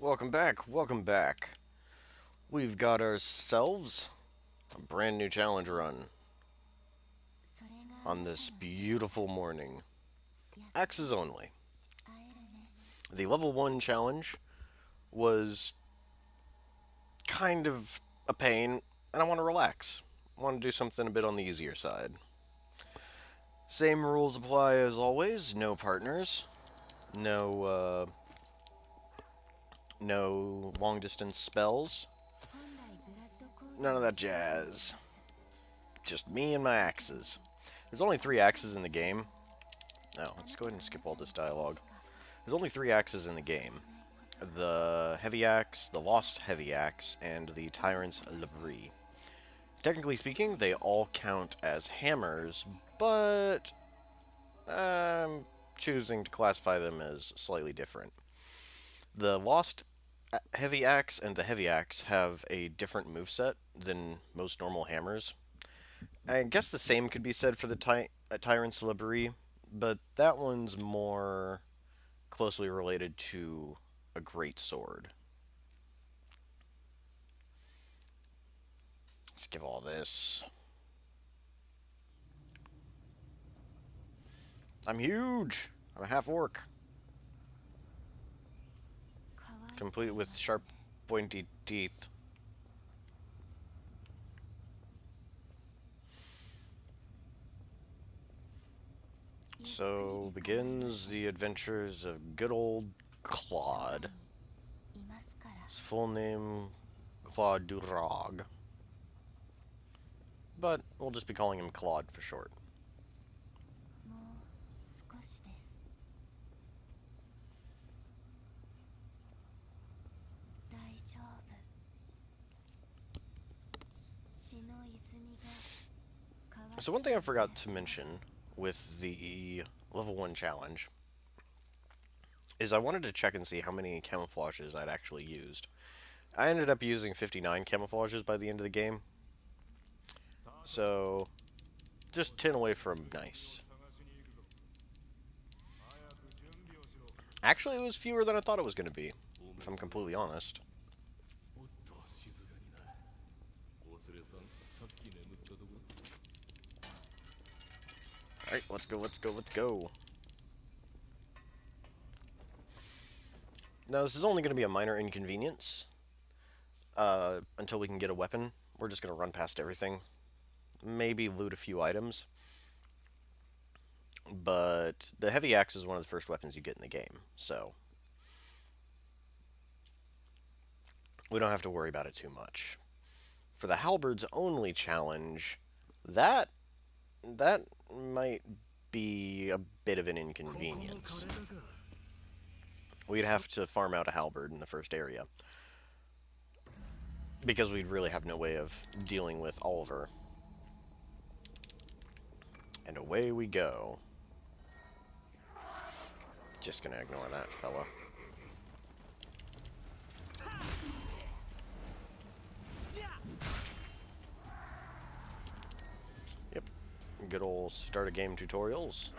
Welcome back, welcome back. We've got ourselves a brand new challenge run on this beautiful morning. Axes only. The level 1 challenge was kind of a pain, and I want to relax. I want to do something a bit on the easier side. Same rules apply as always, no partners, no long distance spells, none of that jazz. Just me and my axes. There's only 3 axes in the game. No, let's go ahead and skip all this dialogue. There's only 3 axes in the game. The Heavy Axe, the Lost Heavy Axe, and the Tyrant's Labrie. Technically speaking, they all count as hammers, but I'm choosing to classify them as slightly different. The Lost Heavy Axe and the Heavy Axe have a different moveset than most normal hammers. I guess the same could be said for the Tyrant's Labrie, but that one's more closely related to a great sword. Skip all this. I'm huge! I'm a half orc. Complete with sharp, pointy teeth. So begins the adventures of good old Claude. His full name, Claude Durog. But we'll just be calling him Claude for short. So one thing I forgot to mention with the level 1 challenge is I wanted to check and see how many camouflages I'd actually used. I ended up using 59 camouflages by the end of the game. So, just 10 away from nice. Actually, it was fewer than I thought it was going to be, if I'm completely honest. Alright, let's go, let's go, let's go. Now, this is only going to be a minor inconvenience. Until we can get a weapon. We're just going to run past everything. Maybe loot a few items. But the heavy axe is one of the first weapons you get in the game, so we don't have to worry about it too much. For the halberds only challenge, that might be a bit of an inconvenience. We'd have to farm out a halberd in the first area, because we'd really have no way of dealing with Oliver. And away we go. Just gonna ignore that fella. Yep. Good old start a game tutorials.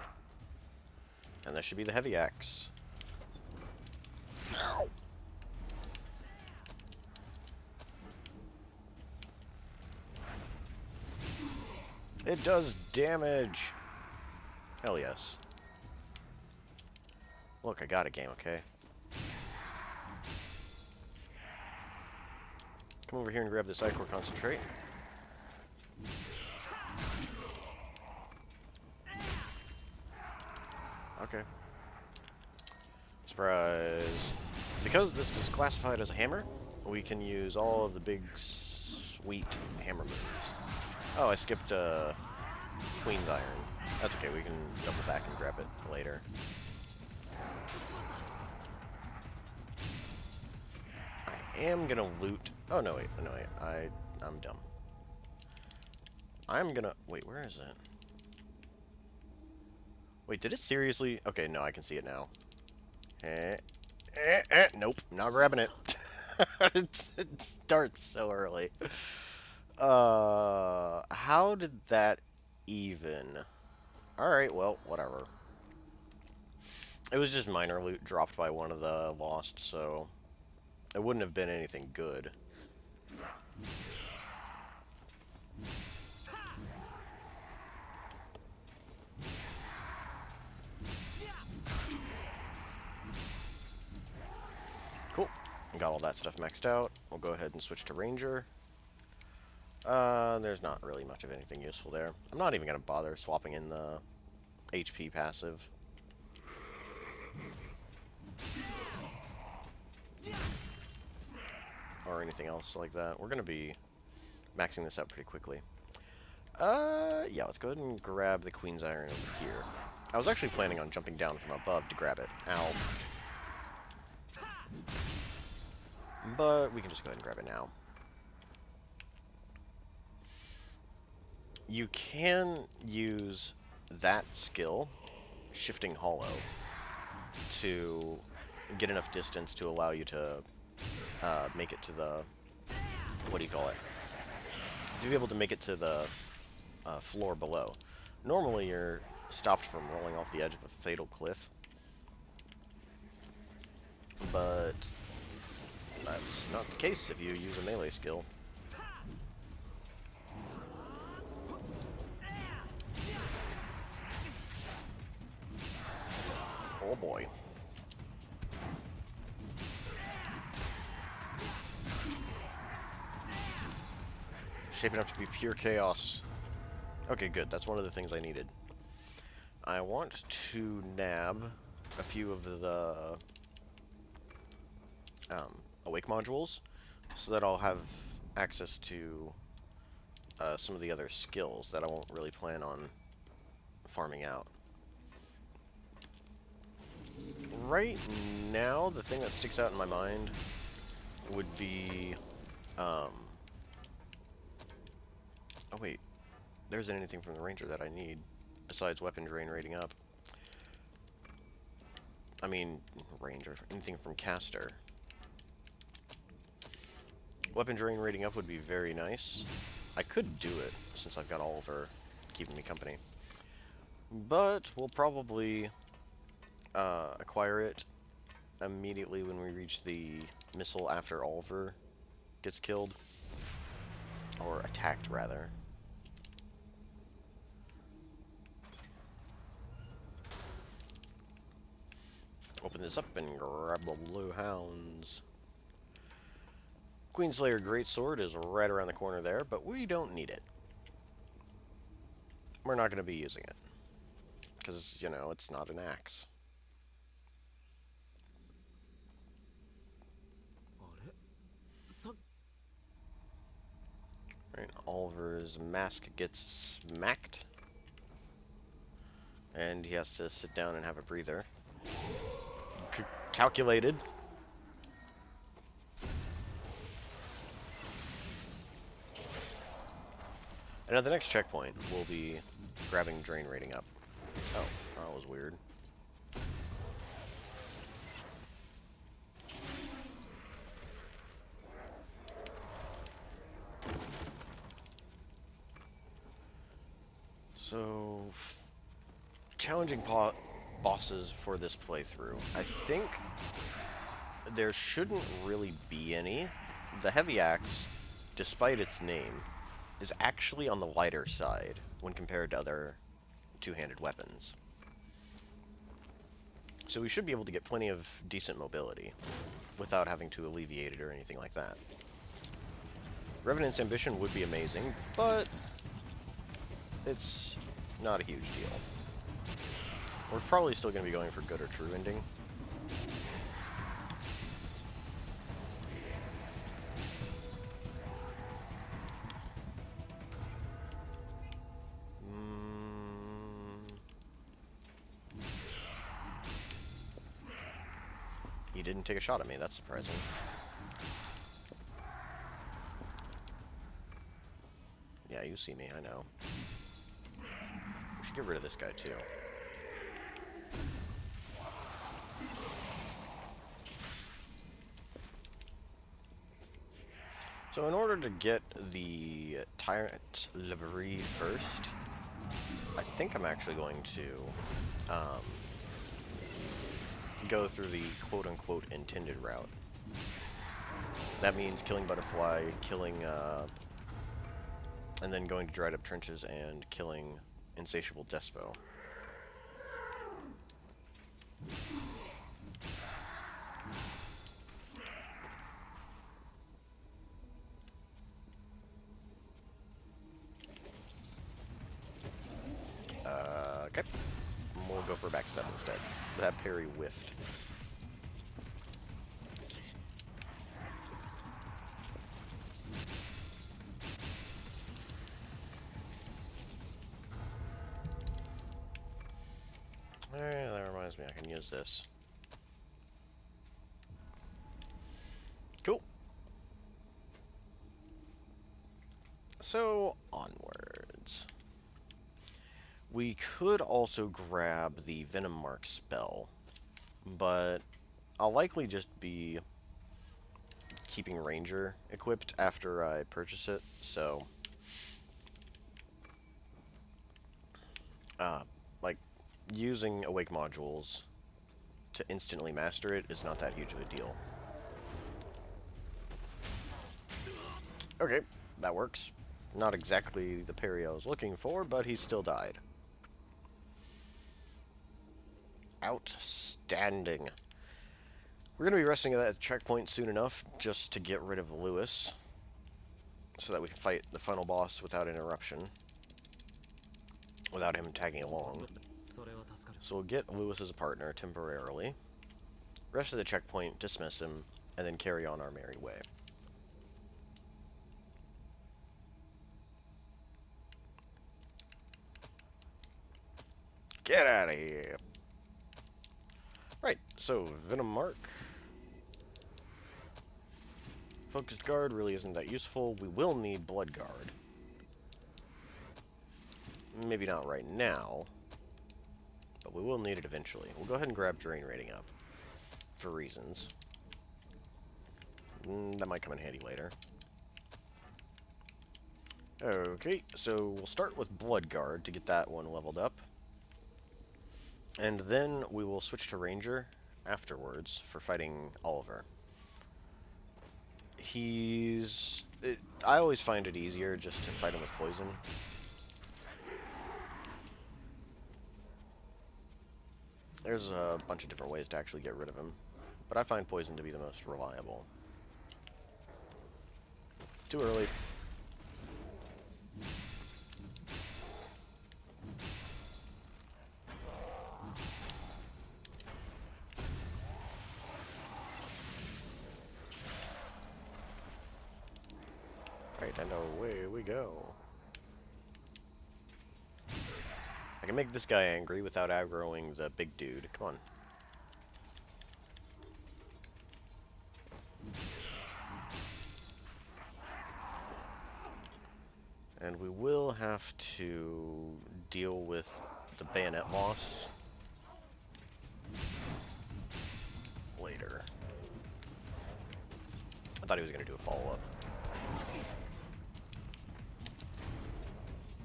And that should be the heavy axe. Ow. It does damage! Hell yes. Look, I got a game, okay? Come over here and grab this Ichor Concentrate. Okay. Surprise. Because this is classified as a hammer, we can use all of the big, sweet hammer moves. Oh, I skipped Queen's Iron. That's okay, we can double back and grab it later. I am gonna loot... Oh, no, wait, I'm dumb. I'm gonna... Wait, where is it? Wait, did it seriously... Okay, no, I can see it now. Nope, not grabbing it. It starts so early. How did that even... Alright, well, whatever. It was just minor loot dropped by one of the Lost, so... it wouldn't have been anything good. Cool. Got all that stuff maxed out. We'll go ahead and switch to Ranger. There's not really much of anything useful there. I'm not even going to bother swapping in the HP passive. Or anything else like that. We're going to be maxing this out pretty quickly. Yeah, let's go ahead and grab the Queen's Iron over here. I was actually planning on jumping down from above to grab it. Ow. But we can just go ahead and grab it now. You can use that skill, Shifting Hollow, to get enough distance to allow you to make it to the, what do you call it? To be able to make it to the floor below. Normally you're stopped from rolling off the edge of a fatal cliff, but that's not the case if you use a melee skill. Oh boy. Shaping up to be pure chaos. Okay, good. That's one of the things I needed. I want to nab a few of the Awake modules so that I'll have access to some of the other skills that I won't really plan on farming out. Right now, the thing that sticks out in my mind would be... oh wait, there isn't anything from the Ranger that I need besides weapon drain rating up. I mean, Ranger, anything from Caster. Weapon drain rating up would be very nice. I could do it since I've got Oliver keeping me company. But we'll probably acquire it immediately when we reach the missile after Oliver gets killed. Or attacked, rather. Open this up and grab the blue hounds. Queenslayer Greatsword is right around the corner there, but we don't need it. We're not going to be using it. Because, you know, it's not an axe. Right, Oliver's mask gets smacked. And he has to sit down and have a breather. Calculated. And at the next checkpoint, we'll be grabbing drain rating up. Oh, that was weird. So, challenging bosses for this playthrough. I think there shouldn't really be any. The Heavy Axe, despite its name, is actually on the lighter side when compared to other two-handed weapons. So we should be able to get plenty of decent mobility without having to alleviate it or anything like that. Revenant's Ambition would be amazing, but it's not a huge deal. We're probably still going to be going for good or true ending. He didn't take a shot at me, that's surprising. Yeah, you see me, I know. We should get rid of this guy too. So in order to get the Tyrant Livery first, I think I'm actually going to go through the quote-unquote intended route. That means killing Butterfly, killing, and then going to Dried Up Trenches and killing Insatiable Despo. Okay. We'll go for a backstep instead. That parry whiffed. Alright, that reminds me, I can use this. Cool. So, onwards. We could also grab the Venom Mark spell, but I'll likely just be keeping Ranger equipped after I purchase it, so... like, using Awake modules to instantly master it is not that huge of a deal. Okay, that works. Not exactly the parry I was looking for, but he still died. Outstanding. We're going to be resting at that checkpoint soon enough just to get rid of Lewis, so that we can fight the final boss without interruption, without him tagging along. So we'll get Lewis as a partner temporarily, rest of the checkpoint, dismiss him, and then carry on our merry way. Get out of here! Right, so Venom Mark. Focused Guard really isn't that useful. We will need Blood Guard. Maybe not right now, but we will need it eventually. We'll go ahead and grab Drain Rating up, for reasons. That might come in handy later. Okay, so we'll start with Blood Guard to get that one leveled up. And then we will switch to Ranger afterwards for fighting Oliver. I always find it easier just to fight him with poison. There's a bunch of different ways to actually get rid of him, but I find poison to be the most reliable. Too early. Right, and away we go. I can make this guy angry without aggroing the big dude. Come on. And we will have to deal with the bayonet loss later. I thought he was going to do a follow-up.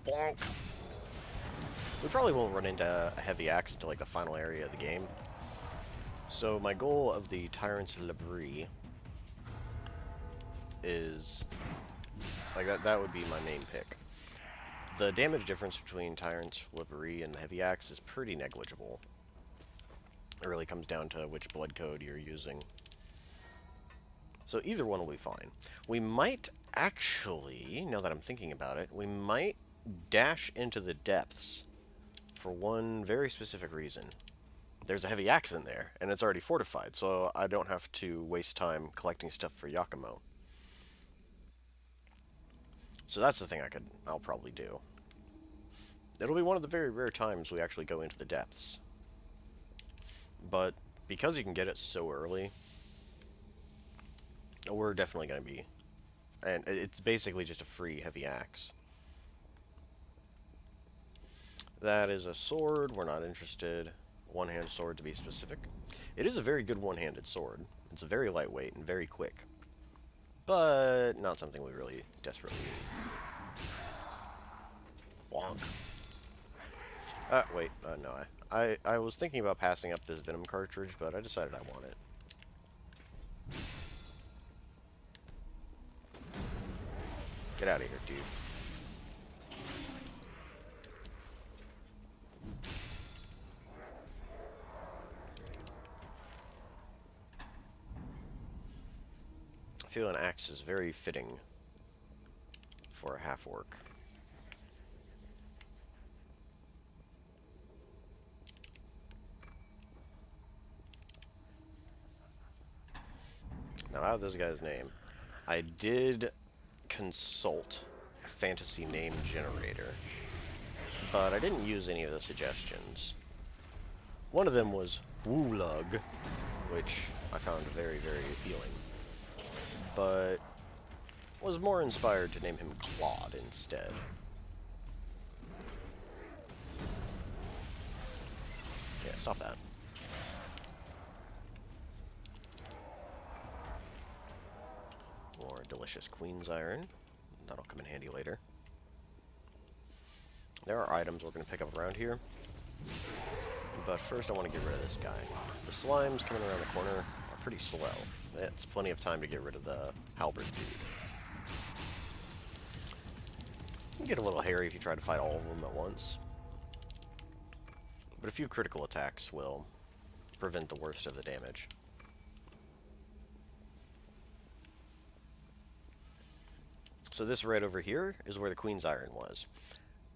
Bonk! We probably won't run into a heavy axe until like the final area of the game. So my goal of the Tyrant's Labrie is like that would be my main pick. The damage difference between Tyrant's Labrie and the heavy axe is pretty negligible. It really comes down to which blood code you're using. So either one will be fine. We might actually, now that I'm thinking about it, we might dash into the depths for one very specific reason. There's a heavy axe in there, and it's already fortified, so I don't have to waste time collecting stuff for Yakumo. So that's the thing I'll probably do. It'll be one of the very rare times we actually go into the depths. But because you can get it so early, we're definitely going to be... And it's basically just a free heavy axe. That is a sword. We're not interested. One-handed sword, to be specific. It is a very good one-handed sword. It's very lightweight and very quick. But not something we really desperately need. Bonk. Wait. No. I was thinking about passing up this Venom cartridge, but I decided I want it. Get out of here, dude. I feel an axe is very fitting for a half-orc. Now, I have this guy's name. I did consult a fantasy name generator, but I didn't use any of the suggestions. One of them was Woolug, which I found very, very appealing, but was more inspired to name him Claude instead. Yeah, stop that. More delicious Queen's Iron. That'll come in handy later. There are items we're going to pick up around here. But first I want to get rid of this guy. The slimes coming around the corner are pretty slow. It's plenty of time to get rid of the halberd dude. You can get a little hairy if you try to fight all of them at once. But a few critical attacks will prevent the worst of the damage. So this right over here is where the Queen's Iron was.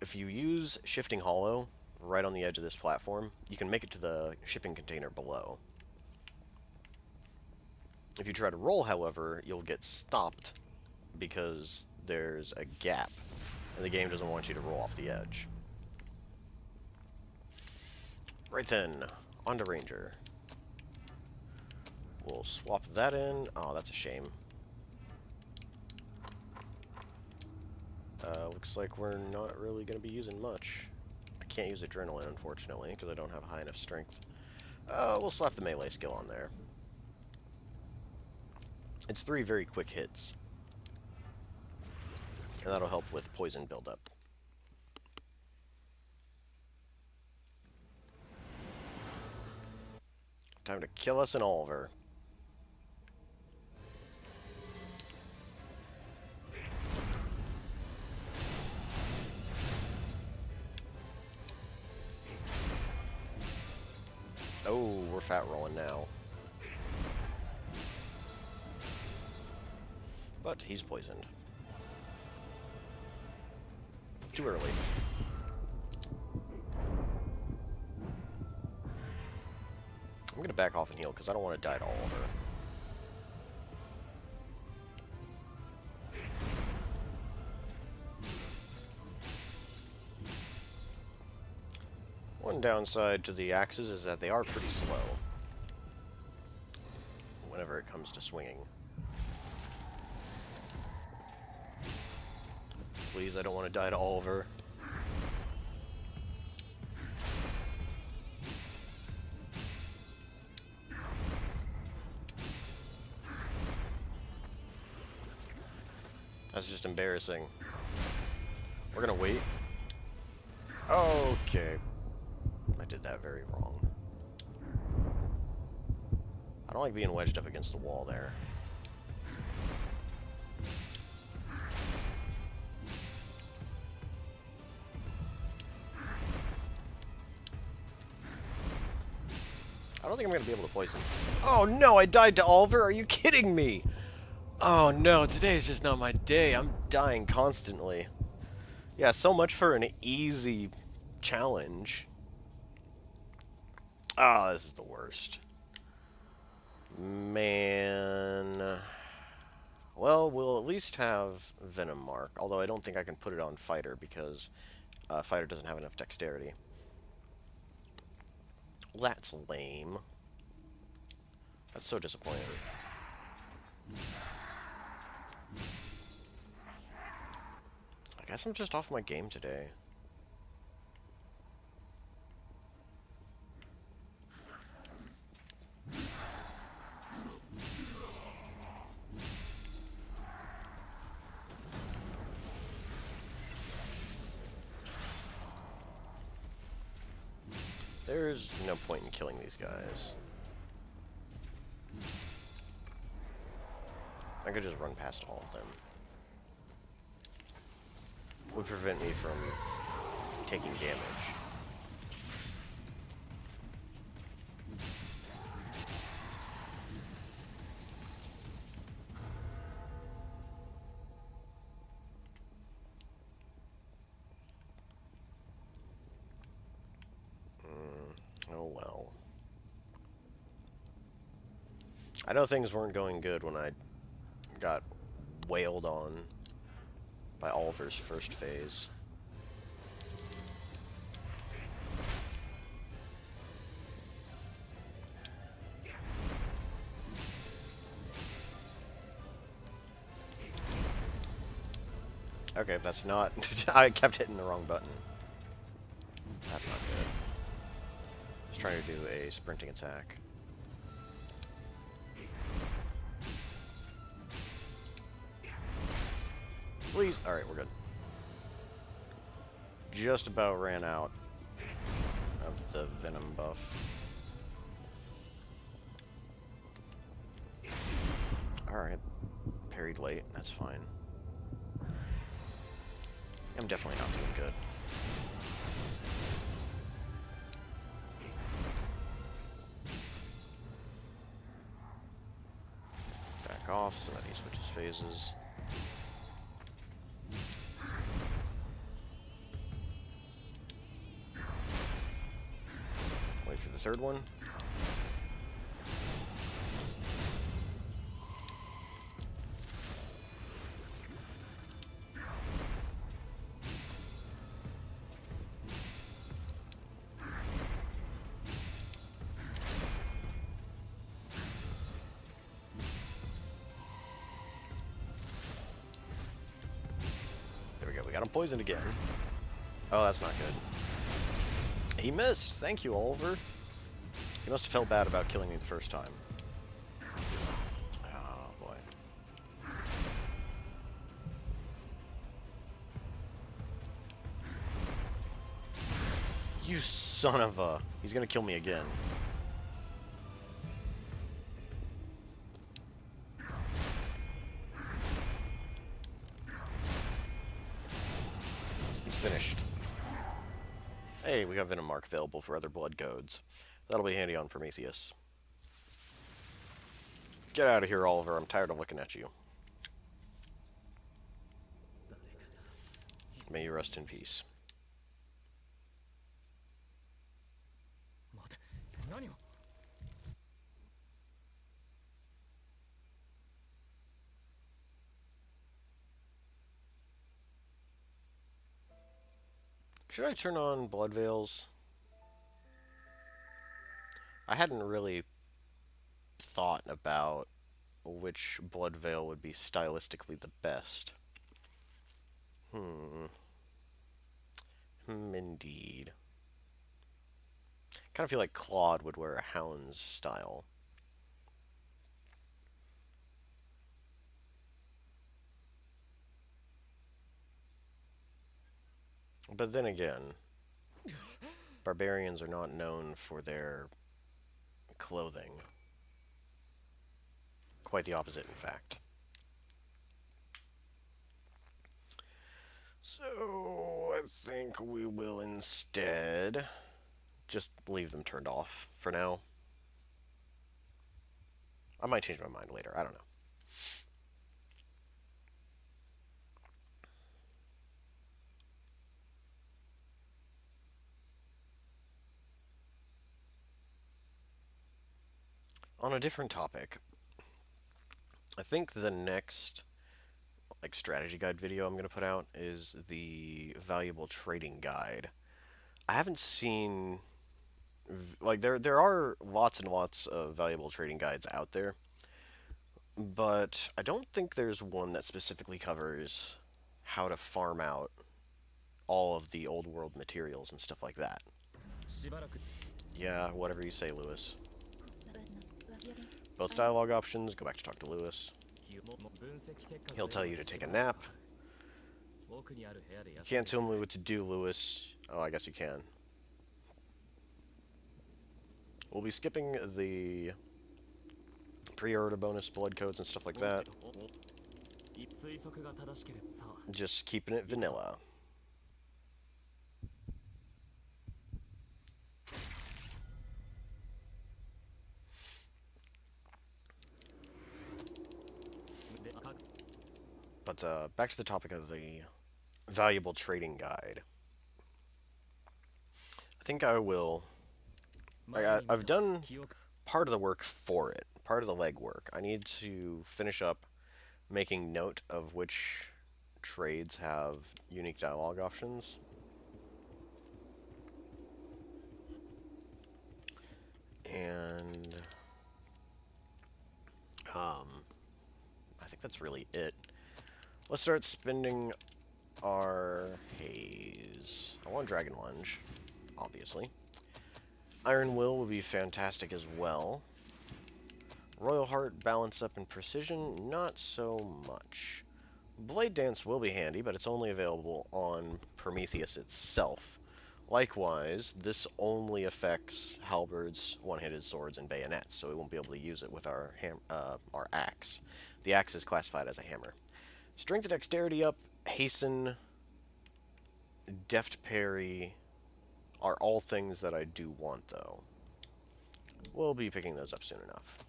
If you use Shifting Hollow right on the edge of this platform, you can make it to the shipping container below. If you try to roll, however, you'll get stopped because there's a gap, and the game doesn't want you to roll off the edge. Right then, on to Ranger. We'll swap that in. Oh, that's a shame. Looks like we're not really going to be using much. I can't use Adrenaline, unfortunately, because I don't have high enough strength. We'll slap the melee skill on there. It's 3 very quick hits. And that'll help with poison buildup. Time to kill us an Oliver. Oh, we're fat rolling now. But he's poisoned. Too early. I'm going to back off and heal because I don't want to die to Oliver. One downside to the axes is that they are pretty slow whenever it comes to swinging. Please, I don't want to die to Oliver. That's just embarrassing. We're gonna wait. Okay. I did that very wrong. I don't like being wedged up against the wall there. I don't think I'm going to be able to poison. Oh no, I died to Oliver? Are you kidding me? Oh no, today is just not my day. I'm dying constantly. Yeah, so much for an easy challenge. Ah, this is the worst. Man. Well, we'll at least have Venom Mark, although I don't think I can put it on Fighter because Fighter doesn't have enough dexterity. That's lame. That's so disappointing. I guess I'm just off my game today. There's no point in killing these guys. I could just run past all of them. would prevent me from taking damage. Oh well. I know things weren't going good when I got wailed on by Oliver's first phase. Okay, that's not... I kept hitting the wrong button. That's not good. Just trying to do a sprinting attack. Please. Alright, we're good. Just about ran out of the venom buff. Alright. Parried late. That's fine. I'm definitely not doing good. Back off so that he switches phases. Wait for the third one. Got him poisoned again. Oh, that's not good. He missed. Thank you, Oliver. He must have felt bad about killing me the first time. Oh, boy. You son of a... He's gonna kill me again. Finished. Hey, we got Venom Mark available for other blood codes. That'll be handy on Prometheus. Get out of here, Oliver. I'm tired of looking at you. May you rest in peace. Should I turn on blood veils? I hadn't really thought about which blood veil would be stylistically the best. Indeed. Kind of feel like Claude would wear a Hound's style. But then again, barbarians are not known for their clothing. Quite the opposite, in fact. So, I think we will instead just leave them turned off for now. I might change my mind later, I don't know. On a different topic, I think the next strategy guide video I'm going to put out is the valuable trading guide. I haven't seen there are lots and lots of valuable trading guides out there, but I don't think there's one that specifically covers how to farm out all of the old world materials and stuff like that. Yeah, whatever you say, Lewis. Both dialogue options, go back to talk to Lewis. He'll tell you to take a nap. You can't tell me what to do, Lewis. Oh, I guess you can. We'll be skipping the pre-order bonus blood codes and stuff like that. Just keeping it vanilla. But back to the topic of the valuable trading guide. I think I will. I've done part of the work for it, part of the legwork. I need to finish up making note of which trades have unique dialogue options. And I think that's really it. Let's start spending our haze. I want Dragon Lunge, obviously. Iron Will would be fantastic as well. Royal Heart, balance up, and precision, not so much. Blade Dance will be handy, but it's only available on Prometheus itself. Likewise, this only affects halberds, one-handed swords, and bayonets, so we won't be able to use it with our axe. The axe is classified as a hammer. Strength and dexterity up, hasten, deft parry are all things that I do want, though. We'll be picking those up soon enough.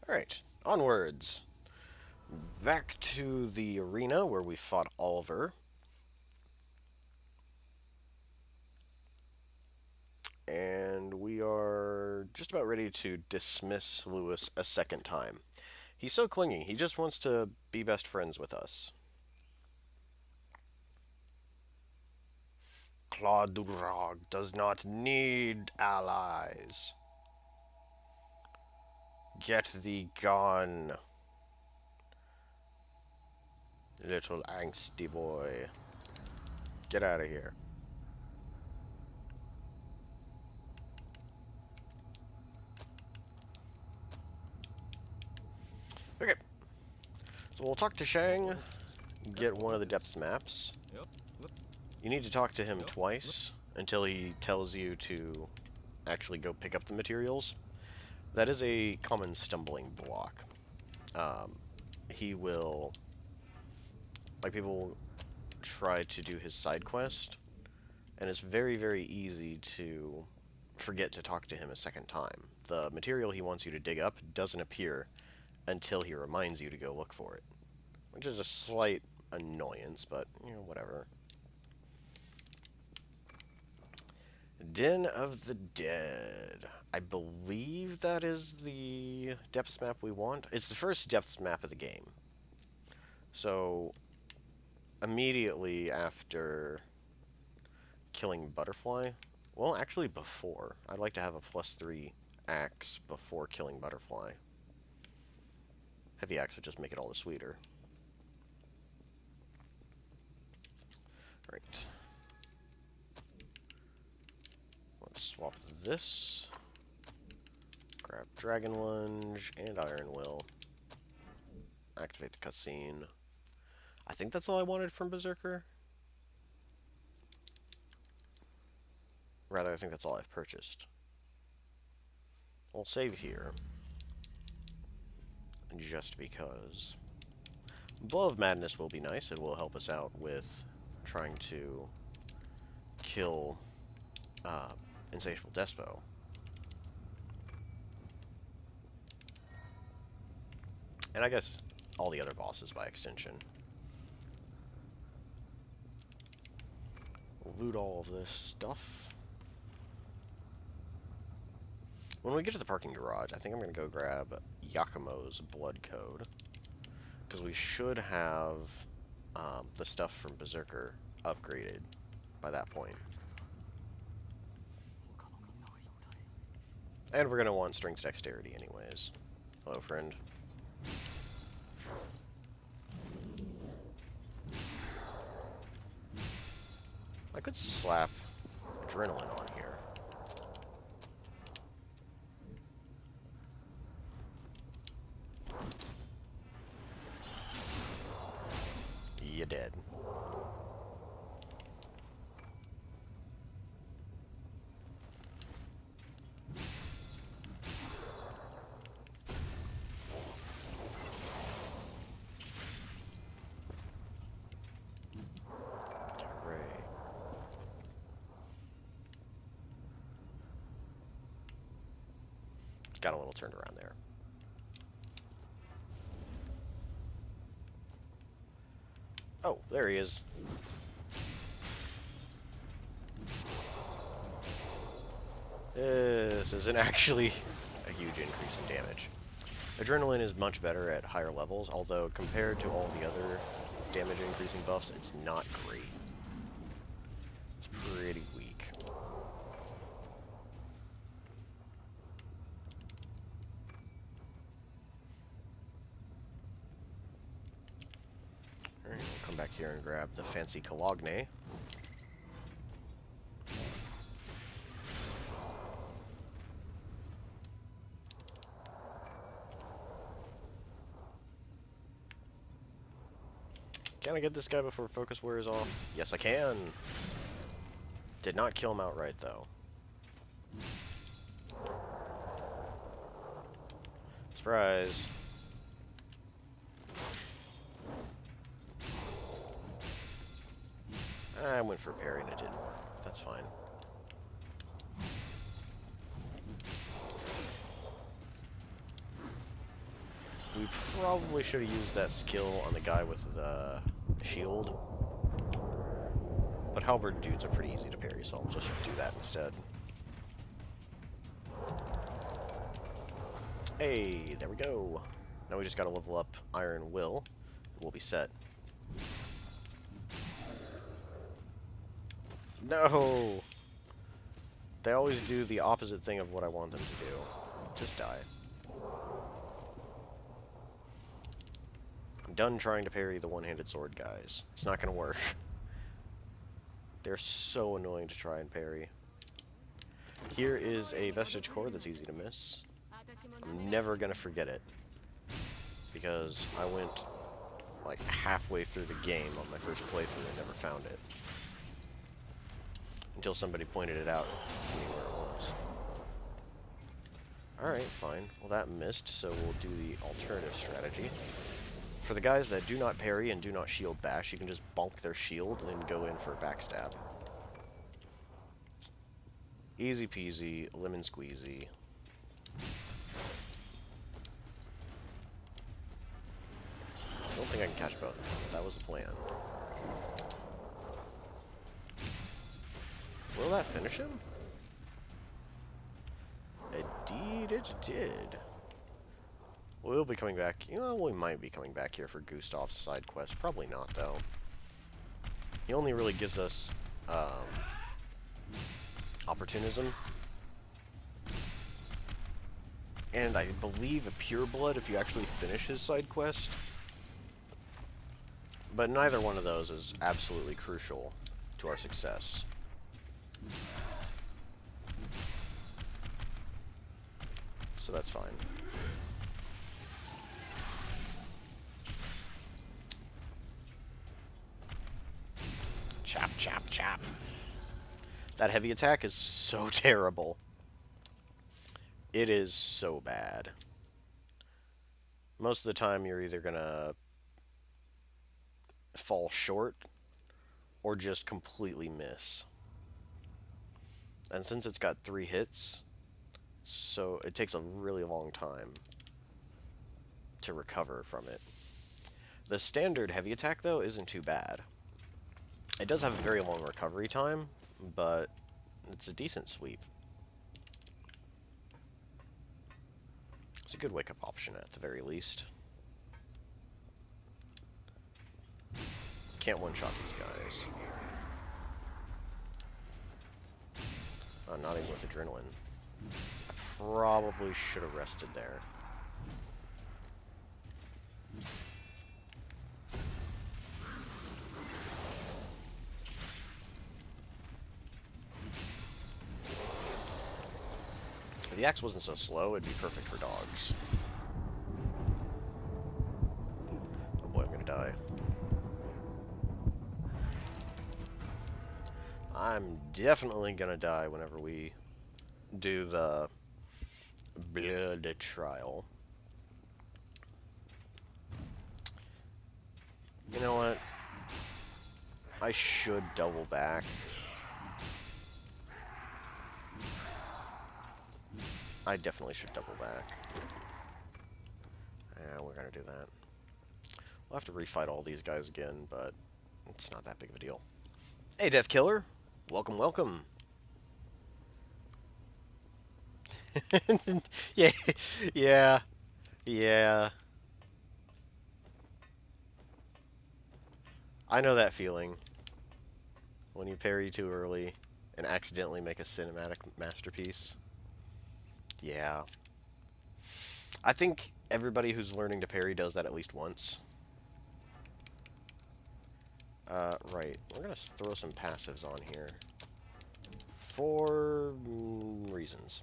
Alright, onwards. Back to the arena where we fought Oliver. And we are just about ready to dismiss Lewis a second time. He's so clingy, he just wants to be best friends with us. Claude Durag does not need allies. Get thee gone, little angsty boy. Get out of here. Okay. So we'll talk to Shang, get one of the depths maps. You need to talk to him twice until he tells you to actually go pick up the materials. That is a common stumbling block. He will... Like, people try to do his side quest, and it's very, very easy to forget to talk to him a second time. The material he wants you to dig up doesn't appear until he reminds you to go look for it. Which is a slight annoyance, but, you know, whatever. Den of the Dead. I believe that is the depths map we want. It's the first depths map of the game. So, immediately after killing Butterfly, well, actually before. I'd like to have a +3 axe before killing Butterfly. Heavy axe would just make it all the sweeter. Right. Let's swap this. Grab Dragon Lunge and Iron Will. Activate the cutscene. I think that's all I wanted from Berserker. Rather, I think that's all I've purchased. We'll save here. Just because. Blow of Madness will be nice. It will help us out with trying to kill Insatiable Despo. And I guess all the other bosses by extension. We'll loot all of this stuff. When we get to the parking garage, I think I'm going to go grab Yakumo's Blood Code. Because we should have the stuff from Berserker upgraded by that point. And we're going to want Strength Dexterity anyways. Hello, friend. I could slap Adrenaline on here. You dead. Got a little turned around there. Oh, there he is. This isn't actually a huge increase in damage. Adrenaline is much better at higher levels, although compared to all the other damage increasing buffs, it's not great. It's pretty weak. Alright, we'll come back here and grab the fancy Cologne. Can I get this guy before focus wears off? Yes, I can. Did not kill him outright, though. Surprise. I went for a parry and it didn't work. That's fine. We probably should have used that skill on the guy with the shield. But halberd dudes are pretty easy to parry, so I'll just do that instead. Hey, there we go. Now we just gotta level up Iron Will. We'll be set. No! They always do the opposite thing of what I want them to do. Just die. I'm done trying to parry the one-handed sword guys. It's not gonna work. They're so annoying to try and parry. Here is a Vestige Core that's easy to miss. I'm never gonna forget it. Because I went like halfway through the game on my first playthrough and never found it. Until somebody pointed it out to me where it was. Alright, fine. Well, that missed, so we'll do the alternative strategy. For the guys that do not parry and do not shield bash, you can just bonk their shield and then go in for a backstab. Easy peasy, lemon squeezy. I don't think I can catch both. That was the plan. Will that finish him? Indeed it did. We'll be coming back. You know, we might be coming back here for Gustav's side quest. Probably not, though. He only really gives us opportunism. And I believe a pureblood if you actually finish his side quest. But neither one of those is absolutely crucial to our success. So that's fine. Chop, chop, chop. That heavy attack is so terrible. It is so bad. Most of the time you're either gonna fall short or just completely miss. And since it's got 3 hits, so it takes a really long time to recover from it. The standard heavy attack, though, isn't too bad. It does have a very long recovery time, but it's a decent sweep. It's a good wake-up option at the very least. Can't one-shot these guys. Oh, not even with adrenaline. I probably should have rested there. If the axe wasn't so slow, it'd be perfect for dogs. Oh boy, I'm gonna die. I'm definitely gonna die whenever we do the blood trial. You know what? I should double back. I definitely should double back. Yeah, we're gonna do that. We'll have to refight all these guys again, but It's not that big of a deal. Hey, Death Killer. Welcome, welcome. Yeah, yeah, yeah. I know that feeling. When you parry too early and accidentally make a cinematic masterpiece. Yeah. I think everybody who's learning to parry does that at least once. Right. We're gonna throw some passives on here. For reasons.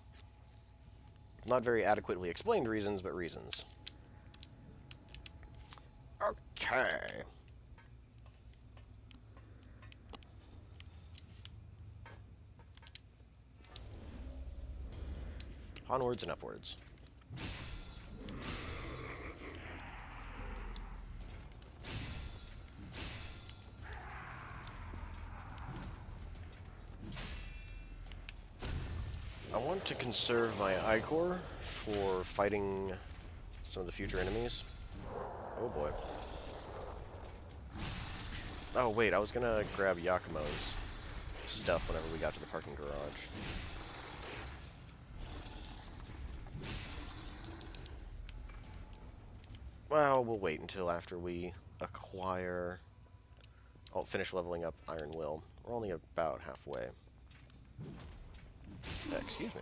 Not very adequately explained reasons, but reasons. Okay. Onwards and upwards. I want to conserve my Ichor for fighting some of the future enemies. Oh boy. Oh wait, I was gonna grab Yakumo's stuff whenever we got to the parking garage. Well, we'll wait until after we acquire... I'll finish leveling up Iron Will. We're only about halfway. Excuse me.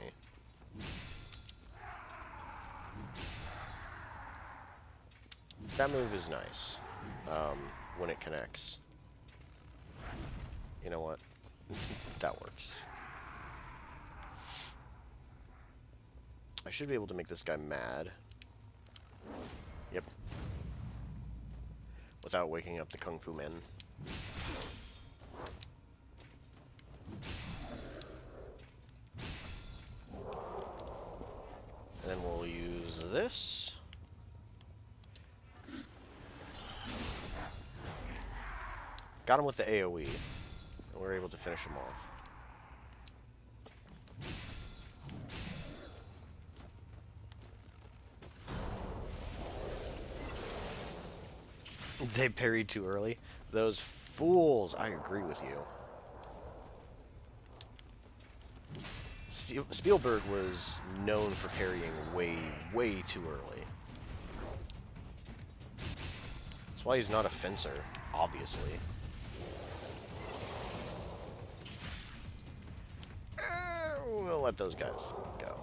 That move is nice. When it connects. You know what? That works. I should be able to make this guy mad. Yep. Without waking up the Kung Fu men. And then we'll use this. Got him with the AoE. And we're able to finish him off. They parried too early. Those fools. I agree with you. Spielberg was known for parrying way too early. That's why he's not a fencer, obviously. We'll let those guys go.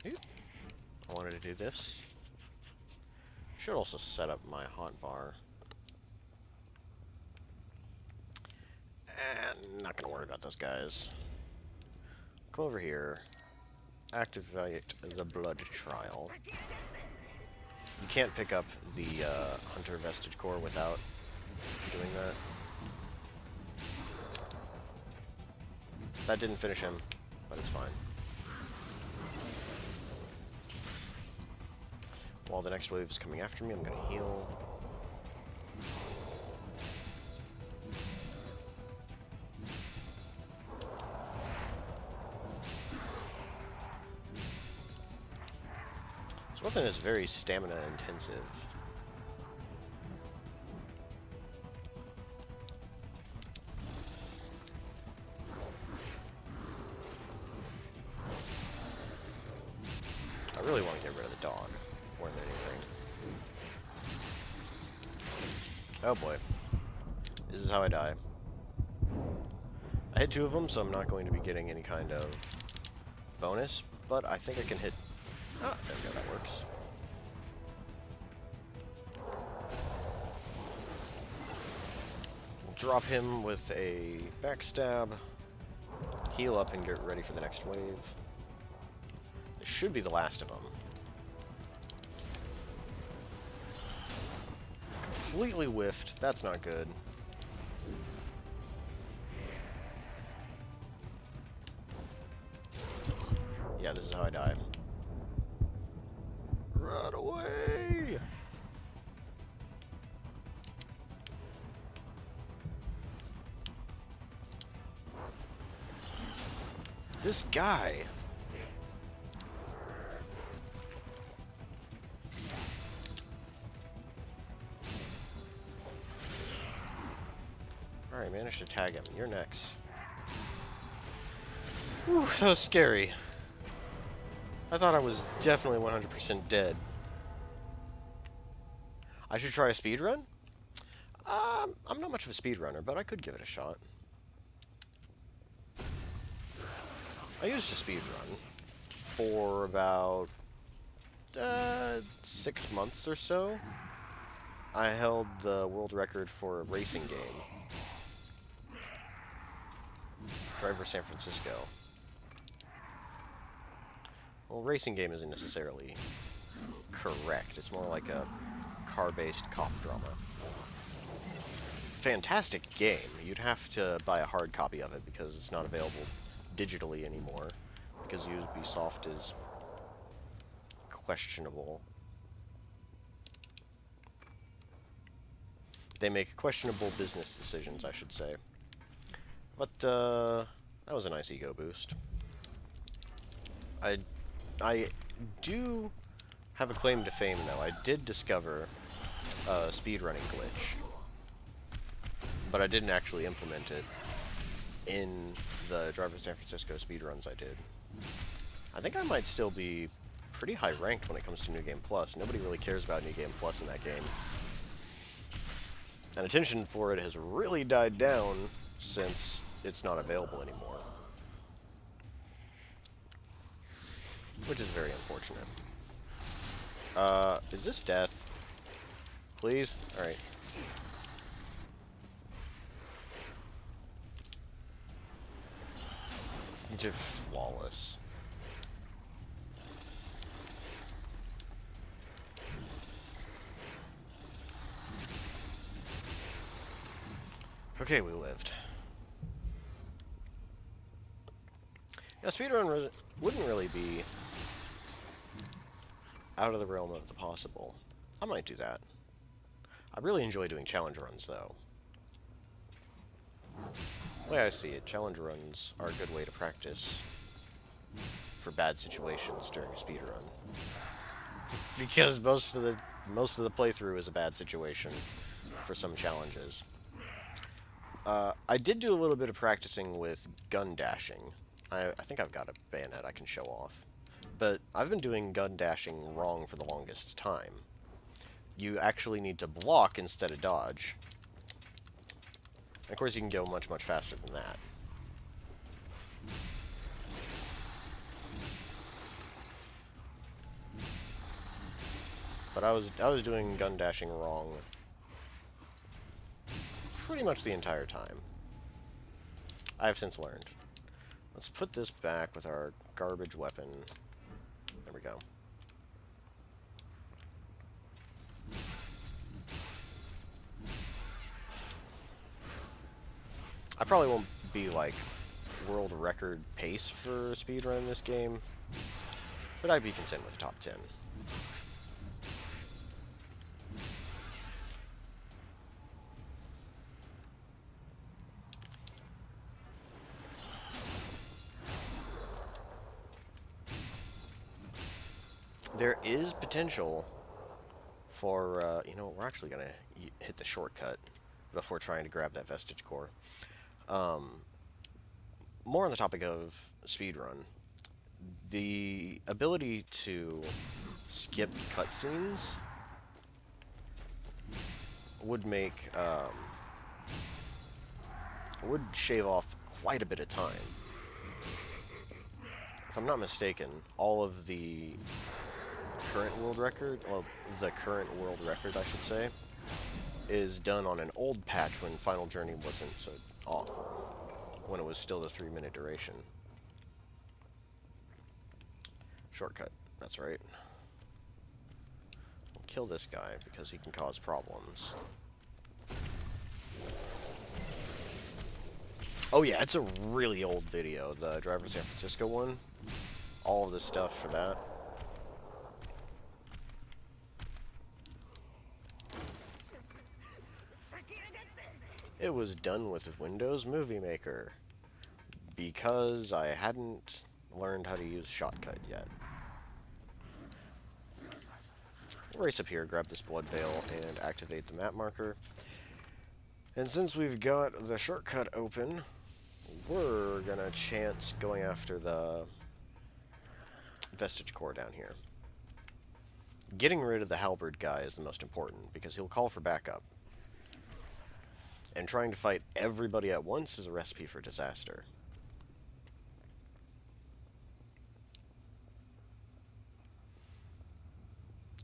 I wanted to do this. Should also set up my hotbar. And not gonna worry about those guys. Come over here. Activate the blood trial. You can't pick up the Hunter Vestige Core without doing that. That didn't finish him, but it's fine. While the next wave is coming after me, I'm gonna heal. This weapon is very stamina intensive. I really want to get rid of the dog more than anything. Oh boy. This is how I die. I hit 2 of them, so I'm not going to be getting any kind of bonus, but I think I can hit... Oh, there we go, that works. We'll drop him with a backstab, heal up, and get ready for the next wave. This should be the last of them. Completely whiffed. That's not good. Yeah, this is how I die. Run away! this guy? Alright, managed to tag him. You're next. Whew, that was scary. I thought I was definitely 100% dead. I should try a speedrun? I'm not much of a speedrunner, but I could give it a shot. I used to speedrun for about 6 months or so. I held the world record for a racing game. Driver San Francisco. Well, racing game isn't necessarily correct. It's more like a car-based cop drama. Fantastic game. You'd have to buy a hard copy of it because it's not available digitally anymore, because Ubisoft is questionable. They make questionable business decisions, I should say. But that was a nice ego boost. I do have a claim to fame, though. I did discover a speedrunning glitch, but I didn't actually implement it in the Driver San Francisco speedruns I did. I think I might still be pretty high ranked when it comes to New Game Plus. Nobody really cares about New Game Plus in that game. And attention for it has really died down since it's not available anymore. Which is very unfortunate. Is this death? Please? Alright. Just flawless. Okay, we lived. Yeah, speedrun wouldn't really be out of the realm of the possible. I might do that. I really enjoy doing challenge runs, though. The way I see it, challenge runs are a good way to practice for bad situations during a speedrun. Because most of the playthrough is a bad situation for some challenges. I did do a little bit of practicing with gun dashing. I think I've got a bayonet I can show off. But I've been doing gun dashing wrong for the longest time. You actually need to block instead of dodge. And of course, you can go much, much faster than that. But I was doing gun dashing wrong pretty much the entire time. I have since learned. Let's put this back with our garbage weapon. There we go. I probably won't be like world record pace for speedrun in this game, but I'd be content with the top 10. There is potential for, you know, we're actually going to hit the shortcut before trying to grab that Vestige Core. More on the topic of speedrun, the ability to skip cutscenes would make, would shave off quite a bit of time. If I'm not mistaken, all of the current world record, well, the current world record, I should say, is done on an old patch when Final Journey wasn't so awful, when it was still the 3-minute duration. Shortcut, that's right. We'll kill this guy because he can cause problems. Oh yeah, it's a really old video, the Driver San Francisco one. All of the stuff for that. It was done with Windows Movie Maker. because I hadn't learned how to use Shotcut yet. We'll race up here, grab this blood veil, and activate the map marker. And since we've got the shortcut open, we're gonna chance going after the Vestige Core down here. Getting rid of the Halberd guy is the most important, because he'll call for backup. And trying to fight everybody at once is a recipe for disaster.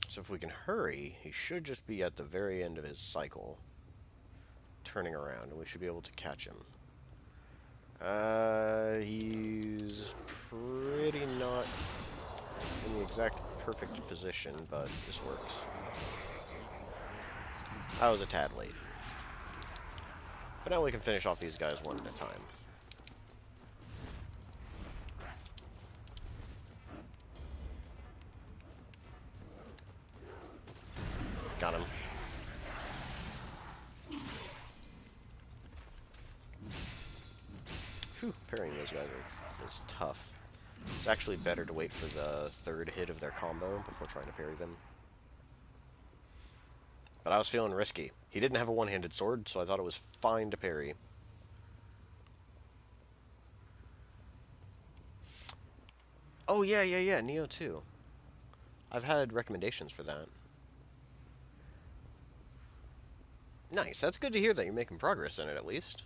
So if we can hurry, he should just be at the very end of his cycle, turning around, and we should be able to catch him. He's pretty not in the exact perfect position, but this works. I was a tad late. But now we can finish off these guys one at a time. Got him. Whew, parrying those guys is tough. It's actually better to wait for the third hit of their combo before trying to parry them. But I was feeling risky. He didn't have a one-handed sword, so I thought it was fine to parry. Oh, yeah, Nioh 2. I've had recommendations for that. Nice, that's good to hear that you're making progress in it, at least.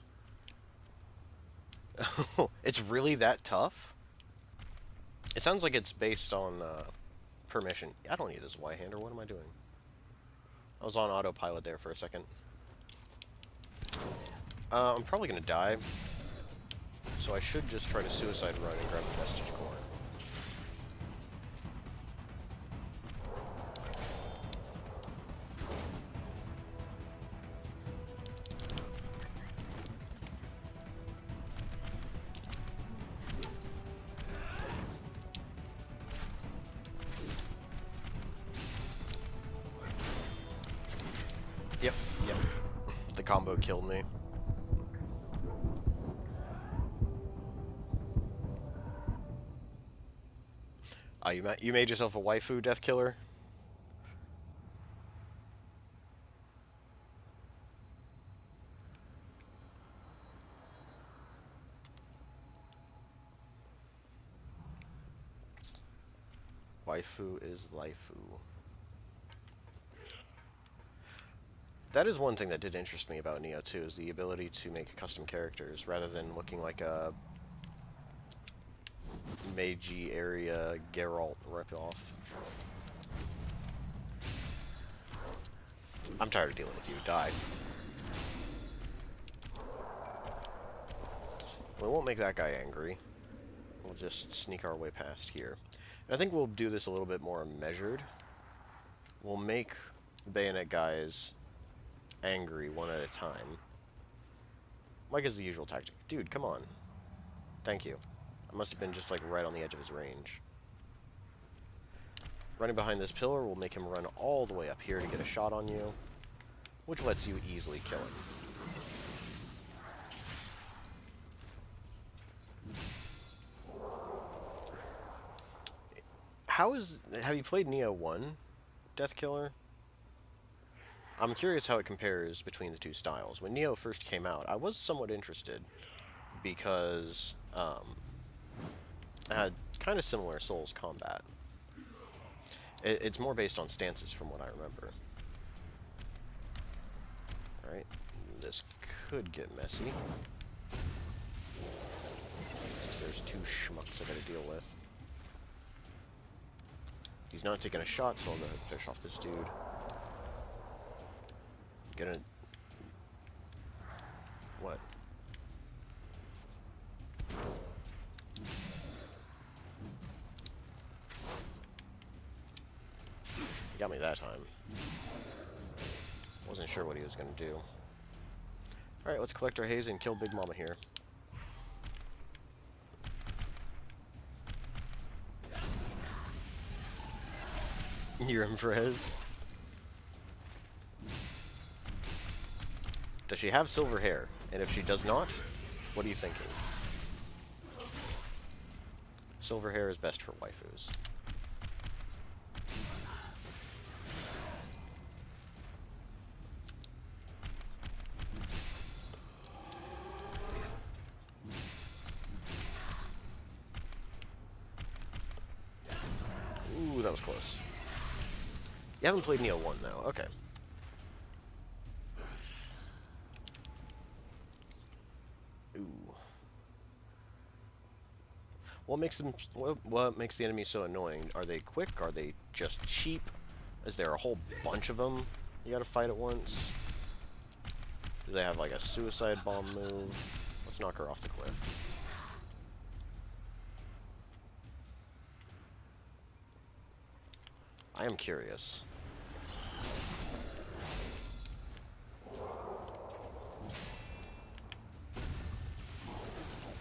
Oh, it's really that tough? It sounds like it's based on permission. I don't need this Y-hander, what am I doing? I was on autopilot there for a second. I'm probably gonna die, so I should just try to suicide run and grab the Vestige Core. Yep. The combo killed me. You made yourself a waifu death killer? Waifu is laifu. That is one thing that did interest me about Nioh 2, is the ability to make custom characters rather than looking like a Meiji area Geralt ripoff. I'm tired of dealing with you. Die. We won't make that guy angry. We'll just sneak our way past here. And I think we'll do this a little bit more measured. We'll make bayonet guys angry one at a time. Like is the usual tactic. Dude, come on. Thank you. I must have been just like right on the edge of his range. Running behind this pillar will make him run all the way up here to get a shot on you, which lets you easily kill him. Have you played Nioh 1, Death Killer? I'm curious how it compares between the two styles. When Nioh first came out, I was somewhat interested because it had kind of similar Souls combat. It's more based on stances from what I remember. Alright, this could get messy. Since there's two schmucks I gotta deal with. He's not taking a shot, so I'm gonna fish off this dude. Gonna... What? He got me that time. Wasn't sure what he was gonna do. Alright, let's collect our haze and kill Big Mama here. You're Imprez. Does she have silver hair? And if she does not, what are you thinking? Silver hair is best for waifus. Ooh, that was close. You haven't played Neo 1, though. Okay. Ooh. What makes them? What makes the enemy so annoying? Are they quick? Are they just cheap? Is there a whole bunch of them you gotta fight at once? Do they have like a suicide bomb move? Let's knock her off the cliff. I am curious.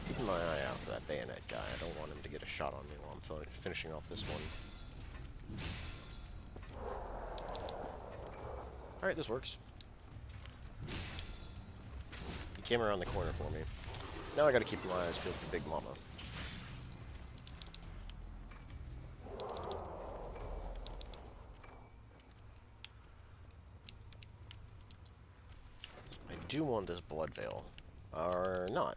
Keeping my eye out for that bayonet guy. I don't want him to get a shot on me while I'm finishing off this one. Alright, this works. He came around the corner for me. Now I gotta keep my eyes peeled for Big Mama. I do want this blood veil. Or not.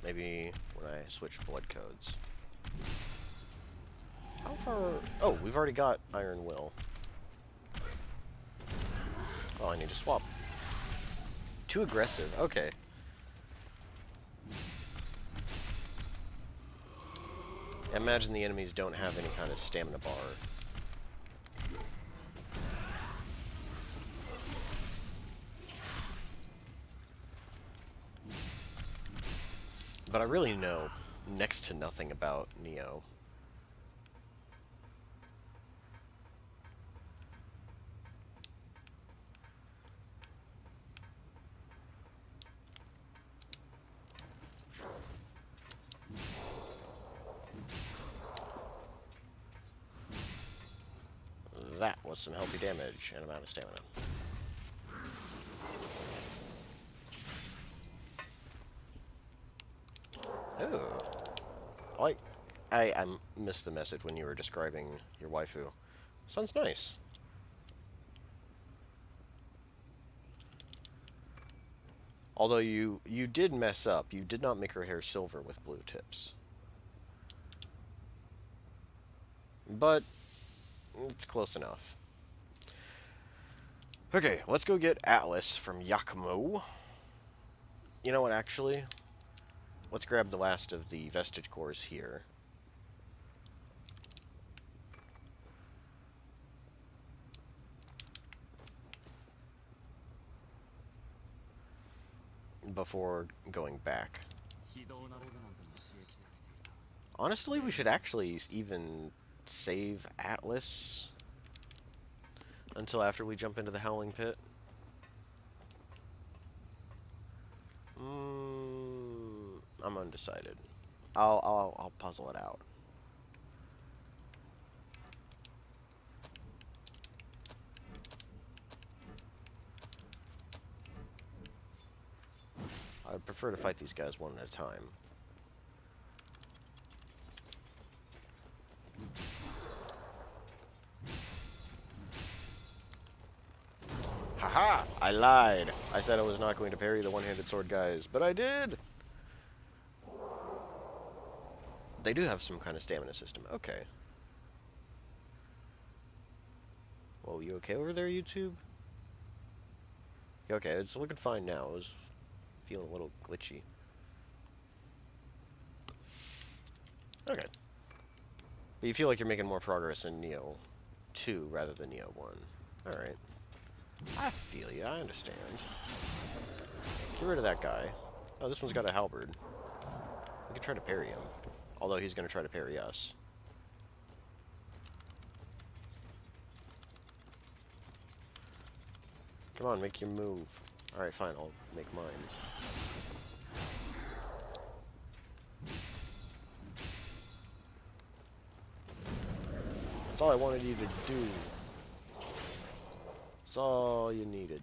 Maybe when I switch blood codes. How far... Oh, we've already got Iron Will. Oh, I need to swap. Too aggressive. Okay. I imagine the enemies don't have any kind of stamina bar. But I really know next to nothing about Neo. That was some healthy damage and amount of stamina. Ooh. I missed the message when you were describing your waifu. Sounds nice. Although you did mess up. You did not make her hair silver with blue tips. But it's close enough. Okay, let's go get Atlas from Yakumo. You know what, actually? Let's grab the last of the vestige cores here. Before going back. Honestly, we should actually even save Atlas until after we jump into the Howling Pit. I'm undecided. I'll puzzle it out. I'd prefer to fight these guys one at a time. Haha! I lied. I said I was not going to parry the one-handed sword guys, but I did! They do have some kind of stamina system. Okay. Whoa, you okay over there, YouTube? Okay, it's looking fine now. It was feeling a little glitchy. Okay. But you feel like you're making more progress in Neo 2 rather than Neo 1. Alright. I feel you. I understand. Get rid of that guy. Oh, this one's got a halberd. We can try to parry him. Although he's going to try to parry us. Come on, make your move. Alright, fine. I'll make mine. That's all I wanted you to do. That's all you needed.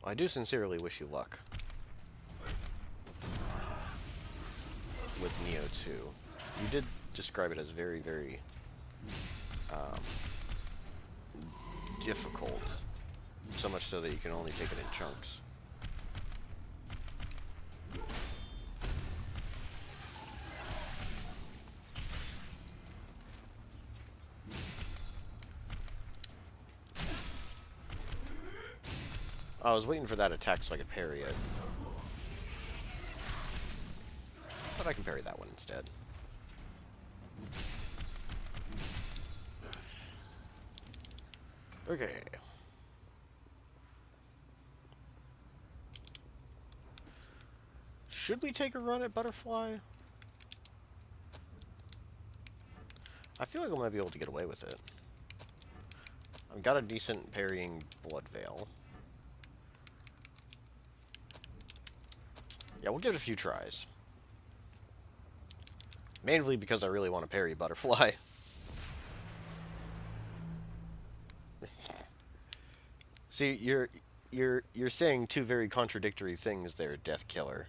I do sincerely wish you luck with Neo 2. You did describe it as very, very difficult. So much so that you can only take it in chunks. I was waiting for that attack so I could parry it. But I can parry that one instead. Okay. Should we take a run at Butterfly? I feel like I might be able to get away with it. I've got a decent parrying Blood Veil. Yeah, we'll give it a few tries. Mainly because I really want to parry Butterfly. See, you're saying two very contradictory things there, Death Killer.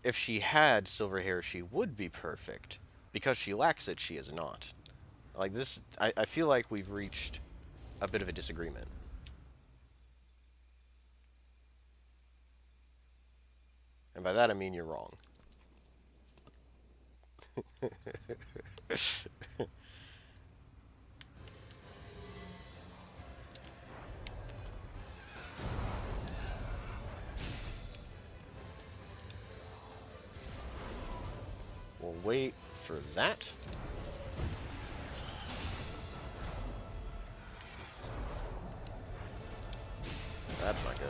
If she had silver hair, she would be perfect. Because she lacks it, she is not. Like this, I feel like we've reached a bit of a disagreement. And by that I mean you're wrong. We'll wait for that. That's not good.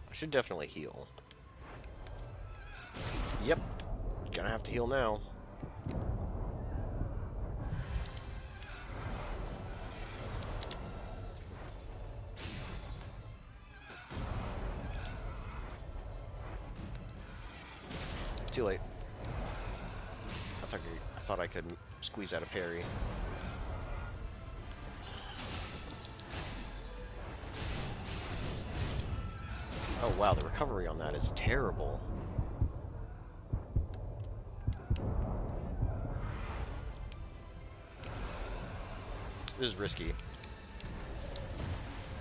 I should definitely heal. Yep. Gonna have to heal now. Too late. I thought I could squeeze out a parry. Oh wow, the recovery on that is terrible. This is risky.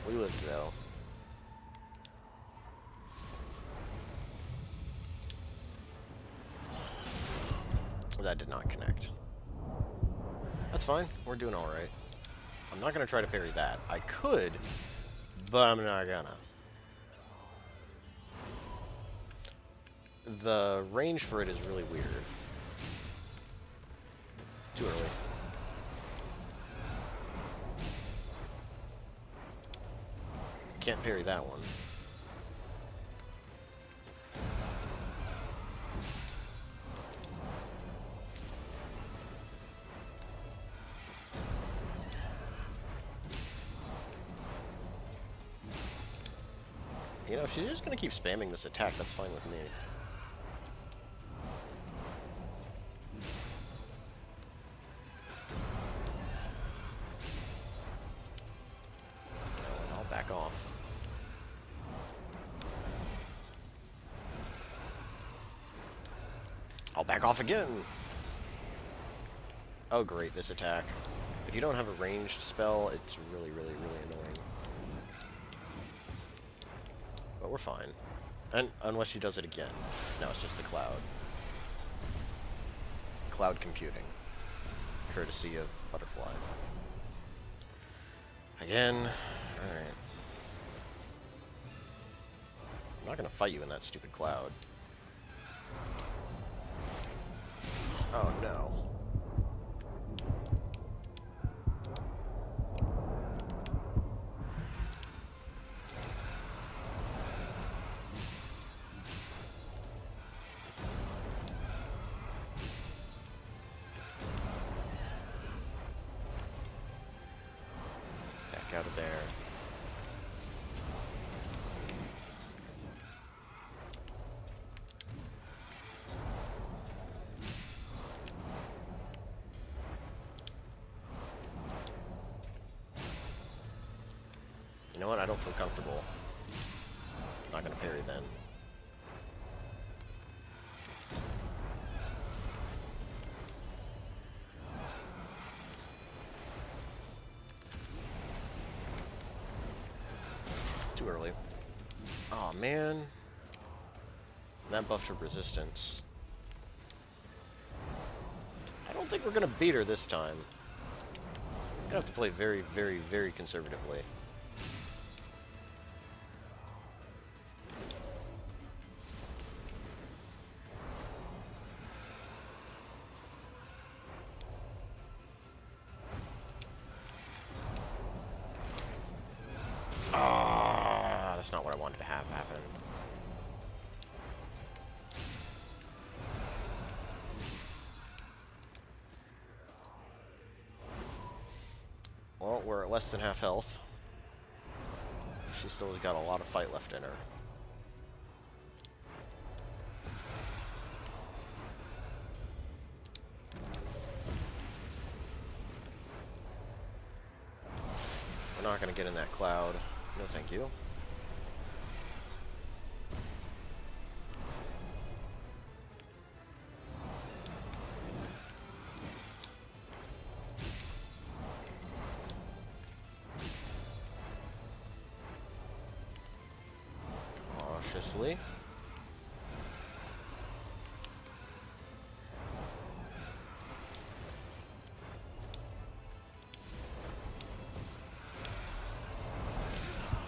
We lived though. That did not connect. That's fine. We're doing alright. I'm not going to try to parry that. I could, but I'm not gonna. The range for it is really weird. Too early. Can't parry that one. You know, if she's just gonna keep spamming this attack, that's fine with me. No, I'll back off. I'll back off again! Oh great, this attack. If you don't have a ranged spell, it's really, really, really annoying. But we're fine. And unless she does it again. No, it's just the cloud. Cloud computing. Courtesy of Butterfly. Again. Alright. I'm not gonna fight you in that stupid cloud. Oh no. Heck out of there. You know what? I don't feel comfortable. I'm not gonna parry then. Too early. Oh man. That buffed her resistance. I don't think we're gonna beat her this time. We're gonna have to play very, very, very conservatively. Ah, that's not what I wanted to have happen. Well, we're at less than half health. She still has got a lot of fight left in her. We're not going to get in that cloud. No, thank you. Cautiously.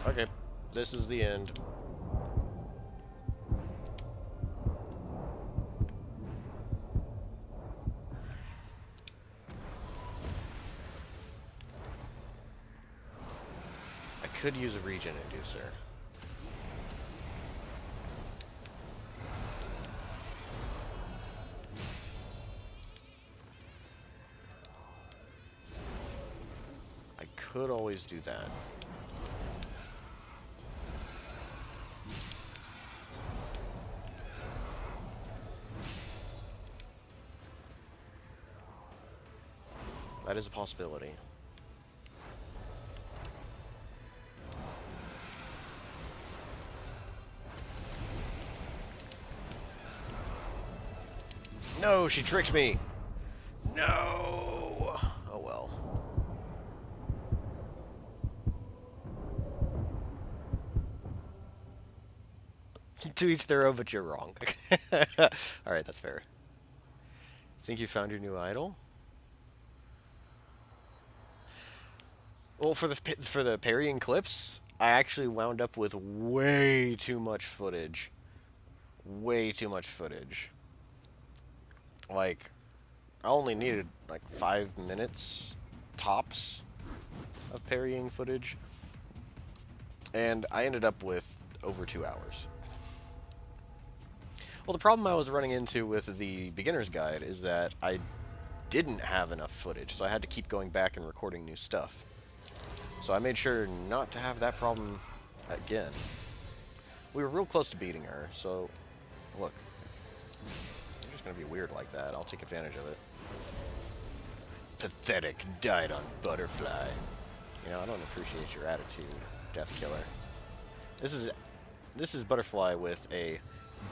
Okay, this is the end. I could use a regen inducer. I could always do that. That is a possibility. No, she tricked me. No. Oh well. To each their own, but you're wrong. Alright, that's fair. Think you found your new idol? Well, for the parrying clips, I actually wound up with way too much footage. Way too much footage. Like, I only needed like 5 minutes tops of parrying footage, and I ended up with over 2 hours. Well, the problem I was running into with the beginner's guide is that I didn't have enough footage, so I had to keep going back and recording new stuff. So I made sure not to have that problem again. We were real close to beating her, so look. You're just gonna be weird like that. I'll take advantage of it. Pathetic, died on butterfly. You know, I don't appreciate your attitude, Death Killer. This is Butterfly with a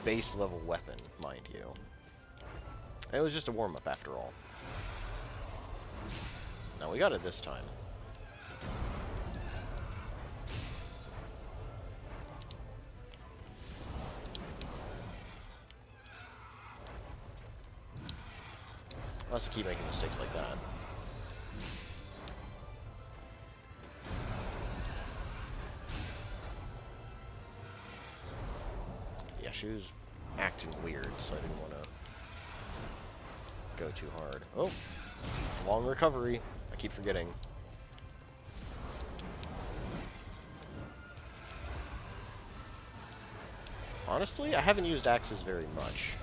base level weapon, mind you. And it was just a warm-up after all. Now we got it this time. Let's keep making mistakes like that. Yeah, she was acting weird, so I didn't want to go too hard. Oh, long recovery. I keep forgetting. Honestly, I haven't used axes very much.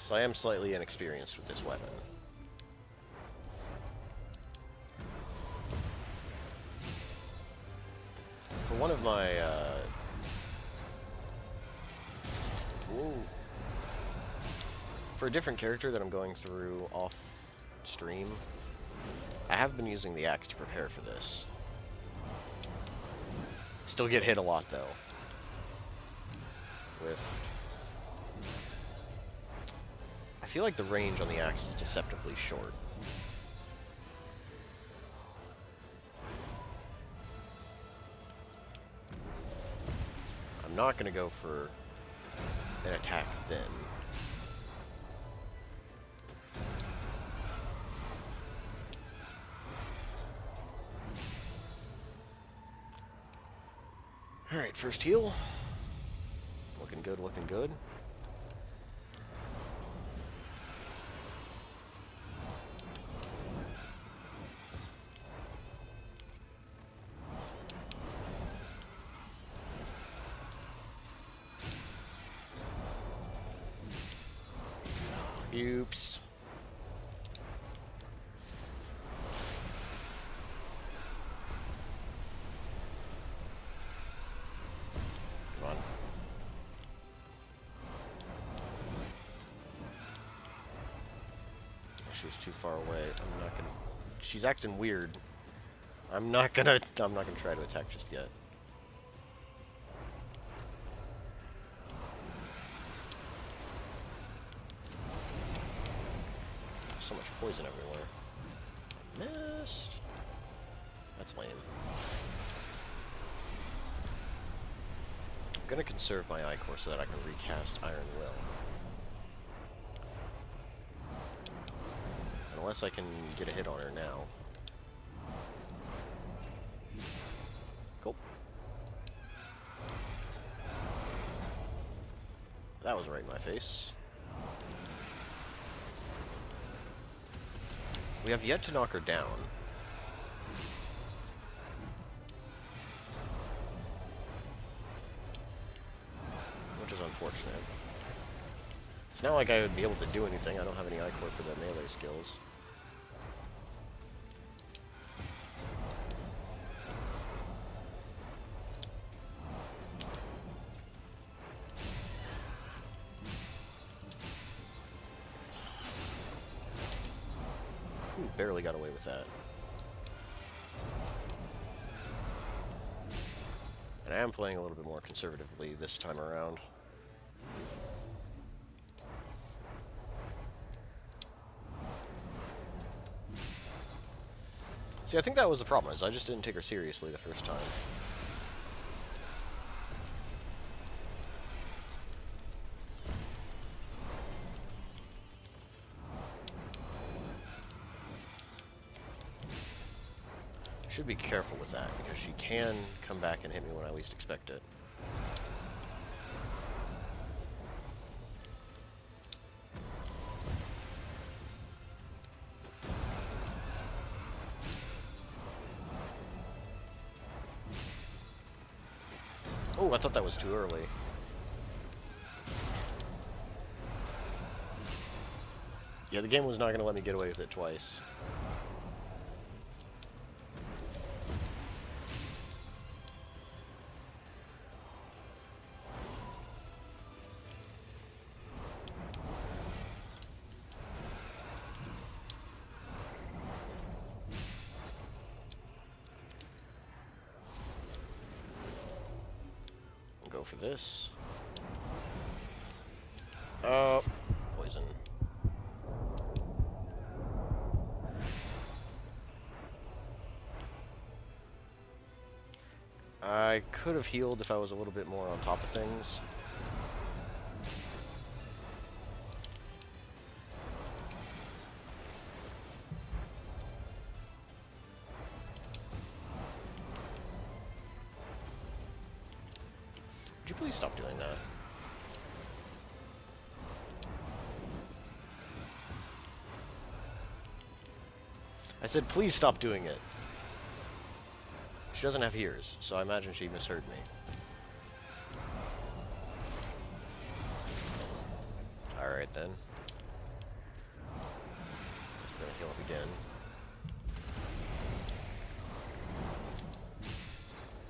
So I am slightly inexperienced with this weapon. one of my, whoa. For a different character that I'm going through off stream, I have been using the axe to prepare for this. Still get hit a lot, though. I feel like the range on the axe is deceptively short. I'm not going to go for an attack then. Alright, first heal. Looking good, looking good. Oops. Come on. She was too far away. I'm not gonna. She's acting weird. I'm not gonna try to attack just yet. So much poison everywhere. I missed. That's lame. I'm gonna conserve my Ichor so that I can recast Iron Will. Unless I can get a hit on her now. Cool. That was right in my face. We have yet to knock her down. Which is unfortunate. It's not like I would be able to do anything. I don't have any Ichor for the melee skills. Ooh, barely got away with that. And I am playing a little bit more conservatively this time around. See, I think that was the problem, is I just didn't take her seriously the first time. Should be careful with that, because she can come back and hit me when I least expect it. Oh, I thought that was too early. Yeah, the game was not going to let me get away with it twice. Go for this. Poison. I could have healed if I was a little bit more on top of things. Would you please stop doing that? I said please stop doing it. She doesn't have ears, so I imagine she misheard me. Alright then. Guess we're gonna heal up again.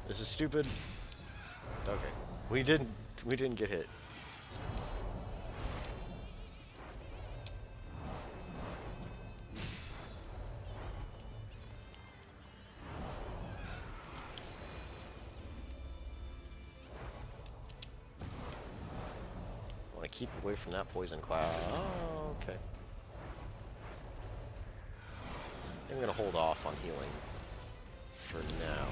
This is stupid. Okay. We didn't get hit. I want to keep away from that poison cloud. Oh, okay. I'm going to hold off on healing for now.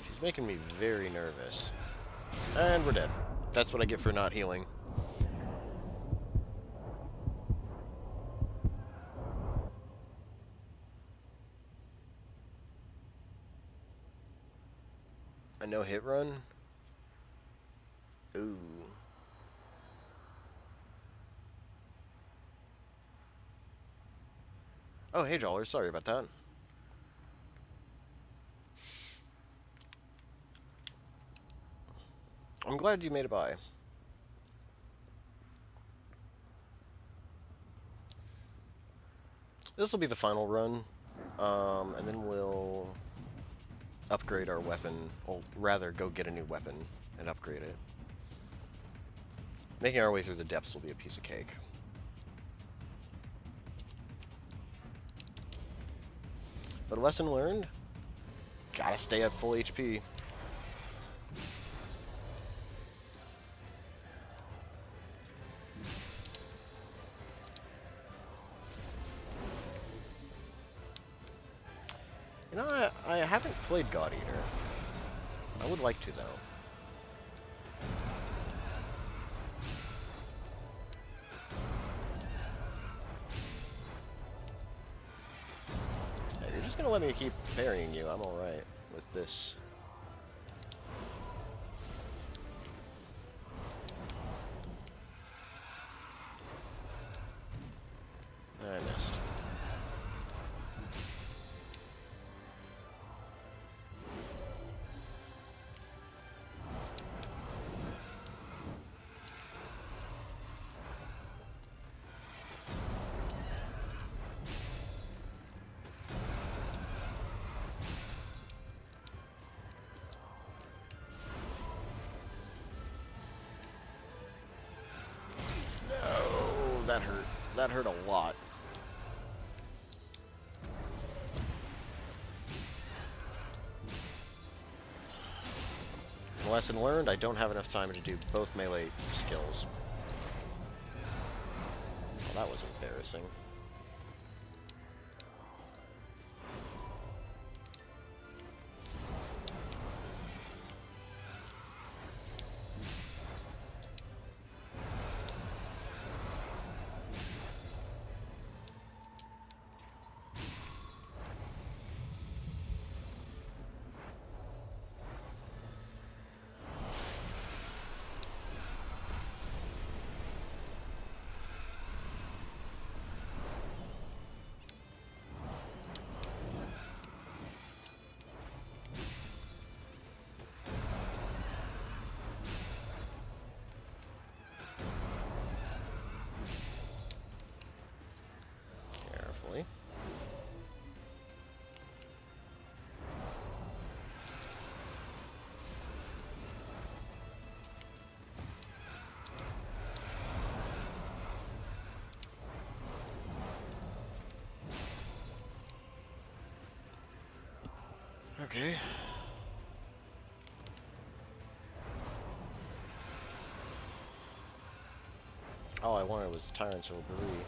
She's making me very nervous. And we're dead. That's what I get for not healing. A no-hit run? Ooh. Oh, hey, Jollers. Sorry about that. I'm glad you made it by. This will be the final run, and then we'll upgrade our weapon, or rather go get a new weapon and upgrade it. Making our way through the depths will be a piece of cake. But lesson learned, gotta stay at full HP. You know, I haven't played God Eater. I would like to, though. Hey, you're just gonna let me keep parrying you. I'm alright with this. I missed. That hurt. That hurt a lot. Lesson learned, I don't have enough time to do both melee skills. Well, that was embarrassing. Okay. All I wanted was Tyrant's Overbreathe.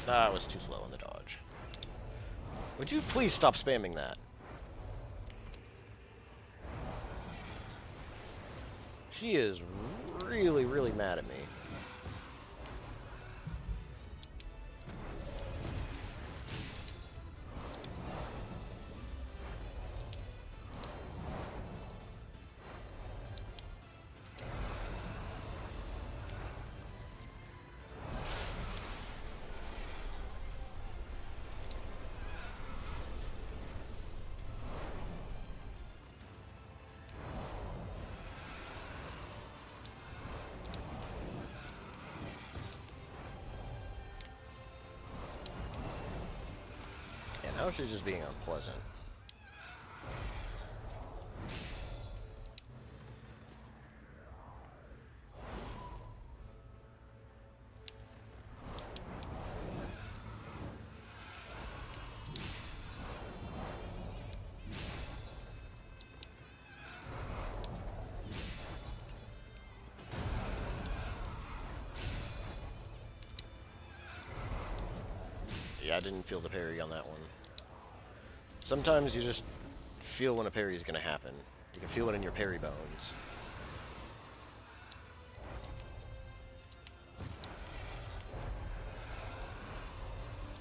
That was too slow in the dodge. Would you please stop spamming that? She is really, really mad at me. Now she's just being unpleasant. Yeah, I didn't feel the parry on that one. Sometimes you just feel when a parry is going to happen. You can feel it in your parry bones.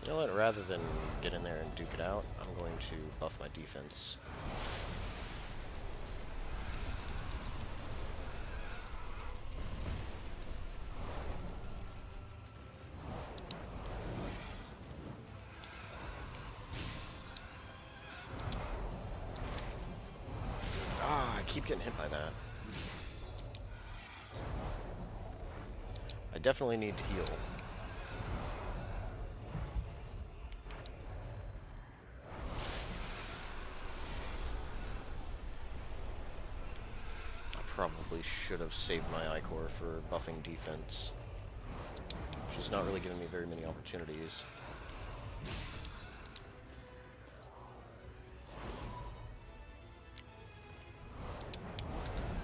You know what? Rather than get in there and duke it out, I'm going to buff my defense. I keep getting hit by that. I definitely need to heal. I probably should have saved my Ichor for buffing defense. She's not really giving me very many opportunities.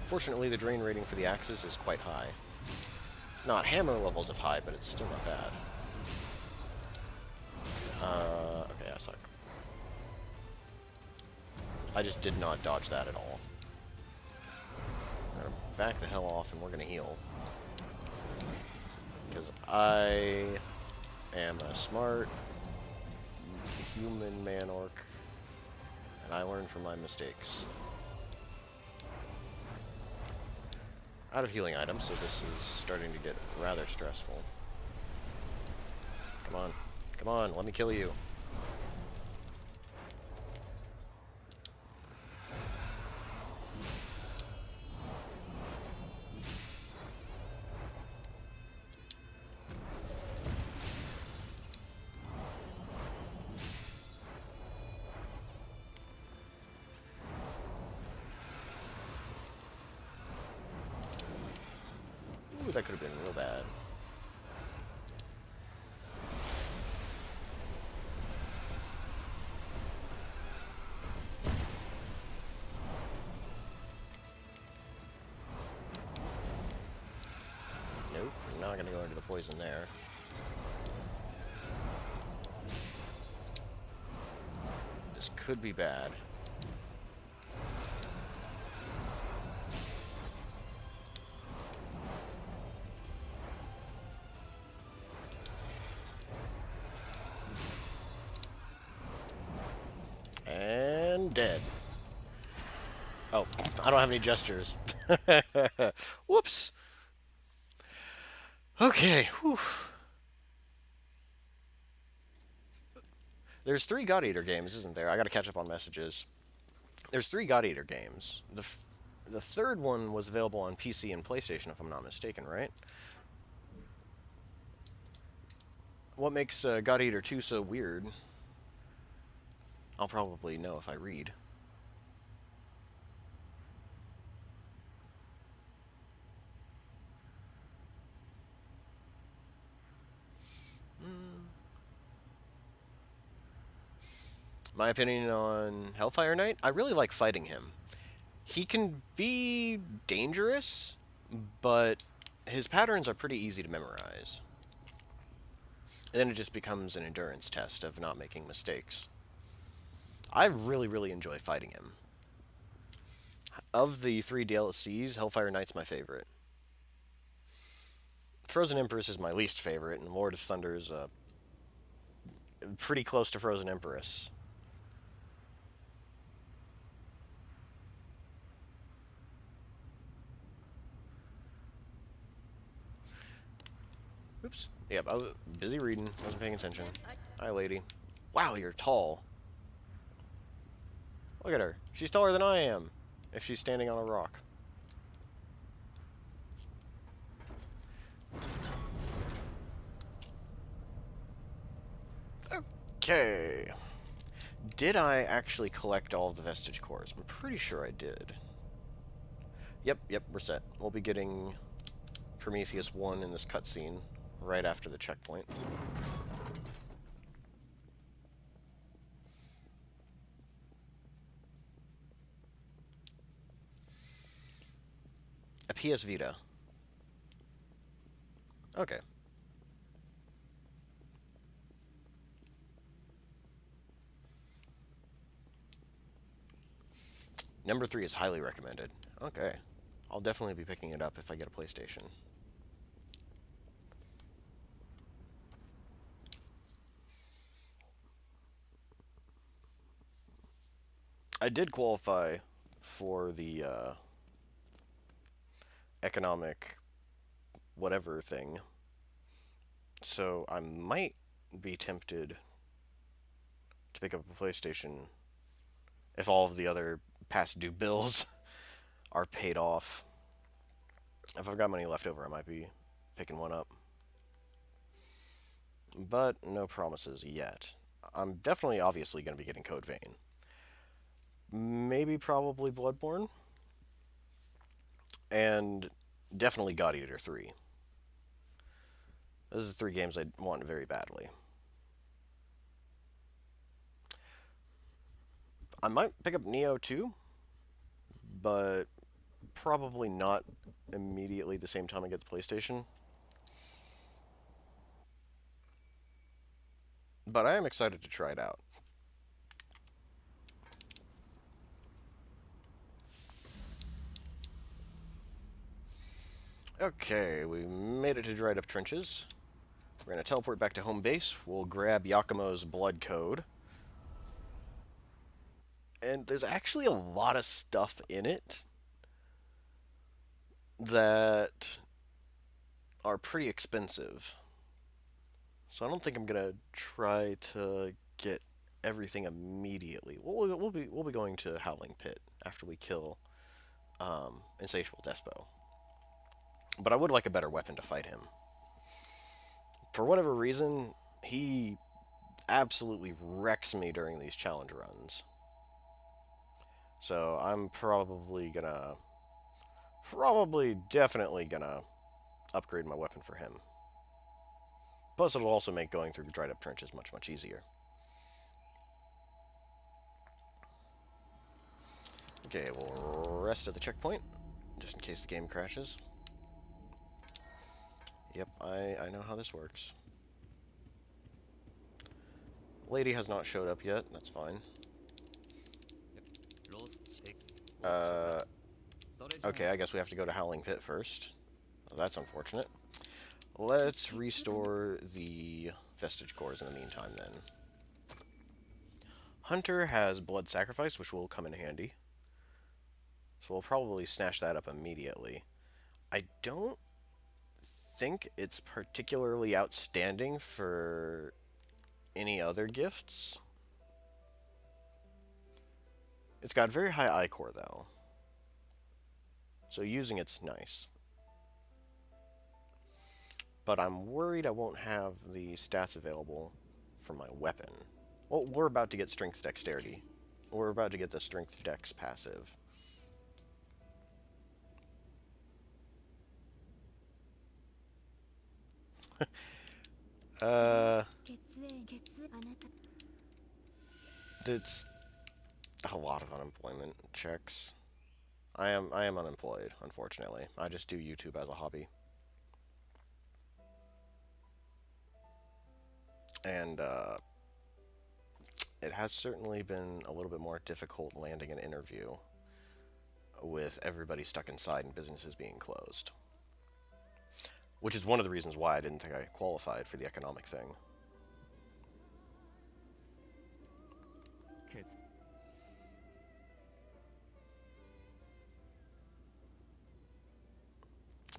Fortunately, the drain rating for the axes is quite high. Not hammer levels of high, but it's still not bad. Okay, I suck. I just did not dodge that at all. I'm gonna back the hell off and we're gonna heal. Because I am a smart human man-orc, and I learn from my mistakes. Out of healing items, so this is starting to get rather stressful. Come on. Come on, let me kill you. Ooh, that could have been real bad. Nope, we're not gonna go into the poison there. This could be bad. And dead. Oh, I don't have any gestures. Whoops. Okay, whew. There's 3 God Eater games, isn't there? I gotta catch up on messages. There's 3 God Eater games. The third one was available on PC and PlayStation, if I'm not mistaken, right? What makes God Eater 2 so weird? I'll probably know if I read. My opinion on Hellfire Knight? I really like fighting him. He can be dangerous, but his patterns are pretty easy to memorize. And then it just becomes an endurance test of not making mistakes. I really, really enjoy fighting him. Of the 3 DLCs, Hellfire Knight's my favorite. Frozen Empress is my least favorite, and Lord of Thunder is pretty close to Frozen Empress. Oops. Yep, I was busy reading. Wasn't paying attention. Hi, lady. Wow, you're tall. Look at her. She's taller than I am, if she's standing on a rock. Okay. Did I actually collect all of the vestige cores? I'm pretty sure I did. Yep, we're set. We'll be getting Prometheus 1 in this cutscene right after the checkpoint. A PS Vita. Okay. Number 3 is highly recommended. Okay. I'll definitely be picking it up if I get a PlayStation. I did qualify for the economic whatever thing, so I might be tempted to pick up a PlayStation if all of the other past due bills are paid off. If I've got money left over, I might be picking one up. But no promises yet. I'm definitely, obviously, going to be getting Code Vein. Maybe, probably Bloodborne. And definitely God Eater 3. Those are 3 games I want very badly. I might pick up Neo 2, but probably not immediately the same time I get the PlayStation. But I am excited to try it out. Okay, we made it to Dried Up Trenches. We're going to teleport back to home base. We'll grab Yakumo's blood code. And there's actually a lot of stuff in it that are pretty expensive. So I don't think I'm going to try to get everything immediately. We'll be going to Howling Pit after we kill Insatiable Despo. But I would like a better weapon to fight him. For whatever reason, he absolutely wrecks me during these challenge runs. So I'm definitely gonna upgrade my weapon for him. Plus it'll also make going through Dried Up Trenches much, much easier. Okay, we'll rest at the checkpoint, just in case the game crashes. Yep, I know how this works. Lady has not showed up yet, that's fine. Okay, I guess we have to go to Howling Pit first. Well, that's unfortunate. Let's restore the vestige cores in the meantime, then. Hunter has Blood Sacrifice, which will come in handy. So we'll probably snatch that up immediately. I don't think it's particularly outstanding for any other gifts. It's got very high Ichor, though. So using it's nice. But I'm worried I won't have the stats available for my weapon. Well, we're about to get Strength Dexterity. We're about to get the Strength Dex passive. It's a lot of unemployment checks. I am unemployed, unfortunately. I just do YouTube as a hobby. And it has certainly been a little bit more difficult landing an interview with everybody stuck inside and businesses being closed. Which is one of the reasons why I didn't think I qualified for the economic thing.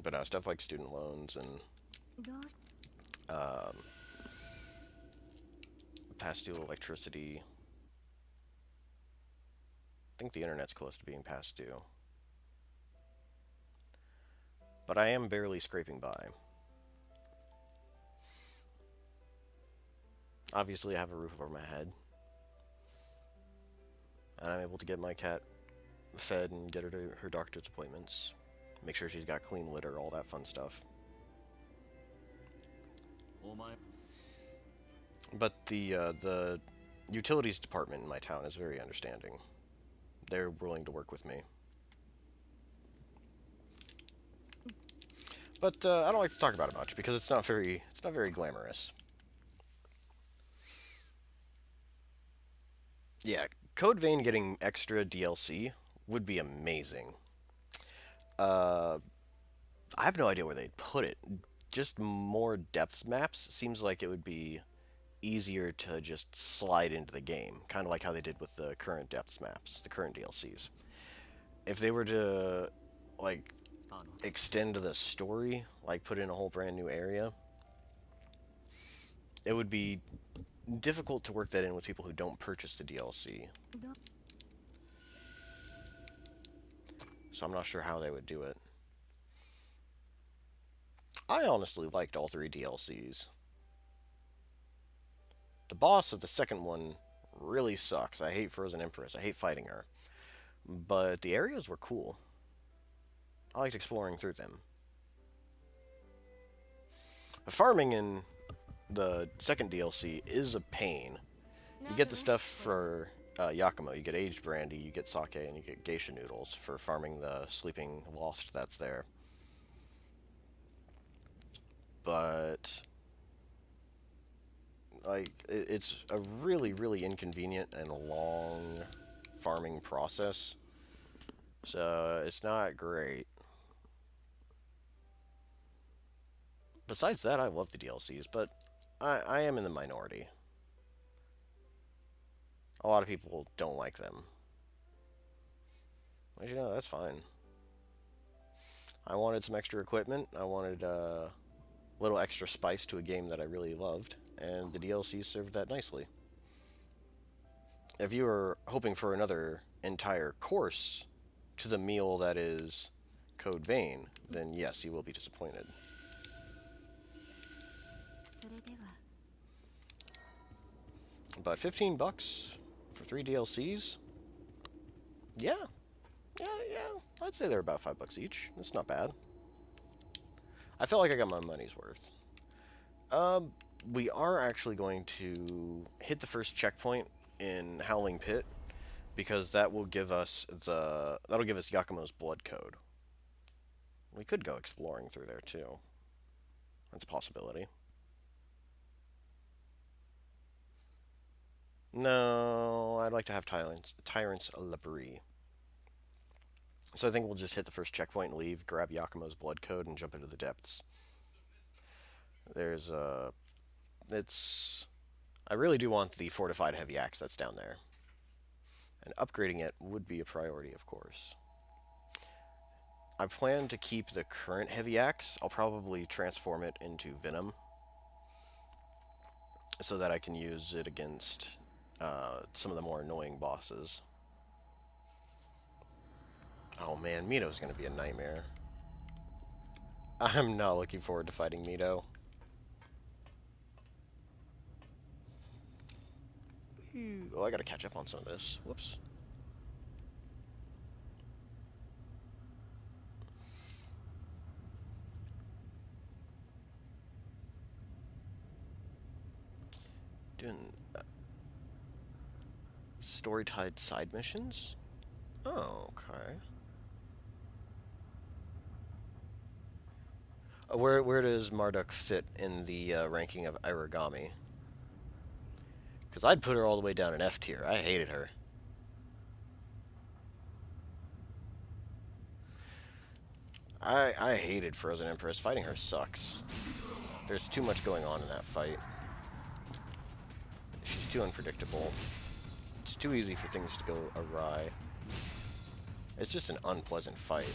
But stuff like student loans and past due electricity. I think the internet's close to being past due. But I am barely scraping by. Obviously, I have a roof over my head. and I'm able to get my cat fed and get her to her doctor's appointments. Make sure she's got clean litter, all that fun stuff. But the utilities department in my town is very understanding. They're willing to work with me. But I don't like to talk about it much because it's not very glamorous. Yeah, Code Vein getting extra DLC would be amazing. I have no idea where they'd put it. Just more depths maps seems like it would be easier to just slide into the game, kind of like how they did with the current depths maps, the current DLCs. If they were to like extend the story, like put in a whole brand new area, it would be difficult to work that in with people who don't purchase the DLC. So I'm not sure how they would do it. I honestly liked all 3 DLCs. The boss of the second one really sucks. I hate Frozen Empress. I hate fighting her. But the areas were cool. I liked exploring through them. Farming in the second DLC is a pain. You get the stuff for Yakumo. You get aged brandy, you get sake, and you get geisha noodles for farming the sleeping lost that's there. But like it's a really inconvenient and long farming process. So it's not great. Besides that, I love the DLCs, but I am in the minority. A lot of people don't like them. But you know, that's fine. I wanted some extra equipment. I wanted a little extra spice to a game that I really loved, and the DLC served that nicely. If you were hoping for another entire course to the meal that is Code Vein, then yes, you will be disappointed. But $15 for 3 DLCs? Yeah. Yeah. I'd say they're about $5 each. That's not bad. I felt like I got my money's worth. We are actually going to hit the first checkpoint in Howling Pit because that will give us that'll give us Yakumo's blood code. We could go exploring through there too. That's a possibility. No, I'd like to have Tyrant's Labrie. So I think we'll just hit the first checkpoint and leave, grab Yakumo's blood code, and jump into the depths. There's I really do want the fortified heavy axe that's down there. And upgrading it would be a priority, of course. I plan to keep the current heavy axe. I'll probably transform it into Venom so that I can use it against some of the more annoying bosses. Oh man, Mito's gonna be a nightmare. I'm not looking forward to fighting Mito. Oh, I gotta catch up on some of this. Whoops. Doing story-tied side missions? Oh, okay. Where does Marduk fit in the ranking of Irigami? Because I'd put her all the way down in F tier. I hated her. I hated Frozen Empress. Fighting her sucks. There's too much going on in that fight. She's too unpredictable. It's too easy for things to go awry. It's just an unpleasant fight.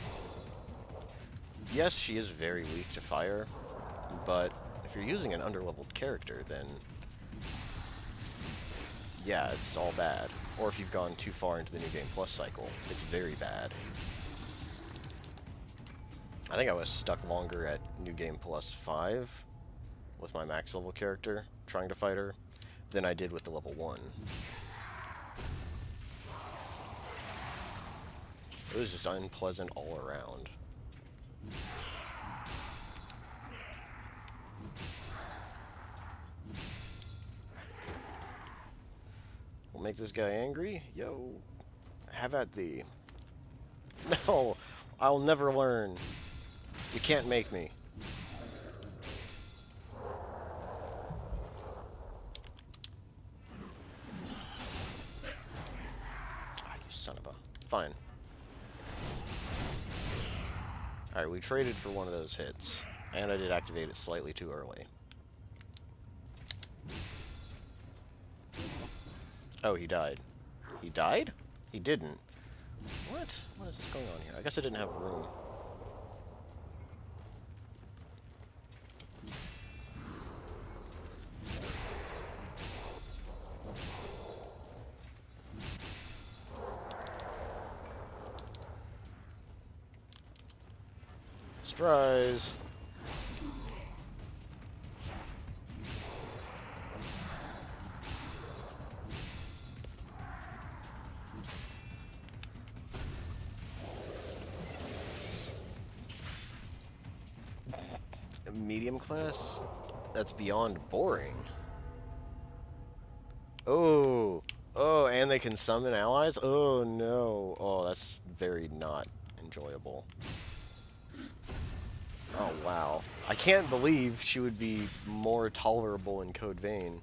Yes, she is very weak to fire, but if you're using an underleveled character, then yeah, it's all bad. Or if you've gone too far into the New Game Plus cycle, it's very bad. I think I was stuck longer at New Game Plus 5 with my max level character trying to fight her than I did with the level 1. It was just unpleasant all around. We'll make this guy angry. Yo, have at thee. No, I'll never learn. You can't make me. Ah, you son of a... Fine. Alright, we traded for one of those hits. And I did activate it slightly too early. Oh, he died. He died? He didn't. What? What is going on here? I guess I didn't have room. Surprise! Medium class? That's beyond boring. Oh! Oh, and they can summon allies? Oh, no. Oh, that's very not enjoyable. Oh, wow. I can't believe she would be more tolerable in Code Vein.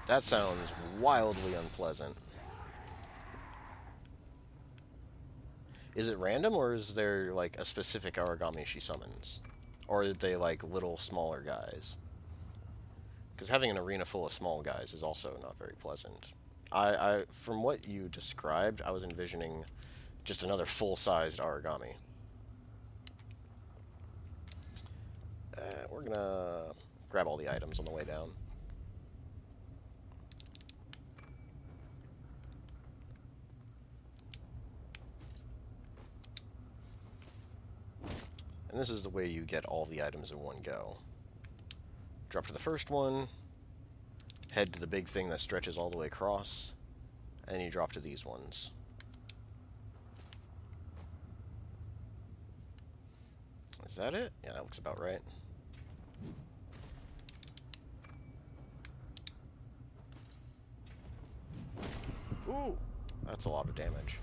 That sounds wildly unpleasant. Is it random, or is there, like, a specific Aragami she summons? Or are they, like, little, smaller guys? Because having an arena full of small guys is also not very pleasant. From what you described, I was envisioning just another full-sized Aragami. We're gonna grab all the items on the way down. And this is the way you get all the items in one go. Drop to the first one, head to the big thing that stretches all the way across, and then you drop to these ones. Is that it? Yeah, that looks about right. Ooh, that's a lot of damage.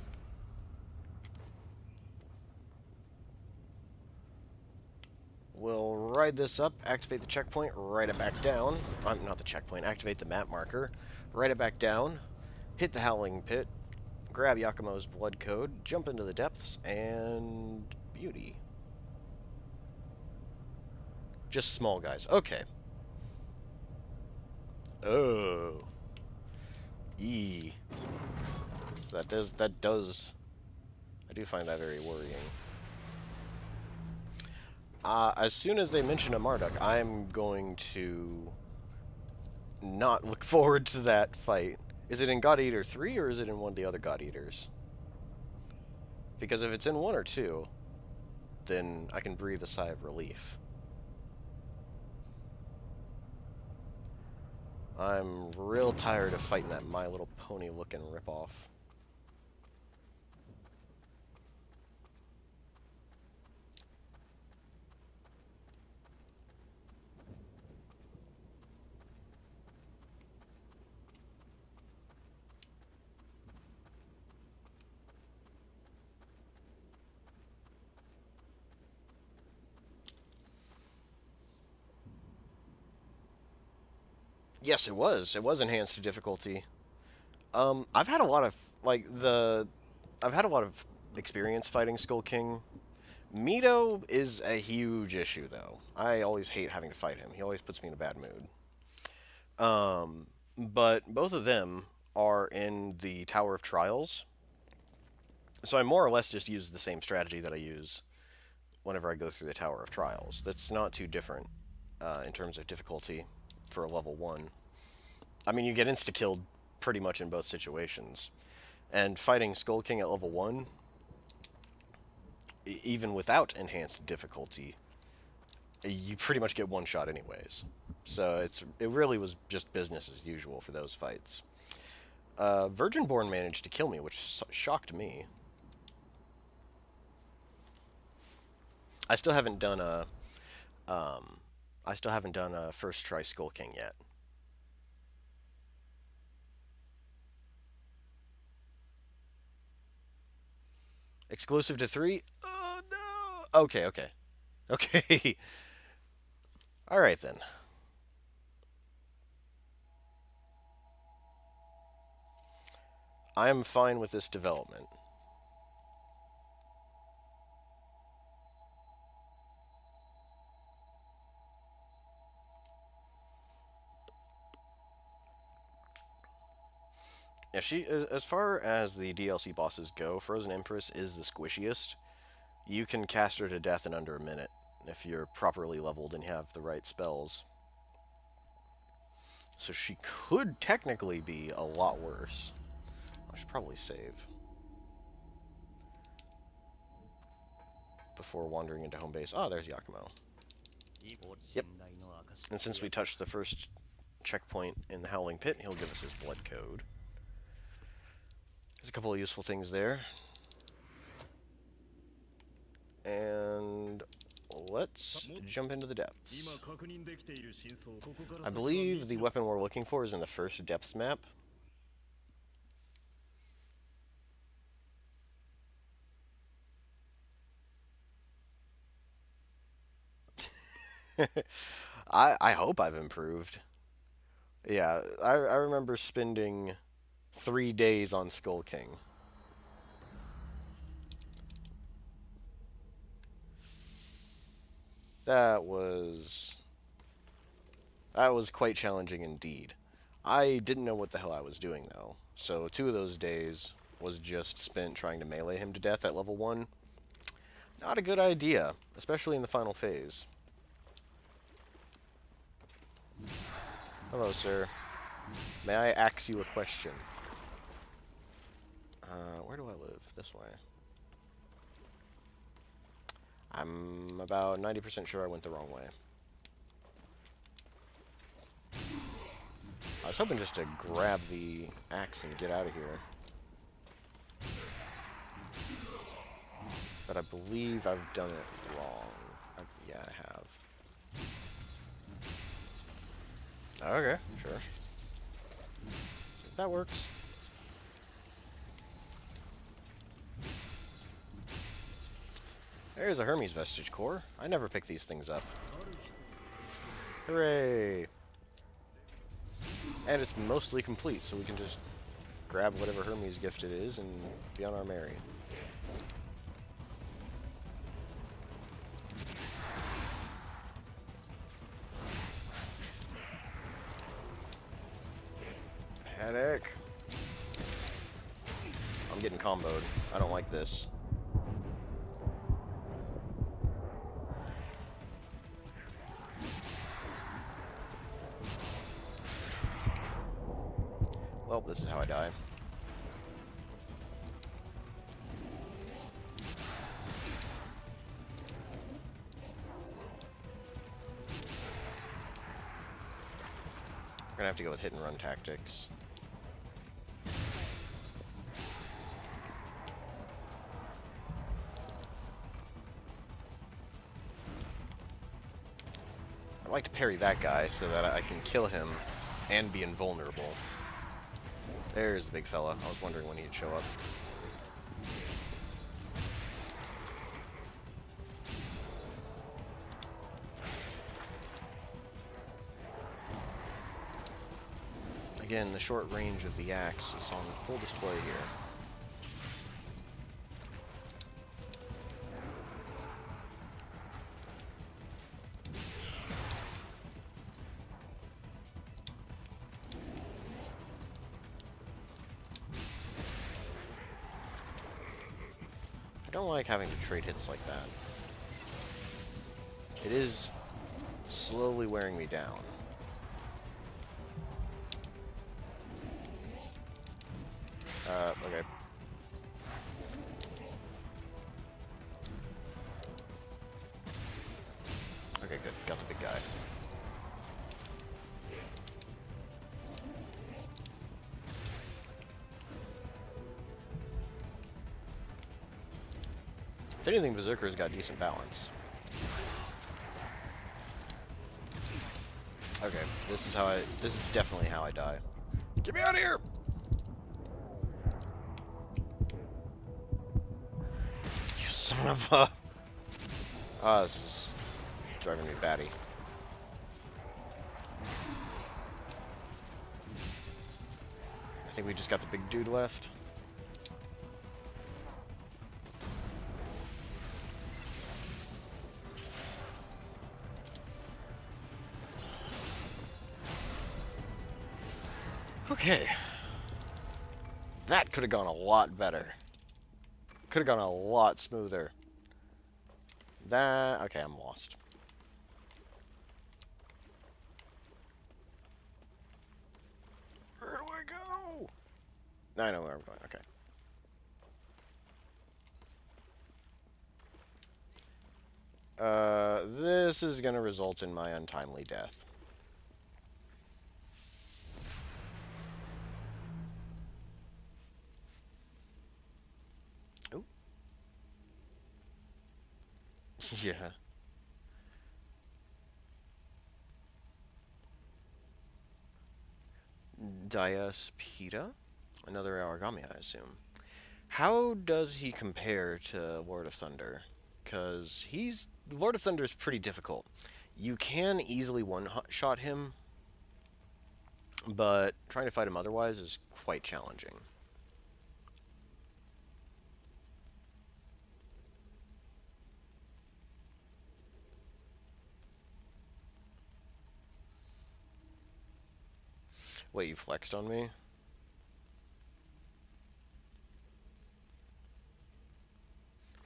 We'll ride this up, activate the checkpoint, ride it back down. Not the checkpoint, activate the map marker, ride it back down, hit the Howling Pit, grab Yakumo's blood code, jump into the depths, and beauty. Just small guys. Okay. Oh. E. So that does I do find that very worrying. As soon as they mention a Marduk, I'm going to not look forward to that fight. Is it in God Eater 3 or is it in one of the other God Eaters? Because if it's in 1 or 2, then I can breathe a sigh of relief. I'm real tired of fighting that My Little Pony looking ripoff. Yes, it was. It was enhanced to difficulty. I've had a lot of I've had a lot of experience fighting Skull King. Mito is a huge issue, though. I always hate having to fight him. He always puts me in a bad mood. But both of them are in the Tower of Trials, so I more or less just use the same strategy that I use whenever I go through the Tower of Trials. That's not too different in terms of difficulty for a level 1. I mean, you get insta-killed pretty much in both situations. And fighting Skull King at level 1, even without enhanced difficulty, you pretty much get one shot anyways. So it really was just business as usual for those fights. Virginborn managed to kill me, which shocked me. I still haven't done a first try Skull King yet. Exclusive to 3? Oh no. Okay, okay. Okay. All right then. I am fine with this development. Yeah, as far as the DLC bosses go, Frozen Empress is the squishiest. You can cast her to death in under a minute if you're properly leveled and have the right spells. So she could technically be a lot worse. I should probably save before wandering into home base. Oh, there's Yakumo. Yep. And since we touched the first checkpoint in the Howling Pit, he'll give us his blood code. There's a couple of useful things there. And let's jump into the depths. I believe the weapon we're looking for is in the first depths map. I hope I've improved. Yeah, I remember spending 3 days on Skull King. That was quite challenging indeed. I didn't know what the hell I was doing though. So 2 of those days was just spent trying to melee him to death at level 1. Not a good idea, especially in the final phase. Hello, sir. May I ask you a question? Where do I live? This way. I'm about 90% sure I went the wrong way. I was hoping just to grab the axe and get out of here. But I believe I've done it wrong. Yeah, I have. Okay, sure. That works. There's a Hermes Vestige Core. I never pick these things up. Hooray! And it's mostly complete, so we can just grab whatever Hermes gift it is and be on our merry. Headache. I'm getting comboed. I don't like this. Well, this is how I die. We're gonna have to go with hit and run tactics. I'd like to parry that guy so that I can kill him and be invulnerable. There's the big fella. I was wondering when he'd show up. Again, the short range of the axe is on full display here. I don't like having to trade hits like that. It is slowly wearing me down. Okay. Okay, good. If anything, Berserker's got decent balance. Okay, this is definitely how I die. Get me out of here! You son of a... Ah, this is driving me batty. I think we just got the big dude left. Okay. That could have gone a lot better. Could have gone a lot smoother. That... Okay, I'm lost. Where do I go? I know where I'm going. Okay. This is going to result in my untimely death. Ooh. Yeah. Diospeda? Another origami, I assume. How does he compare to Lord of Thunder? Because Lord of Thunder is pretty difficult. You can easily one-shot him, but trying to fight him otherwise is quite challenging. Wait, you flexed on me?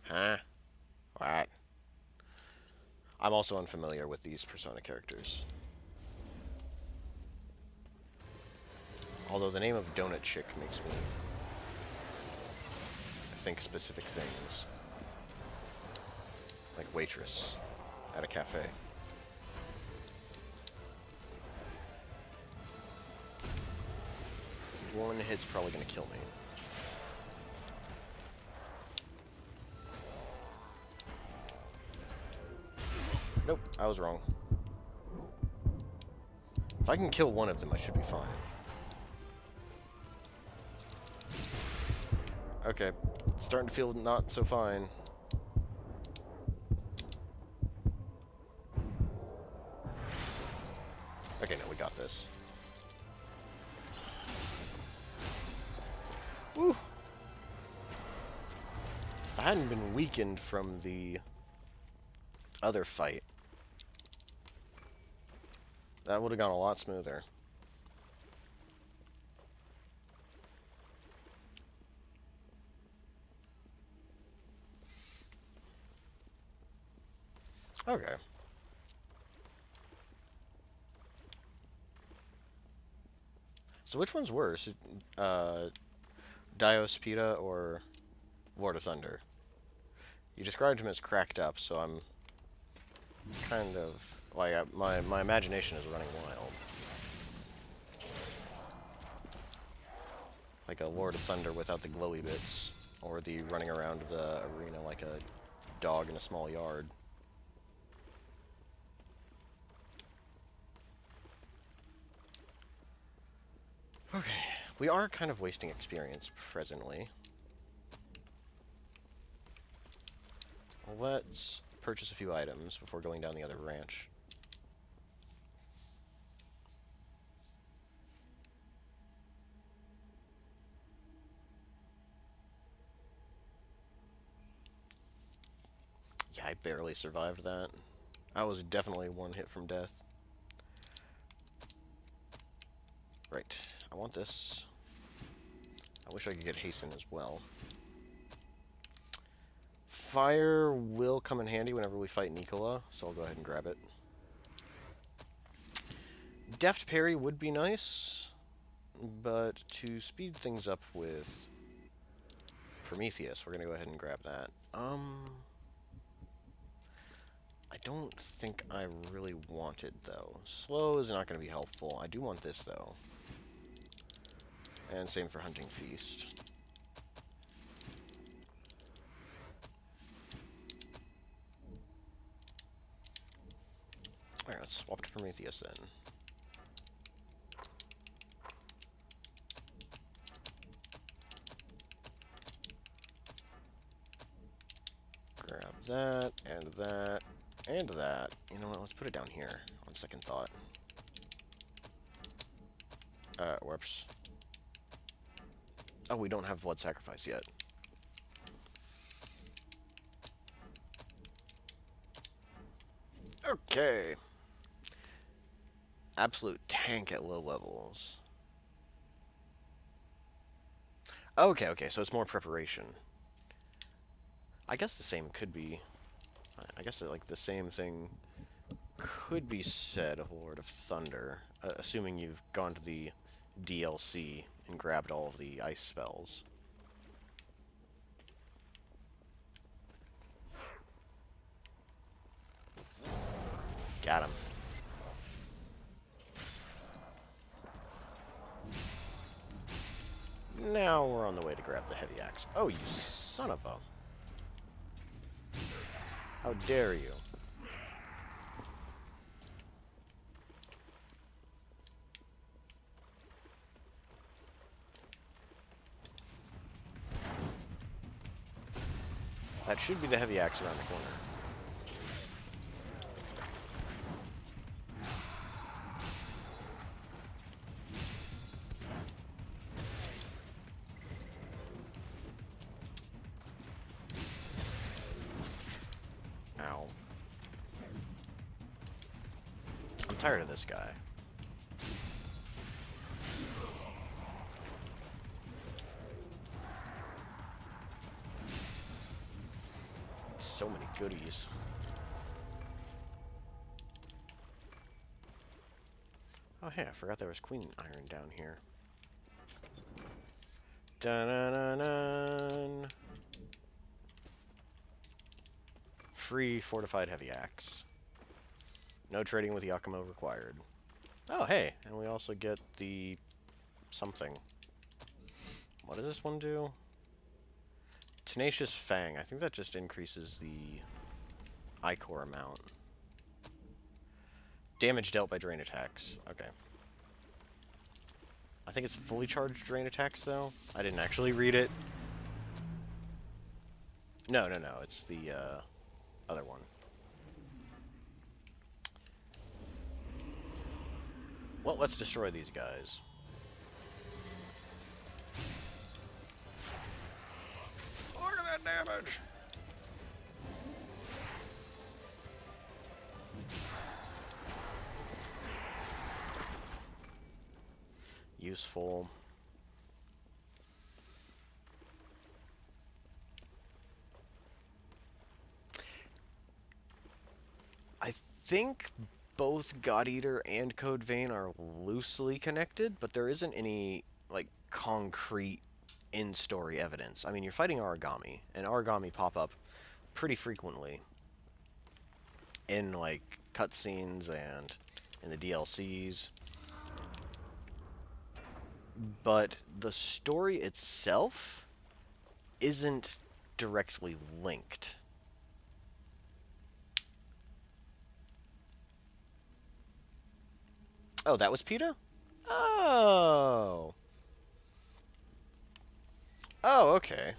Huh? What? I'm also unfamiliar with these Persona characters. Although the name of Donut Chick makes me think specific things. Like waitress at a cafe. One hit's probably gonna kill me. Nope, I was wrong. If I can kill one of them, I should be fine. Okay, starting to feel not so fine. Okay, no, we got this. Woo! If I hadn't been weakened from the other fight, that would have gone a lot smoother. Okay. So which one's worse? Diospeda or Lord of Thunder? You described him as cracked up, so I'm kind of... like, my imagination is running wild. Like a Lord of Thunder without the glowy bits, or the running around the arena like a dog in a small yard. Okay, we are kind of wasting experience presently. Let's purchase a few items before going down the other ranch. Yeah, I barely survived that. I was definitely one hit from death. Right, I want this. I wish I could get hasten as well. Fire will come in handy whenever we fight Nicola, so I'll go ahead and grab it. Deft Parry would be nice, but to speed things up with Prometheus, we're going to go ahead and grab that. I don't think I really want it, though. Slow is not going to be helpful. I do want this, though. And same for Hunting Feast. Alright, let's swap to Prometheus then. Grab that, and that, and that. You know what, let's put it down here, on second thought. Whoops. Oh, we don't have Blood Sacrifice yet. Okay. Absolute tank at low levels. Okay, okay, so it's more preparation. I guess the same could be... I guess, like, the same thing could be said of Lord of Thunder, assuming you've gone to the DLC and grabbed all of the ice spells. Got him. Now we're on the way to grab the heavy axe. Oh, you son of a... How dare you? That should be the heavy axe around the corner. Ow. I'm tired of this guy. So many goodies. Oh hey, I forgot there was Queen Iron down here. Dun-dun-dun-dun. Free fortified heavy axe. No trading with Yakumo required. Oh hey, and we also get the something. What does this one do? Tenacious Fang. I think that just increases the Ichor amount. Damage dealt by drain attacks. Okay. I think it's fully charged drain attacks, though. I didn't actually read it. No, no, no. It's the other one. Well, let's destroy these guys. Look at that damage! Useful. I think both God Eater and Code Vein are loosely connected, but there isn't any, like, concrete in-story evidence. I mean, you're fighting Origami, and Origami pop up pretty frequently in, like, cutscenes and in the DLCs. But the story itself isn't directly linked. Oh, that was PETA? Oh. Oh, okay.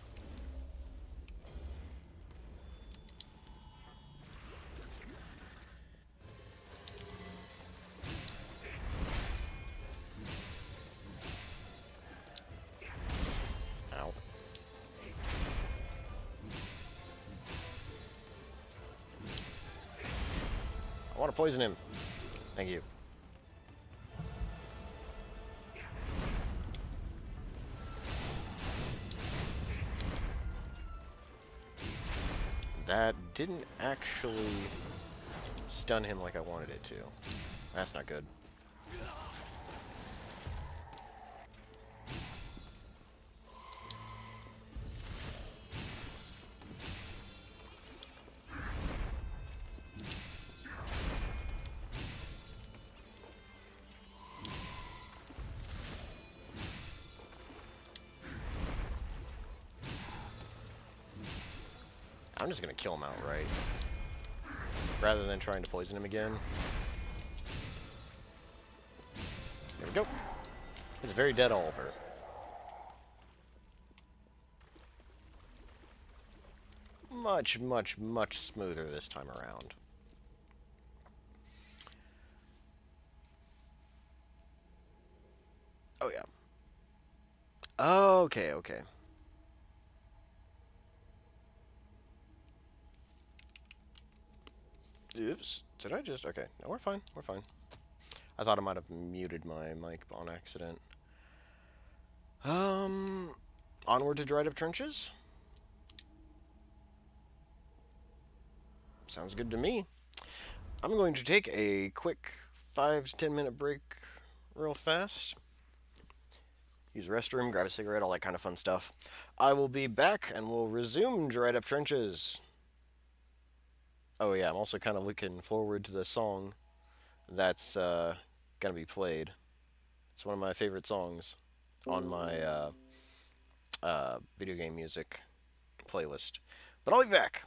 Ow. I want to poison him. Thank you. That didn't actually stun him like I wanted it to. That's not good. I'm just gonna kill him outright, rather than trying to poison him again. we go. It's a very dead Oliver. Much, much, much smoother this time around. Oh, yeah. Okay, okay. Oops. Did I just... Okay. No, we're fine. We're fine. I thought I might have muted my mic on accident. Onward to Dried Up Trenches? Sounds good to me. I'm going to take a quick 5 to 10 minute break real fast. Use the restroom, grab a cigarette, all that kind of fun stuff. I will be back and we'll resume Dried Up Trenches. Oh yeah, I'm also kind of looking forward to the song that's gonna be played. It's one of my favorite songs on my video game music playlist. But I'll be back.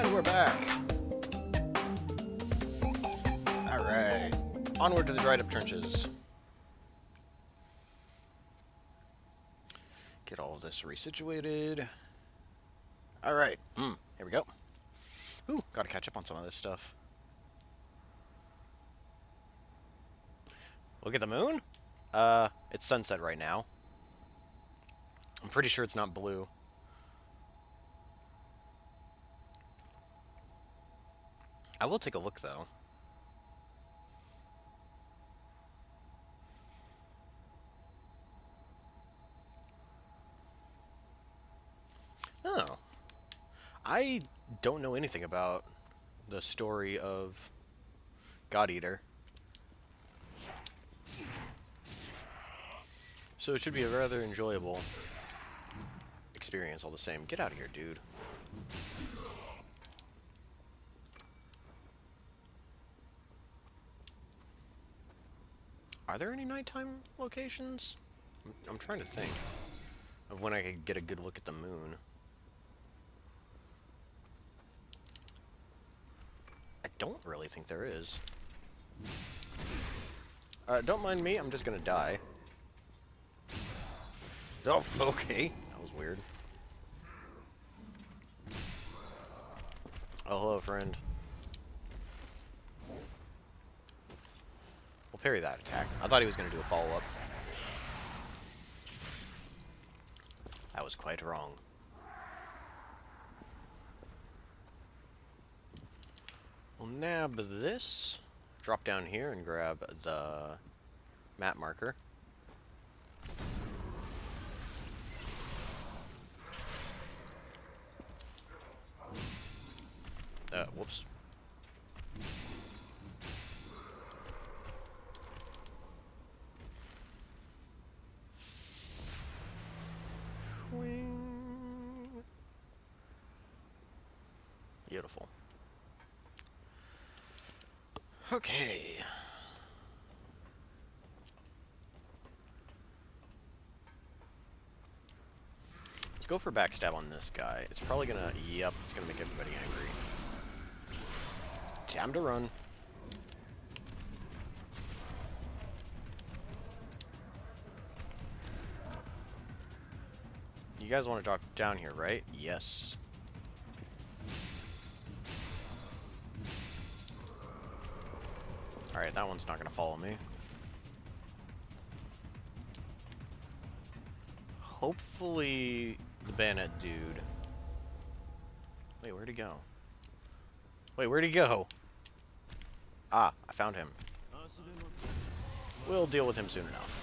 And we're back. Alright. Onward to the dried up trenches. Get all of this resituated. Alright. Here we go. Ooh, gotta catch up on some of this stuff. Look at the moon? It's sunset right now. I'm pretty sure it's not blue. I will take a look, though. Oh. I don't know anything about the story of God Eater. So it should be a rather enjoyable experience all the same. Get out of here, dude. Are there any nighttime locations? I'm trying to think of when I could get a good look at the moon. I don't really think there is. Don't mind me, I'm just gonna die. Oh, okay. That was weird. Oh, hello, friend. We'll parry that attack. I thought he was going to do a follow-up. I was quite wrong. We'll nab this. Drop down here and grab the map marker. Whoops. Beautiful. Okay. Let's go for backstab on this guy. It's probably gonna, yep, it's gonna make everybody angry. Time to run. You guys want to drop down here, right? Yes. Alright, that one's not going to follow me. Hopefully the bayonet dude... Wait, where'd he go? Wait, where'd he go? Ah, I found him. We'll deal with him soon enough.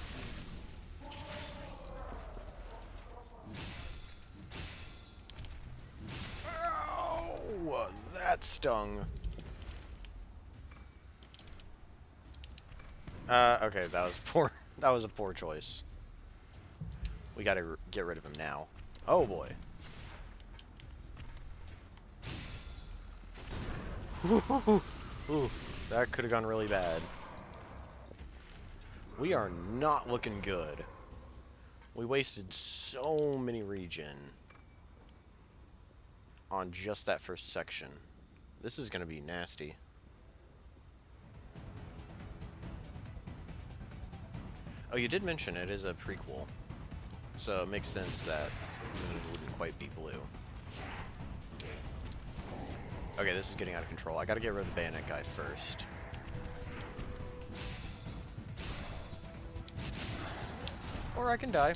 Oh, that stung. Okay, that was poor. That was a poor choice. We gotta get rid of him now. Oh boy. Ooh, that could have gone really bad. We are not looking good. We wasted so many regen on just that first section. This is gonna be nasty. Oh, you did mention it is a prequel, so it makes sense that it wouldn't quite be blue. Okay, this is getting out of control. I gotta get rid of the bayonet guy first. Or I can die.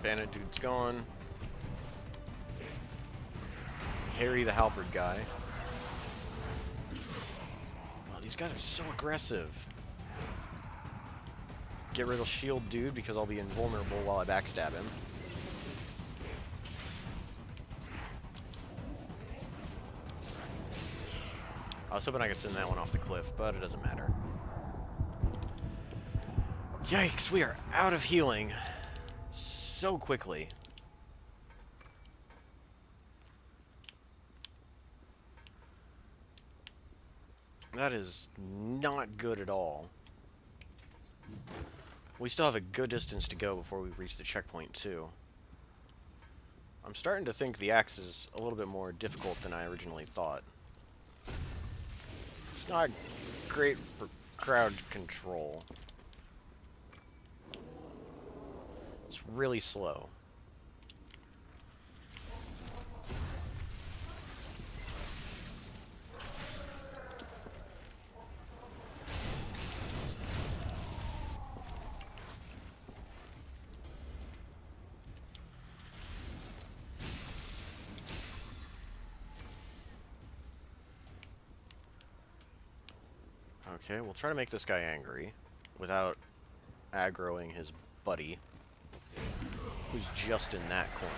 Bayonet dude's gone. Harry the halberd guy. Wow, these guys are so aggressive. Get rid of shield dude because I'll be invulnerable while I backstab him. I was hoping I could send that one off the cliff, but it doesn't matter. Yikes, we are out of healing so quickly. That is not good at all. We still have a good distance to go before we reach the checkpoint, too. I'm starting to think the axe is a little bit more difficult than I originally thought. It's not great for crowd control. It's really slow. Okay, we'll try to make this guy angry without aggroing his buddy, who's just in that corner.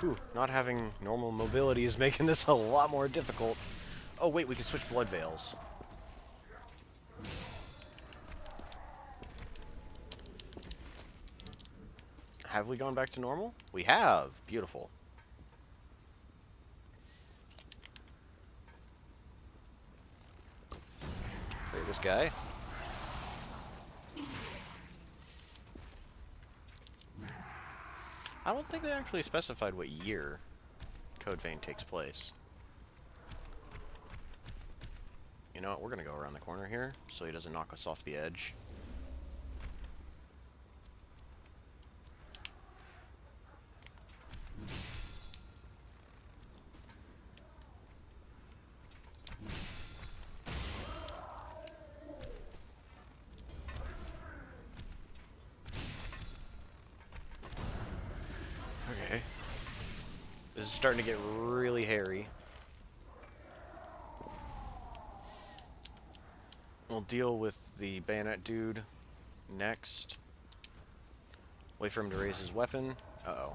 Whew, not having normal mobility is making this a lot more difficult. Oh wait, we can switch blood veils. Have we gone back to normal? We have. Beautiful. Play this guy. I don't think they actually specified what year Code Vein takes place. You know what? We're going to go around the corner here so he doesn't knock us off the edge. Okay. This is starting to get really hairy. We'll deal with the bayonet dude next. Wait for him to raise his weapon. Uh-oh.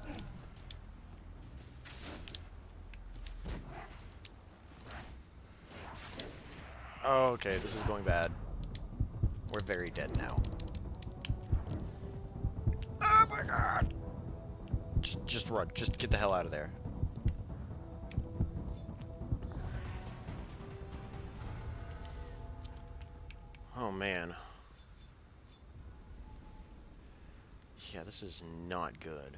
Oh, okay, this is going bad. We're very dead now. Oh my god! Just run. Just get the hell out of there. Oh, man. Yeah, this is not good.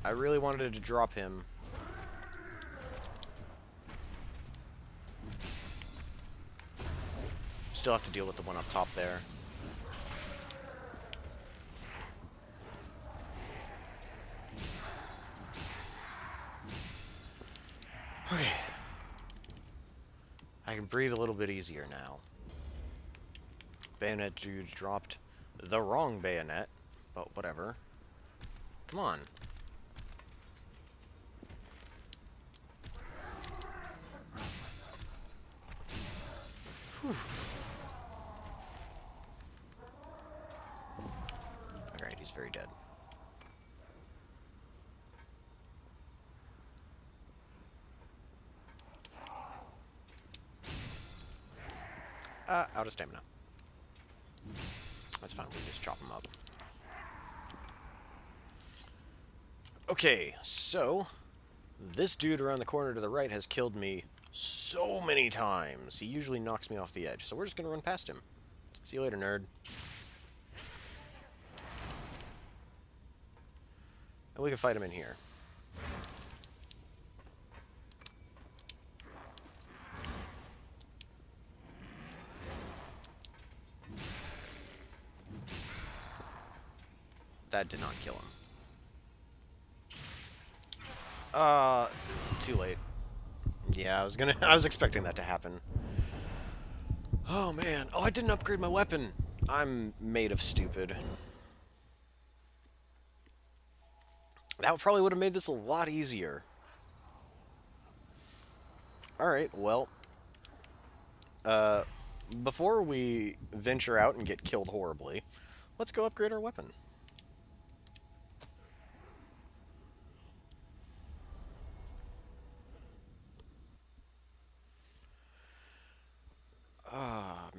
I really wanted to drop him. Still have to deal with the one up top there. Okay. I can breathe a little bit easier now. Bayonet dude dropped the wrong bayonet, but whatever. Come on. Whew. Alright, he's very dead. Out of stamina. That's fine, we just chop him up. Okay, so this dude around the corner to the right has killed me so many times. He usually knocks me off the edge, so we're just gonna run past him. See you later, nerd. And we can fight him in here. That did not kill him. Too late. Yeah, I was expecting that to happen. Oh man. Oh, I didn't upgrade my weapon. I'm made of stupid. That probably would have made this a lot easier. Alright, well. Before we venture out and get killed horribly, let's go upgrade our weapon.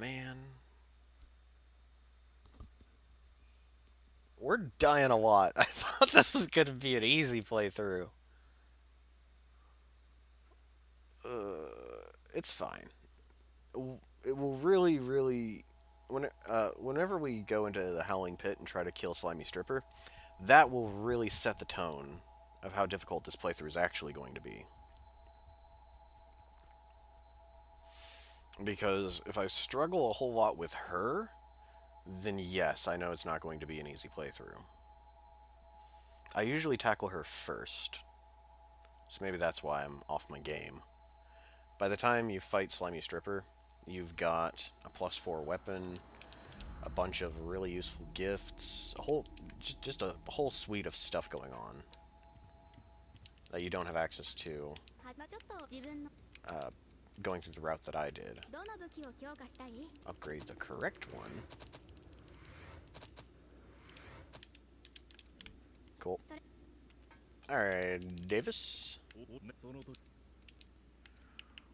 man. We're dying a lot. I thought this was going to be an easy playthrough. It's fine. It will really, really... whenever we go into the Howling Pit and try to kill Slimy Stripper, that will really set the tone of how difficult this playthrough is actually going to be. Because if I struggle a whole lot with her, then yes, I know it's not going to be an easy playthrough. I usually tackle her first, so maybe that's why I'm off my game. By the time you fight Slimy Stripper, you've got a +4 weapon, a bunch of really useful gifts, just a whole suite of stuff going on that you don't have access to going through the route that I did. Upgrade the correct one. Cool. Alright, Davis.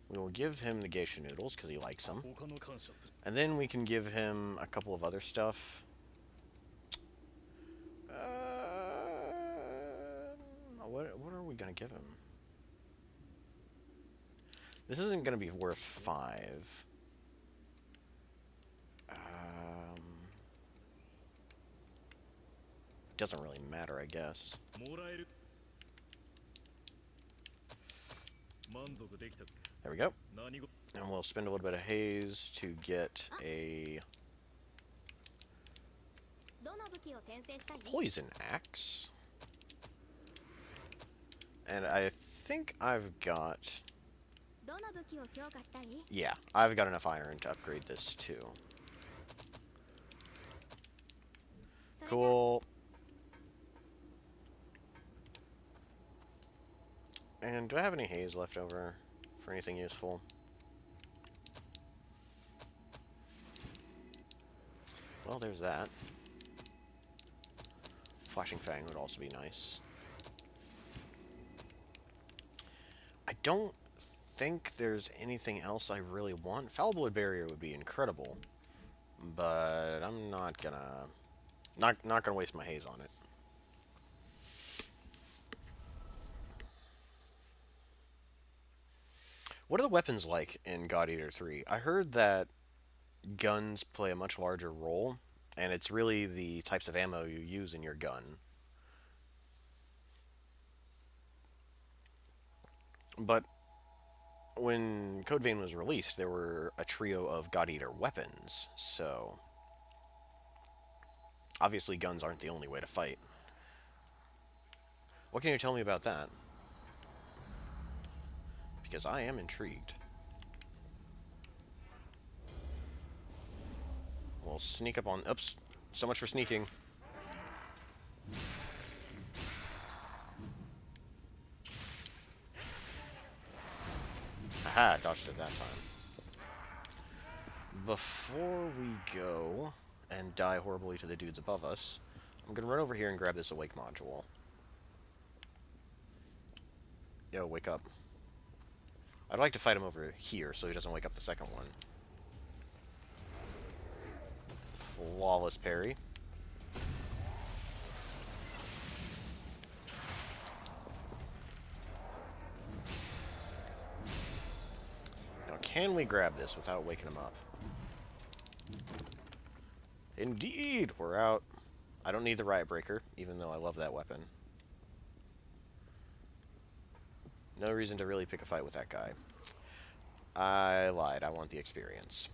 We will give him the geisha noodles because he likes them. And then we can give him a couple of other stuff. What are we going to give him? This isn't going to be worth 5. Doesn't really matter, I guess. There we go. And we'll spend a little bit of haze to get a poison axe. And I think I've got... yeah, I've got enough iron to upgrade this too. Cool. And do I have any haze left over for anything useful? Well, there's that. Flashing Fang would also be nice. I don't think there's anything else I really want. Fallible Barrier would be incredible, but I'm not gonna waste my haze on it. What are the weapons like in God Eater 3? I heard that guns play a much larger role, and it's really the types of ammo you use in your gun. But when Code Vein was released, there were a trio of God Eater weapons, so obviously guns aren't the only way to fight. What can you tell me about that? Because I am intrigued. We'll sneak up on... oops. So much for sneaking. Aha, dodged it that time. Before we go and die horribly to the dudes above us, I'm going to run over here and grab this awake module. Yo, wake up. I'd like to fight him over here so he doesn't wake up the second one. Flawless parry. Now, can we grab this without waking him up? Indeed! We're out. I don't need the Riot Breaker, even though I love that weapon. No reason to really pick a fight with that guy. I lied. I want the experience.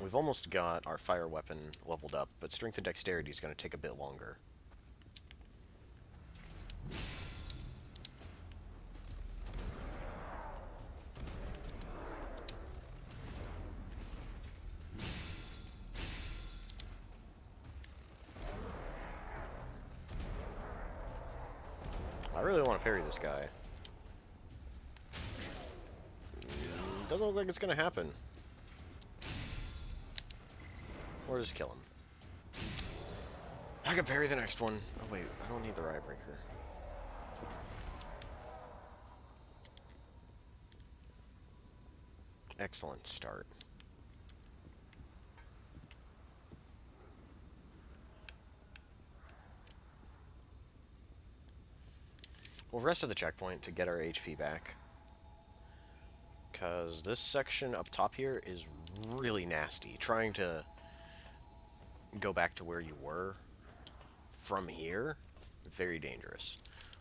We've almost got our fire weapon leveled up, but strength and dexterity is going to take a bit longer. I really want to parry this guy. Doesn't look like it's going to happen. Or just kill him. I can parry the next one. Oh wait, I don't need the Riot Breaker. Excellent start. We'll rest at the checkpoint to get our HP back. Because this section up top here is really nasty. Trying to go back to where you were from here, very dangerous.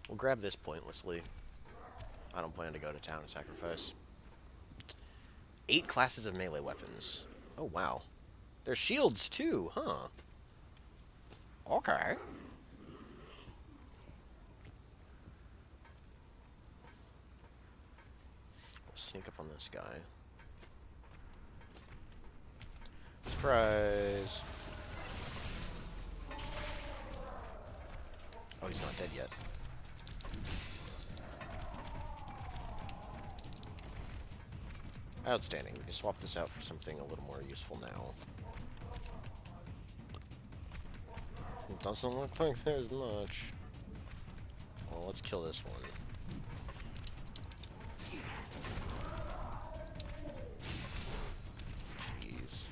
We'll grab this pointlessly. I don't plan to go to town and sacrifice. 8 classes of melee weapons. Oh, wow. There's shields, too, huh? Okay. Sneak up on this guy. Surprise! Oh, he's not dead yet. Outstanding. We can swap this out for something a little more useful now. It doesn't look like there's much. Well, let's kill this one. Jeez.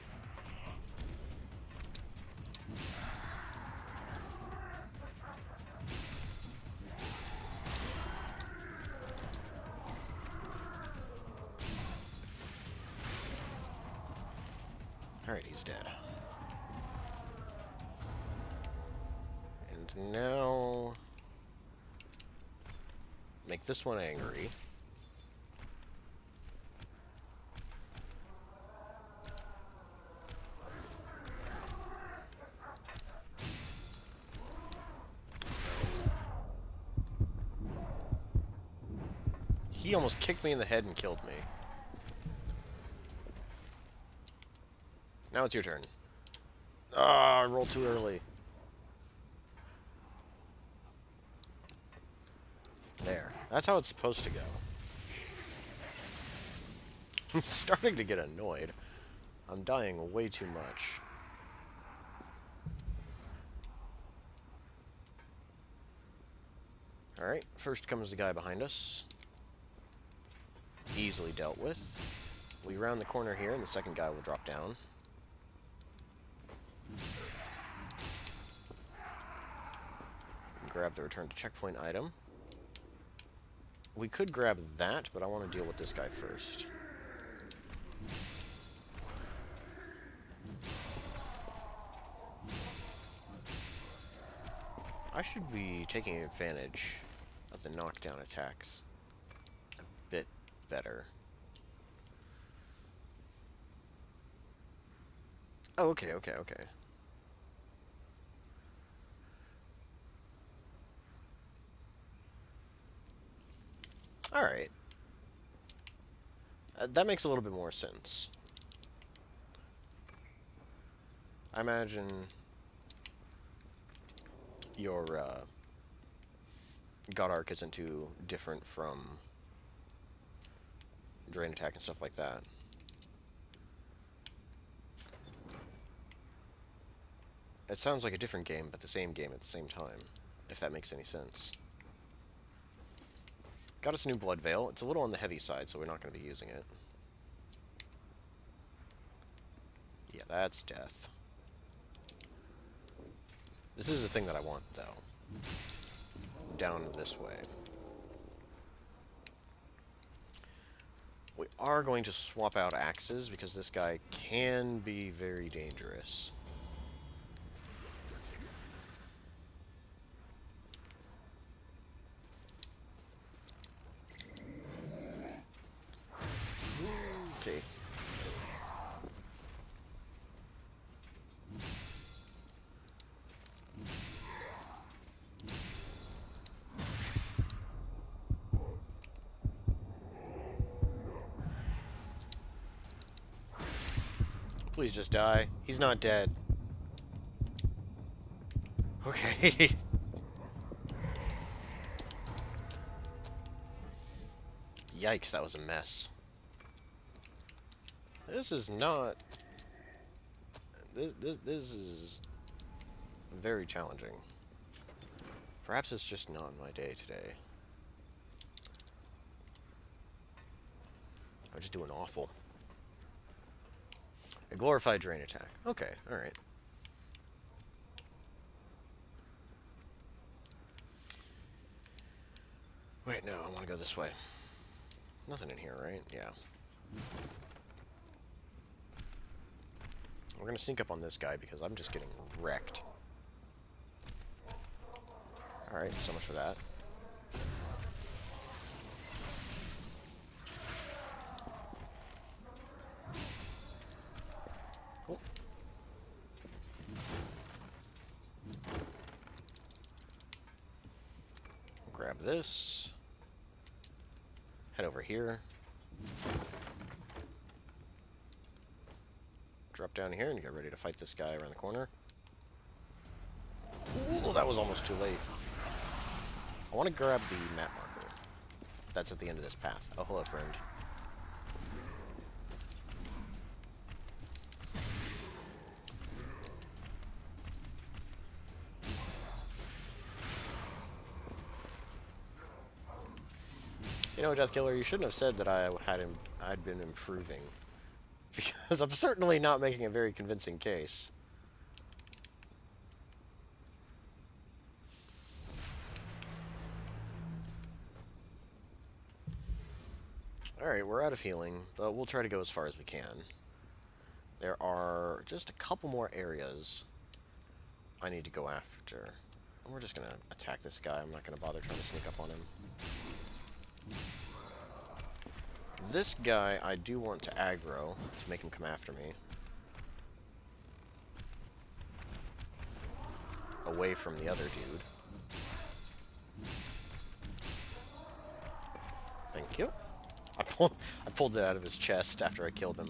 Alright, he's dead. And now... make this one angry. He almost kicked me in the head and killed me. Now it's your turn. Ah, I rolled too early. There. That's how it's supposed to go. I'm starting to get annoyed. I'm dying way too much. Alright, first comes the guy behind us. Easily dealt with. We round the corner here, and the second guy will drop down. Grab the return to checkpoint item. We could grab that, but I want to deal with this guy first. I should be taking advantage of the knockdown attacks a bit better. Oh, okay. Alright. That makes a little bit more sense. I imagine your God Arc isn't too different from Drain Attack and stuff like that. It sounds like a different game, but the same game at the same time, if that makes any sense. Got us a new Blood Veil. It's a little on the heavy side, so we're not going to be using it. Yeah, that's death. This is the thing that I want, though. Down this way. We are going to swap out axes, because this guy can be very dangerous. Okay. Please just die. He's not dead. Okay. Yikes, that was a mess. This is not... This is very challenging. Perhaps it's just not my day today. I'm just doing awful. A glorified drain attack. Okay, alright. Wait, no, I want to go this way. Nothing in here, right? Yeah. We're going to sneak up on this guy because I'm just getting wrecked. Alright, so much for that. Cool. Grab this. Head over here. Drop down here and get ready to fight this guy around the corner. Ooh, that was almost too late. I want to grab the map marker. That's at the end of this path. Oh, hello, friend. You know, Death Killer, you shouldn't have said that I'd been improving. Because I'm certainly not making a very convincing case. Alright, we're out of healing, but we'll try to go as far as we can. There are just a couple more areas I need to go after. We're just going to attack this guy. I'm not going to bother trying to sneak up on him. This guy, I do want to aggro to make him come after me. Away from the other dude. Thank you. I pulled it out of his chest after I killed him.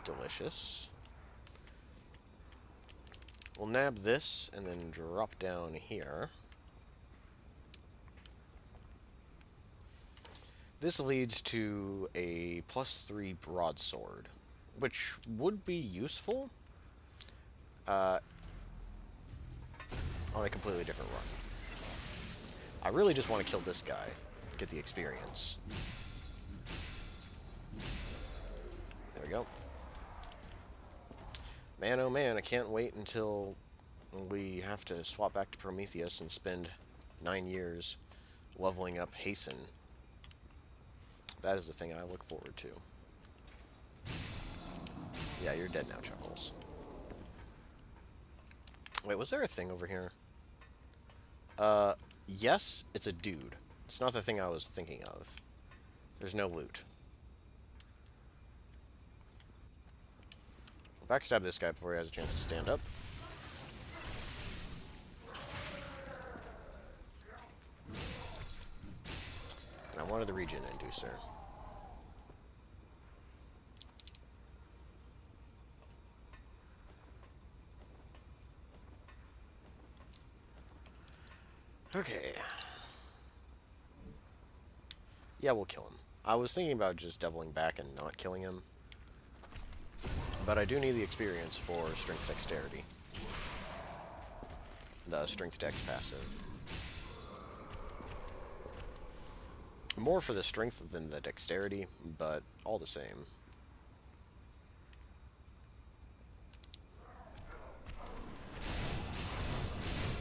Delicious. We'll nab this and then drop down here. This leads to a +3 broadsword, which would be useful on a completely different run. I really just want to kill this guy, get the experience. There we go. Man, oh man, I can't wait until we have to swap back to Prometheus and spend 9 years leveling up Hasten. That is the thing I look forward to. Yeah, you're dead now, Chuckles. Wait, was there a thing over here? Yes, it's a dude. It's not the thing I was thinking of. There's no loot. Backstab this guy before he has a chance to stand up. And I wanted the regen inducer. Okay. Yeah, we'll kill him. I was thinking about just doubling back and not killing him. But I do need the experience for Strength Dexterity. The Strength Dex passive. More for the Strength than the Dexterity, but all the same.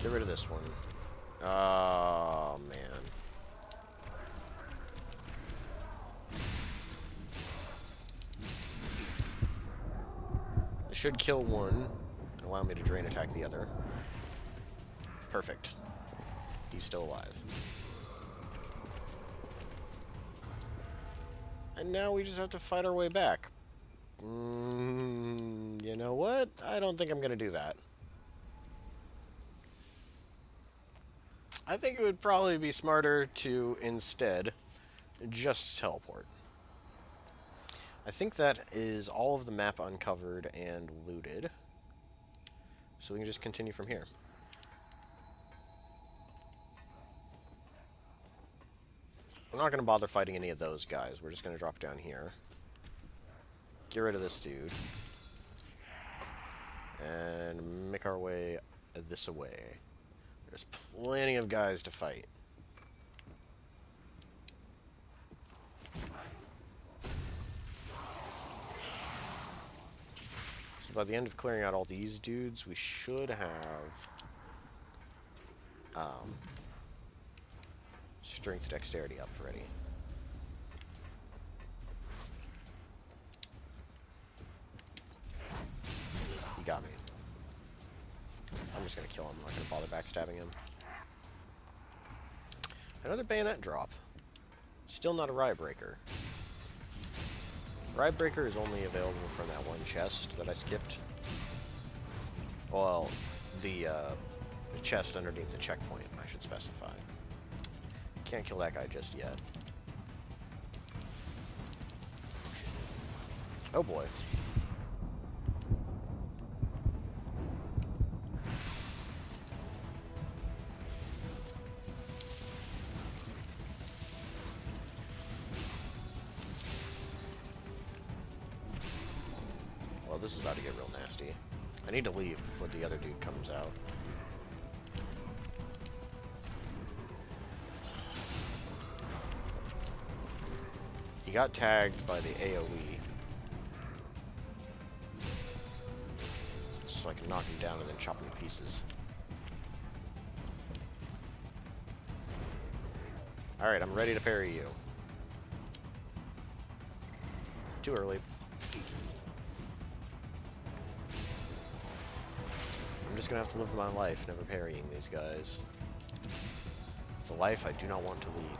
Get rid of this one. Oh, man. It should kill one and allow me to drain attack the other. Perfect. He's still alive. And now we just have to fight our way back. You know what? I don't think I'm going to do that. I think it would probably be smarter to, instead, just teleport. I think that is all of the map uncovered and looted. So we can just continue from here. I'm not going to bother fighting any of those guys. We're just going to drop down here. Get rid of this dude. And make our way this way. There's plenty of guys to fight. by the end of clearing out all these dudes, we should have strength and dexterity up already. He got me. I'm just gonna kill him. I'm not gonna bother backstabbing him. Another bayonet drop. Still not a Riot Breaker. Riot Breaker is only available from that one chest that I skipped. Well, the chest underneath the checkpoint, I should specify. Can't kill that guy just yet. Oh boy. Well, this is about to get real nasty. I need to leave before the other dude comes out. He got tagged by the AoE. So I can knock him down and then chop him to pieces. Alright, I'm ready to parry you. Too early. I'm just gonna have to live my life never parrying these guys. It's a life I do not want to lead.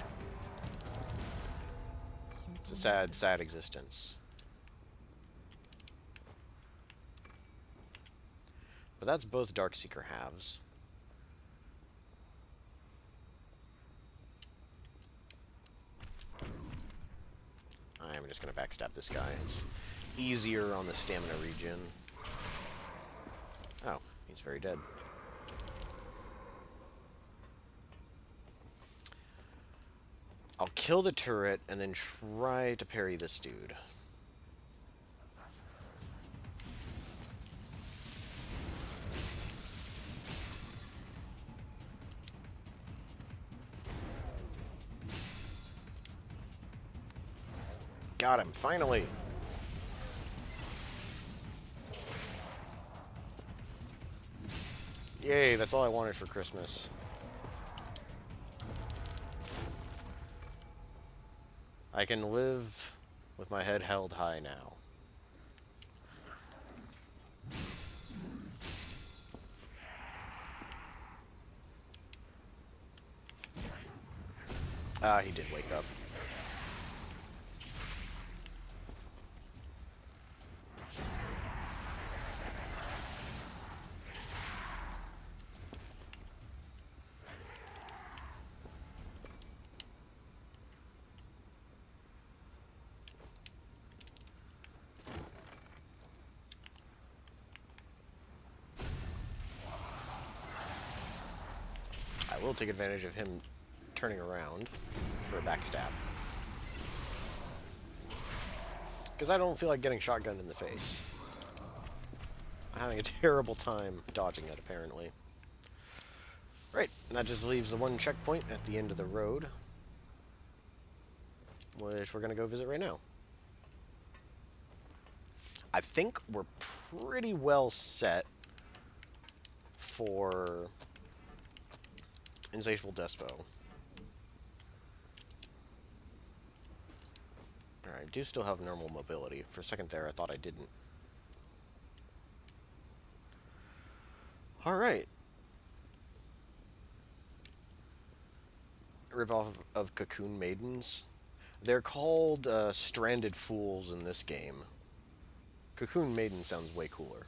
It's a sad, sad existence. But that's both Darkseeker halves. I'm just gonna backstab this guy. It's easier on the stamina regen. Oh, he's very dead. I'll kill the turret and then try to parry this dude. Got him, finally! Yay, that's all I wanted for Christmas. I can live with my head held high now. Ah, he did wake up. I will take advantage of him turning around for a backstab. Because I don't feel like getting shotgunned in the face. I'm having a terrible time dodging it, apparently. Right, and that just leaves the one checkpoint at the end of the road, which we're going to go visit right now. I think we're pretty well set for Insatiable Despo. Alright, I do still have normal mobility. For a second there, I thought I didn't. Alright. Ripoff of Cocoon Maidens. They're called Stranded Fools in this game. Cocoon Maiden sounds way cooler.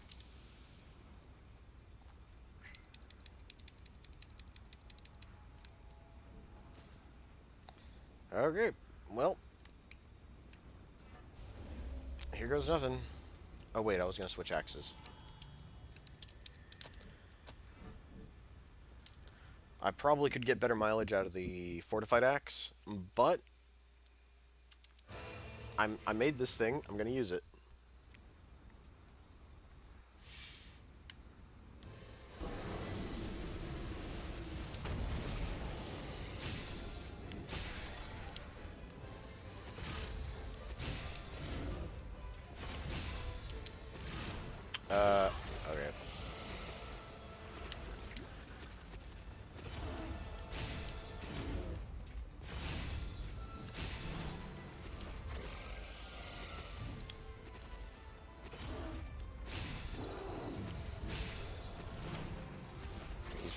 Okay, well. Here goes nothing. Oh wait, I was gonna switch axes. I probably could get better mileage out of the fortified axe, but I made this thing. I'm gonna use it.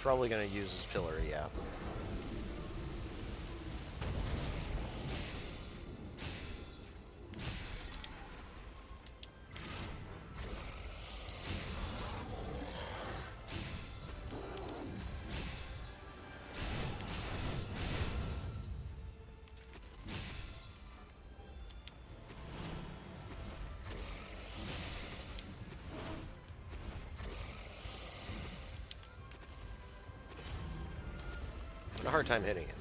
probably going to use his pillory, yeah. A hard time hitting him.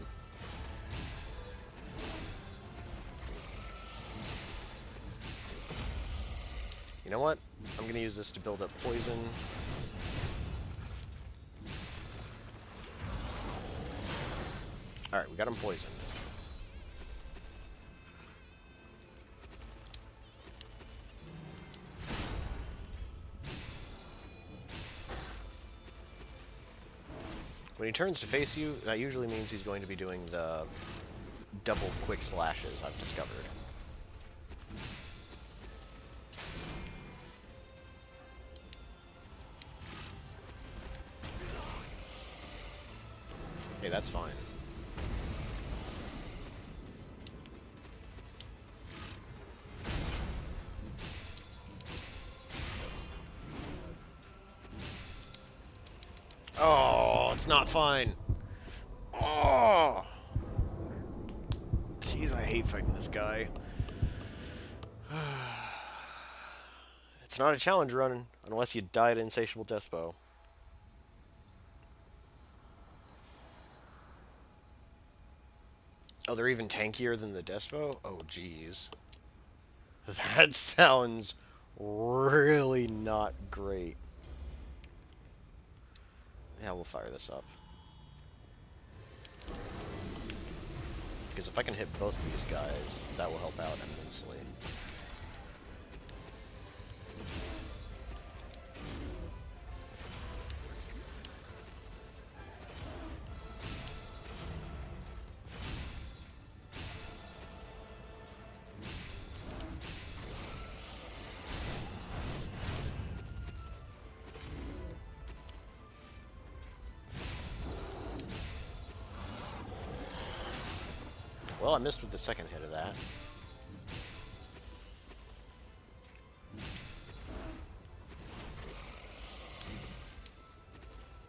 You know what? I'm going to use this to build up poison. Alright, we got him poisoned. When he turns to face you, that usually means he's going to be doing the double quick slashes, I've discovered. Hey, that's fine. Oh, it's not fine. Oh! Jeez, I hate fighting this guy. It's not a challenge run unless you die to Insatiable Despo. Oh, they're even tankier than the Despo? Oh, jeez. That sounds really not great. Yeah, we'll fire this up. Because if I can hit both of these guys, that will help out immensely. Well, I missed with the second hit of that.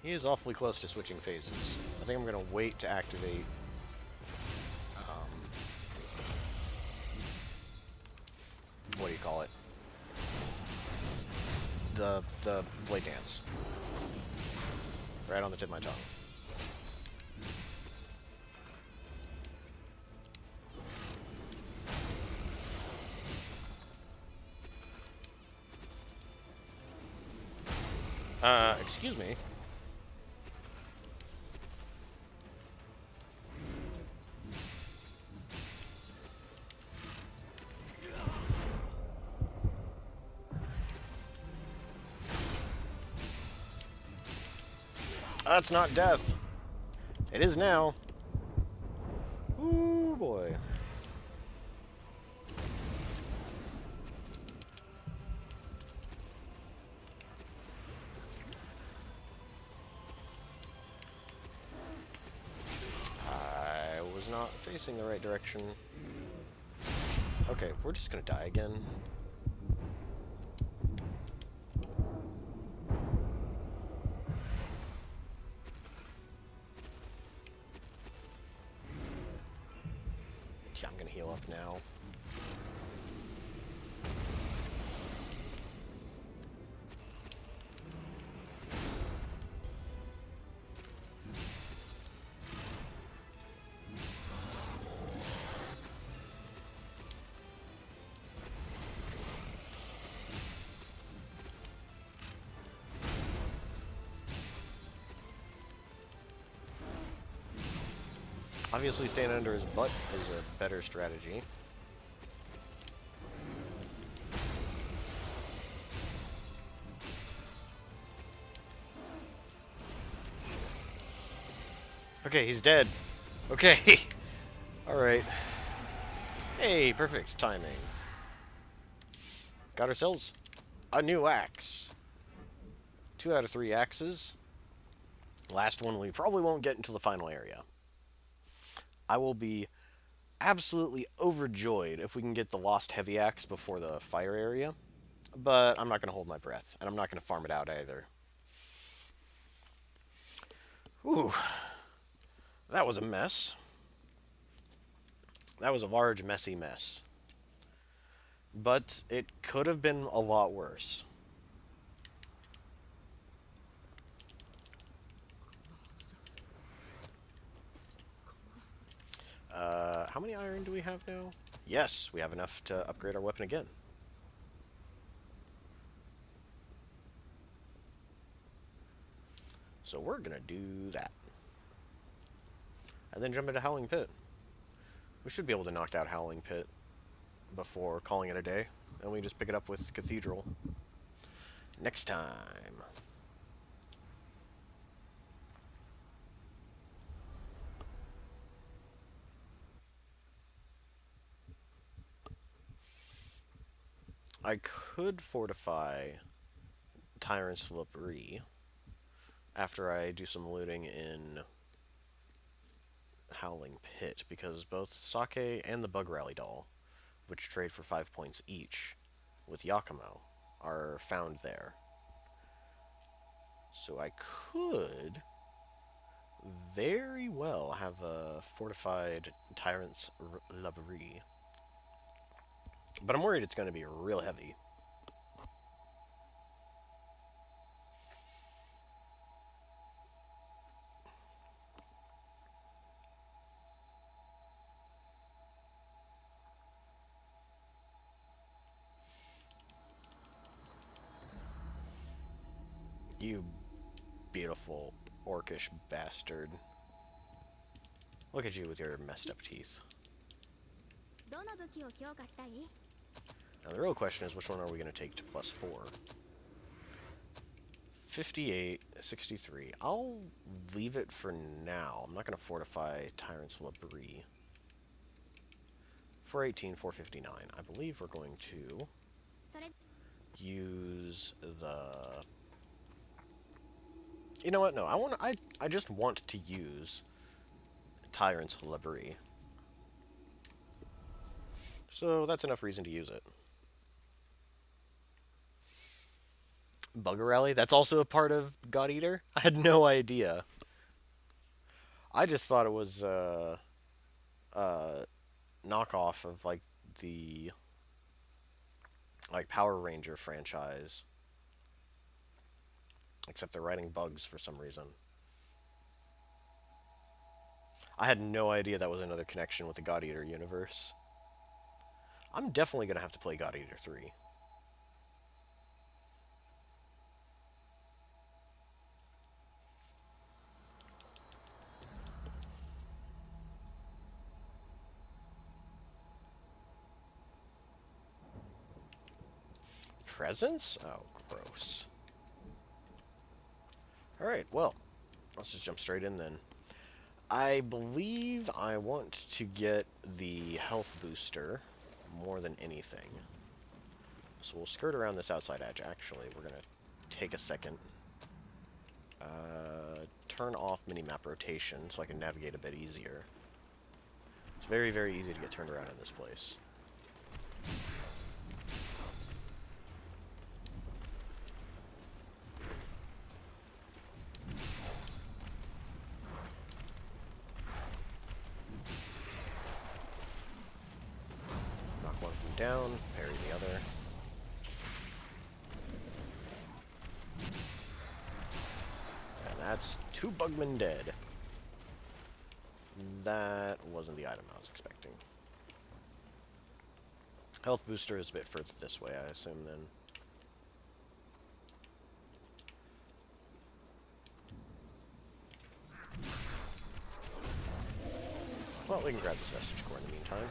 He is awfully close to switching phases. I think I'm going to wait to activate what do you call it? The Blade Dance. Right on the tip of my tongue. Excuse me. That's not death. It is now. Ooh, boy. I was not facing the right direction. Okay, we're just gonna die again. Yeah, I'm gonna heal up now. Obviously, staying under his butt is a better strategy. Okay, he's dead. Okay. Alright. Hey, perfect timing. Got ourselves a new axe. 2 out of 3 axes. Last one we probably won't get until the final area. I will be absolutely overjoyed if we can get the Lost Heavy Axe before the fire area, but I'm not going to hold my breath, and I'm not going to farm it out either. Ooh, that was a mess. That was a large, messy mess. But it could have been a lot worse. How many iron do we have now? Yes, we have enough to upgrade our weapon again. So we're gonna do that. And then jump into Howling Pit. We should be able to knock out Howling Pit before calling it a day. And we just pick it up with Cathedral. Next time. I could fortify Tyrant's Labrie after I do some looting in Howling Pit, because both Sake and the Bug Rally doll, which trade for 5 points each with Yakumo, are found there. So I could very well have a fortified Tyrant's Labrie. But I'm worried it's going to be real heavy. You beautiful orcish bastard. Look at you with your messed up teeth. Now the real question is, which one are we going to take to +4? 58, 63. I'll leave it for now. I'm not going to fortify Tyrant's Labrie. 418, 459. I believe we're going to use the... You know what? No, I just want to use Tyrant's Labrie. So that's enough reason to use it. Bugger Rally? That's also a part of God Eater? I had no idea. I just thought it was knockoff of like the Power Ranger franchise. Except they're writing bugs for some reason. I had no idea that was another connection with the God Eater universe. I'm definitely going to have to play God Eater 3. Presents? Oh, gross. Alright, well, let's just jump straight in then. I believe I want to get the health booster more than anything. So we'll skirt around this outside edge. Actually, we're going to take a second. Turn off mini-map rotation so I can navigate a bit easier. It's very, very easy to get turned around in this place. Knock one from down, parry the other. And that's 2 Bugmen dead. That wasn't the item I was expecting. Health booster is a bit further this way, I assume, then. Well, we can grab this Vestige Core in the meantime.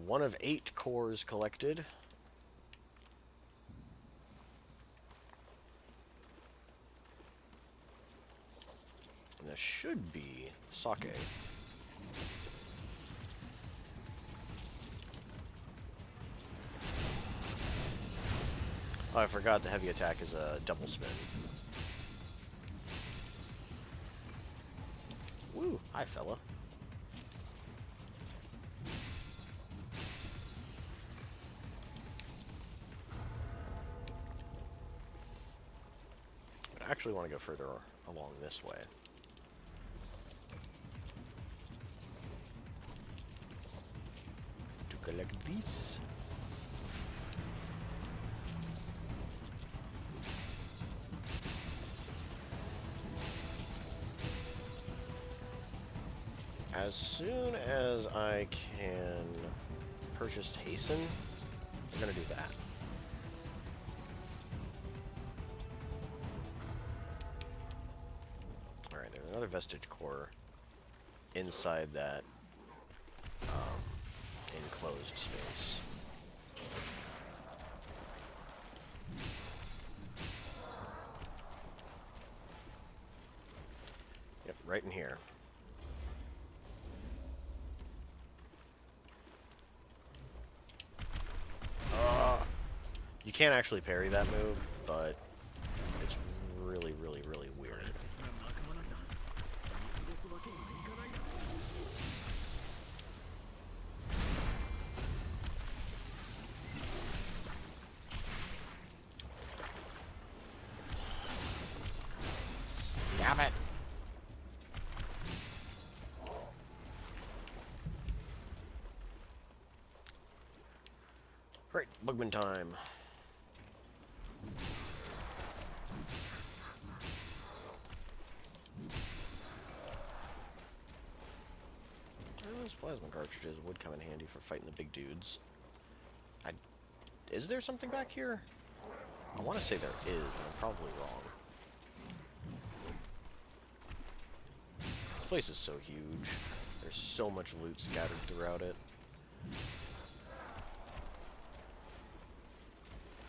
One of 8 cores collected. this should be sake. Oh, I forgot the heavy attack is a double spin. Woo! Hi, fella. I actually want to go further along this way. To collect these. As soon as I can purchase Hasten, we're gonna do that. Alright, there's another Vestige Core inside that enclosed space. Yep, right in here. You can't actually parry that move, but it's really, really, really weird. Damn it! Right, Bugman time. Those plasma cartridges would come in handy for fighting the big dudes. Is there something back here? I want to say there is, but I'm probably wrong. This place is so huge. There's so much loot scattered throughout it.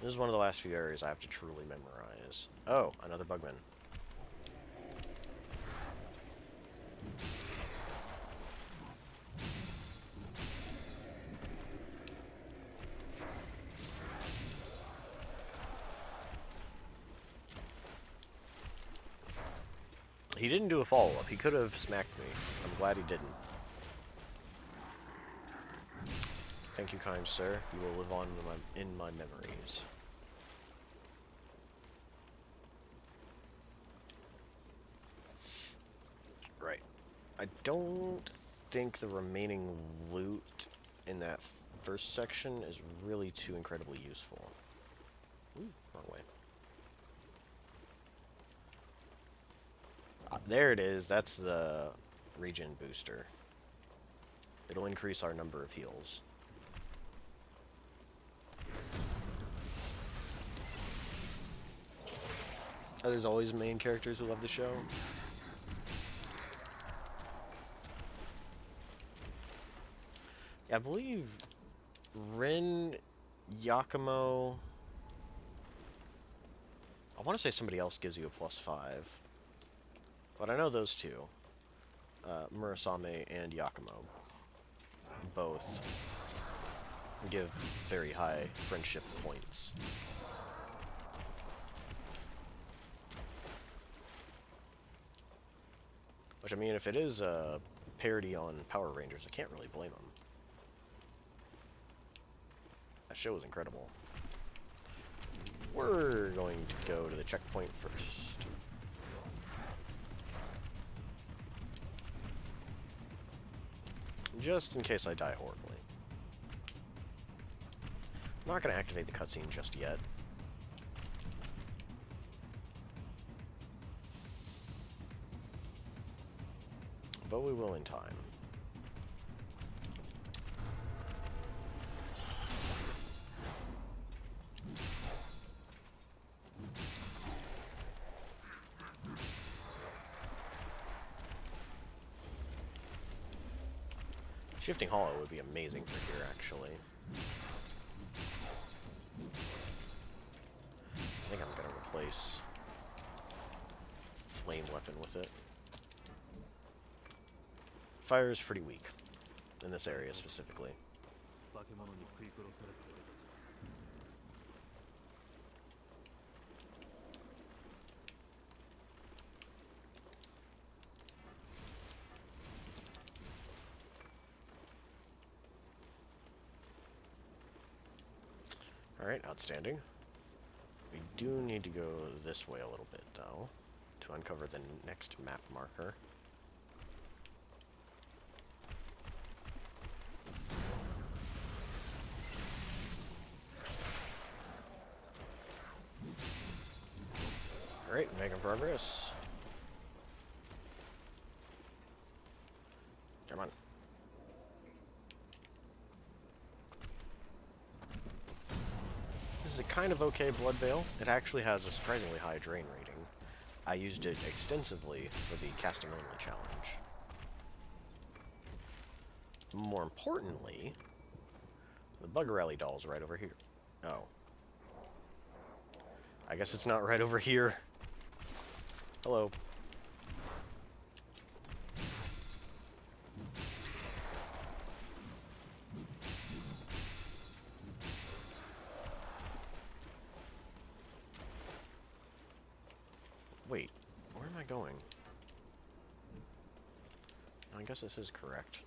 This is one of the last few areas I have to truly memorize. Oh, another Bugman. He didn't do a follow-up. He could have smacked me. I'm glad he didn't. Thank you, kind sir. You will live on in my memories. Right. I don't think the remaining loot in that first section is really too incredibly useful. Ooh, wrong way. There it is. That's the regen booster. It'll increase our number of heals. Oh, there's always main characters who love the show. I believe Rin, Yakumo... I want to say somebody else gives you a +5. But I know those two. Murasame and Yakumo. Both give very high friendship points. Which, I mean, if it is a parody on Power Rangers, I can't really blame them. That show was incredible. We're going to go to the checkpoint first. Just in case I die horribly. I'm not going to activate the cutscene just yet. But we will in time. Shifting Hollow would be amazing for here, actually. I think I'm going to replace Flame Weapon with it. Fire is pretty weak in this area specifically. Alright, outstanding. We do need to go this way a little bit, though, to uncover the next map marker. Alright, making progress. Come on. This is a kind of okay Blood Veil. It actually has a surprisingly high drain rating. I used it extensively for the casting only challenge. More importantly, the Buggerelli doll's right over here. Oh. I guess it's not right over here. Hello. Wait, where am I going? I guess this is correct.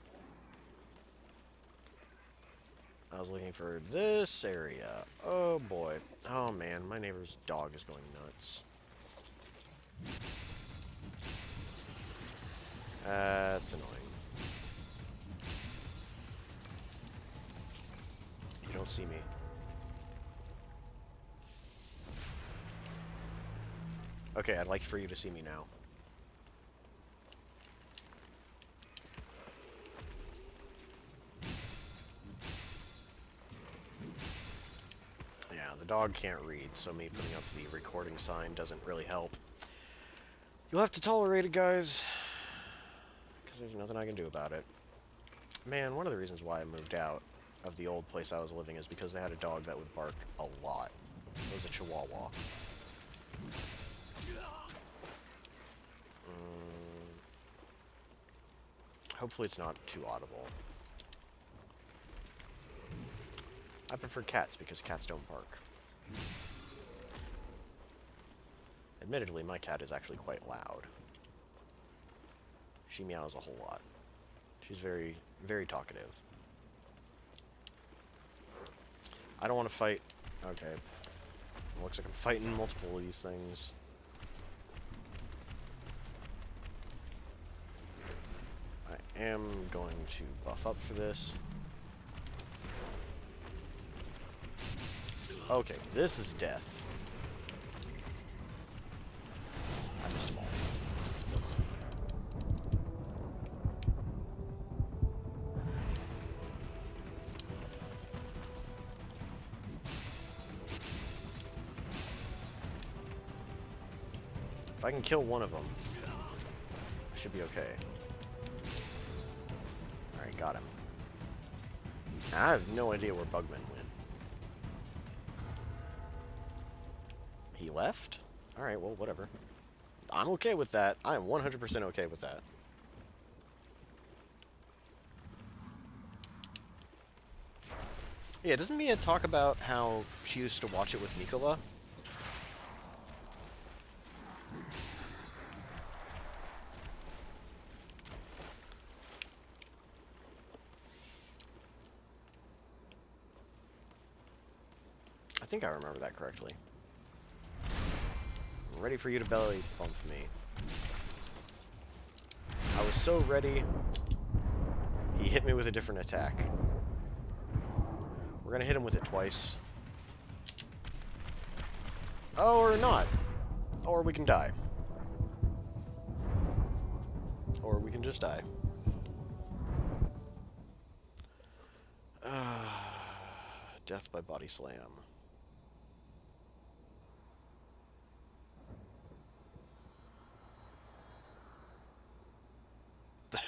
I was looking for this area. Oh boy. Oh man, my neighbor's dog is going nuts. That's annoying. You don't see me. Okay, I'd like for you to see me now. Yeah, the dog can't read, so me putting up the recording sign doesn't really help. You'll have to tolerate it, guys, because there's nothing I can do about it. Man, one of the reasons why I moved out of the old place I was living is because they had a dog that would bark a lot. It was a Chihuahua. Hopefully it's not too audible. I prefer cats because cats don't bark. Admittedly, my cat is actually quite loud. She meows a whole lot. She's very, very talkative. I don't want to fight. Okay. Looks like I'm fighting multiple of these things. I am going to buff up for this. Okay, this is death. I missed them all. If I can kill one of them, I should be okay. Alright, got him. I have no idea where Bugman went. He left? Alright, well, whatever. I'm okay with that. I am 100% okay with that. Yeah, doesn't Mia talk about how she used to watch it with Nicola? I think I remember that correctly. I'm ready for you to belly bump me. I was so ready. He hit me with a different attack. We're gonna hit him with it twice. Oh, or not. Or we can die. Or we can just die. Death by body slam.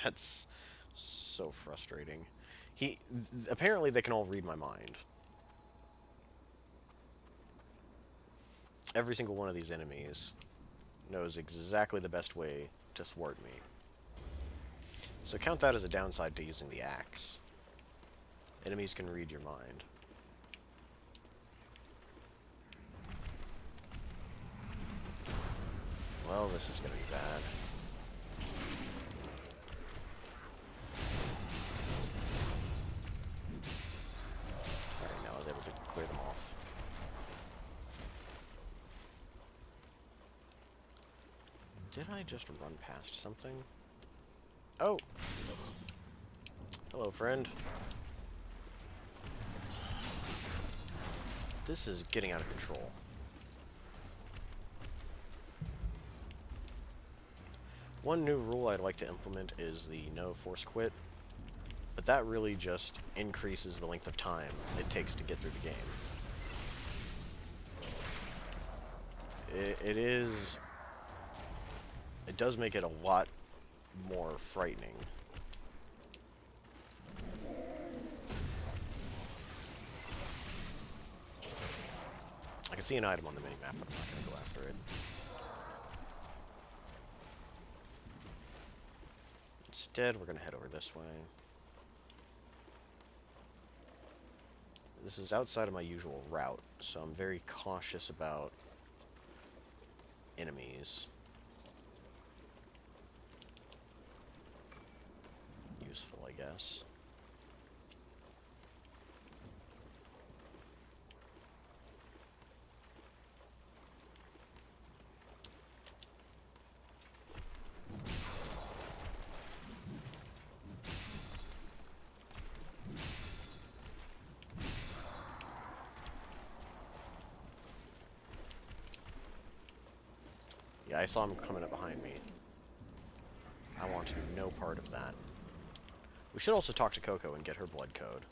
That's so frustrating. Apparently they can all read my mind. Every single one of these enemies knows exactly the best way to thwart me. So count that as a downside to using the axe. Enemies can read your mind. Well, this is gonna be bad. Alright, now I was able to clear them off. Did I just run past something? Oh! Hello, friend. This is getting out of control. One new rule I'd like to implement is the no force quit, but that really just increases the length of time it takes to get through the game. It does make it a lot more frightening. I can see an item on the minimap, but I'm not going to go after it. Instead, we're going to head over this way. This is outside of my usual route, so I'm very cautious about enemies. Useful, I guess. Yeah, I saw him coming up behind me. I want no part of that. We should also talk to Coco and get her blood code.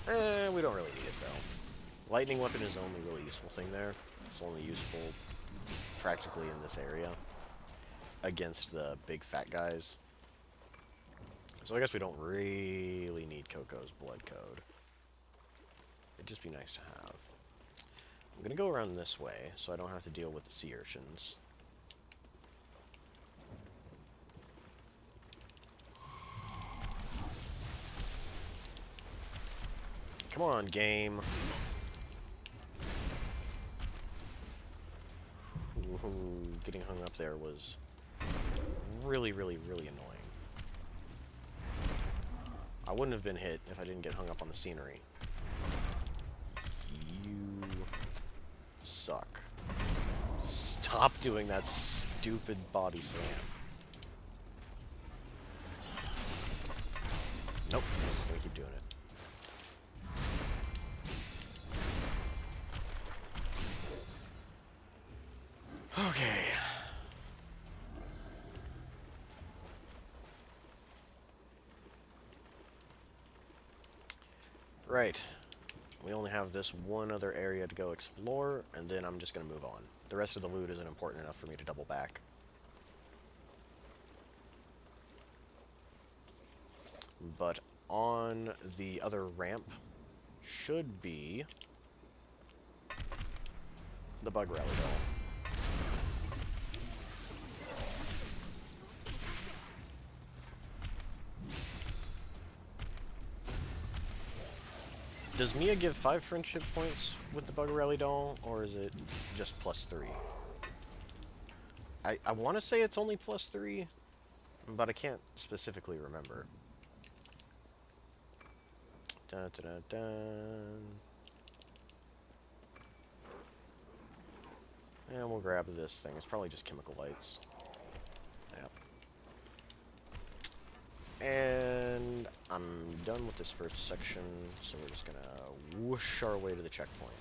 We don't really need it, though. Lightning weapon is the only really useful thing there. It's only useful practically in this area against the big fat guys. So I guess we don't really need Coco's blood code. It'd just be nice to have. I'm gonna go around this way, so I don't have to deal with the sea urchins. Come on, game. Ooh, getting hung up there was really, really, really annoying. I wouldn't have been hit if I didn't get hung up on the scenery. You suck. Stop doing that stupid body slam. Nope, I'm just gonna keep doing it. Okay. Right. We only have this one other area to go explore, and then I'm just going to move on. The rest of the loot isn't important enough for me to double back. But on the other ramp should be the bug rally doll. Does Mia give 5 friendship points with the Bug Rally doll, or is it just +3? I want to say it's only +3, but I can't specifically remember. Dun, dun, dun, dun. And we'll grab this thing. It's probably just chemical lights. Yep. And I'm done with this first section, so we're just gonna whoosh our way to the checkpoint.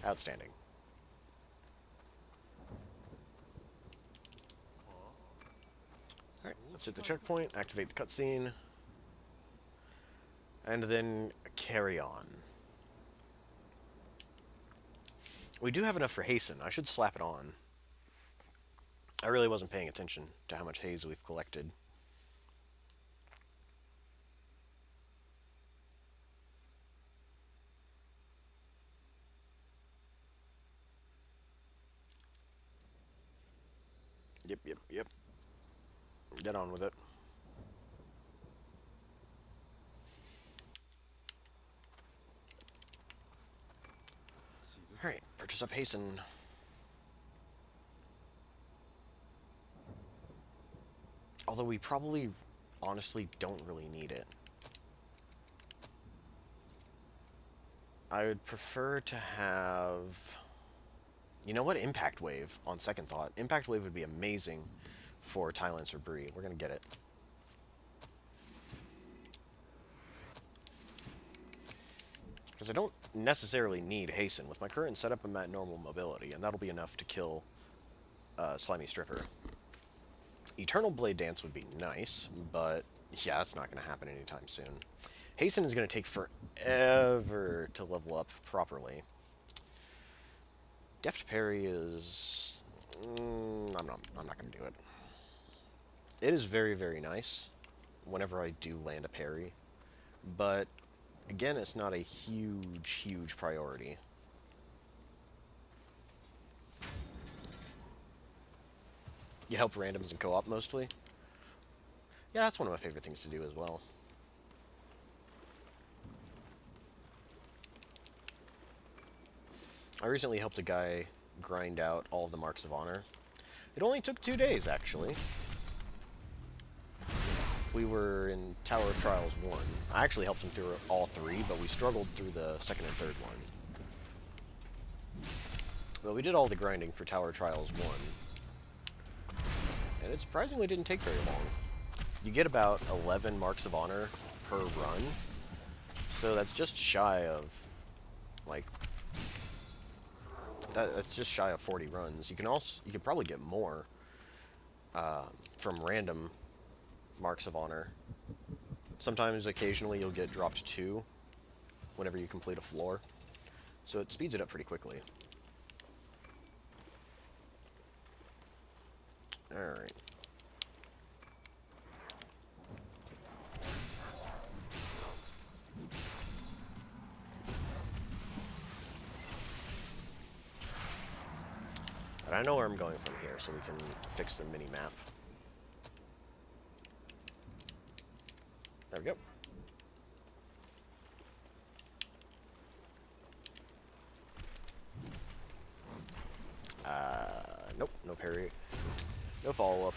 Outstanding. Alright, let's hit the checkpoint, activate the cutscene, and then carry on. We do have enough for hasten. I should slap it on. I really wasn't paying attention to how much haze we've collected. Yep, yep, yep. Get on with it. Alright, purchase up Hasten. Although we probably, honestly, don't really need it. I would prefer to have... You know what? Impact Wave, on second thought. Impact Wave would be amazing for Tylancer Bree. We're going to get it. Because I don't necessarily need Hasten. With my current setup, I'm at normal mobility, and that'll be enough to kill Slimy Stripper. Eternal Blade Dance would be nice, but yeah, that's not going to happen anytime soon. Hasten is going to take forever to level up properly. Deft Parry is... I'm not going to do it. It is very, very nice whenever I do land a parry, but again, it's not a huge, huge priority. You help randoms in co-op mostly? Yeah, that's one of my favorite things to do as well. I recently helped a guy grind out all of the Marks of Honor. It only took 2 days, actually. We were in Tower of Trials 1. I actually helped him through all 3, but we struggled through the second and third one. But we did all the grinding for Tower of Trials 1. And it surprisingly didn't take very long. You get about 11 Marks of Honor per run. So that's just shy of, like... That's just shy of 40 runs. You can probably get more from random Marks of Honor. Sometimes, occasionally, you'll get dropped 2 whenever you complete a floor. So it speeds it up pretty quickly. Alright. And I know where I'm going from here, so we can fix the mini-map. There we go. Nope, no parry. No follow-up.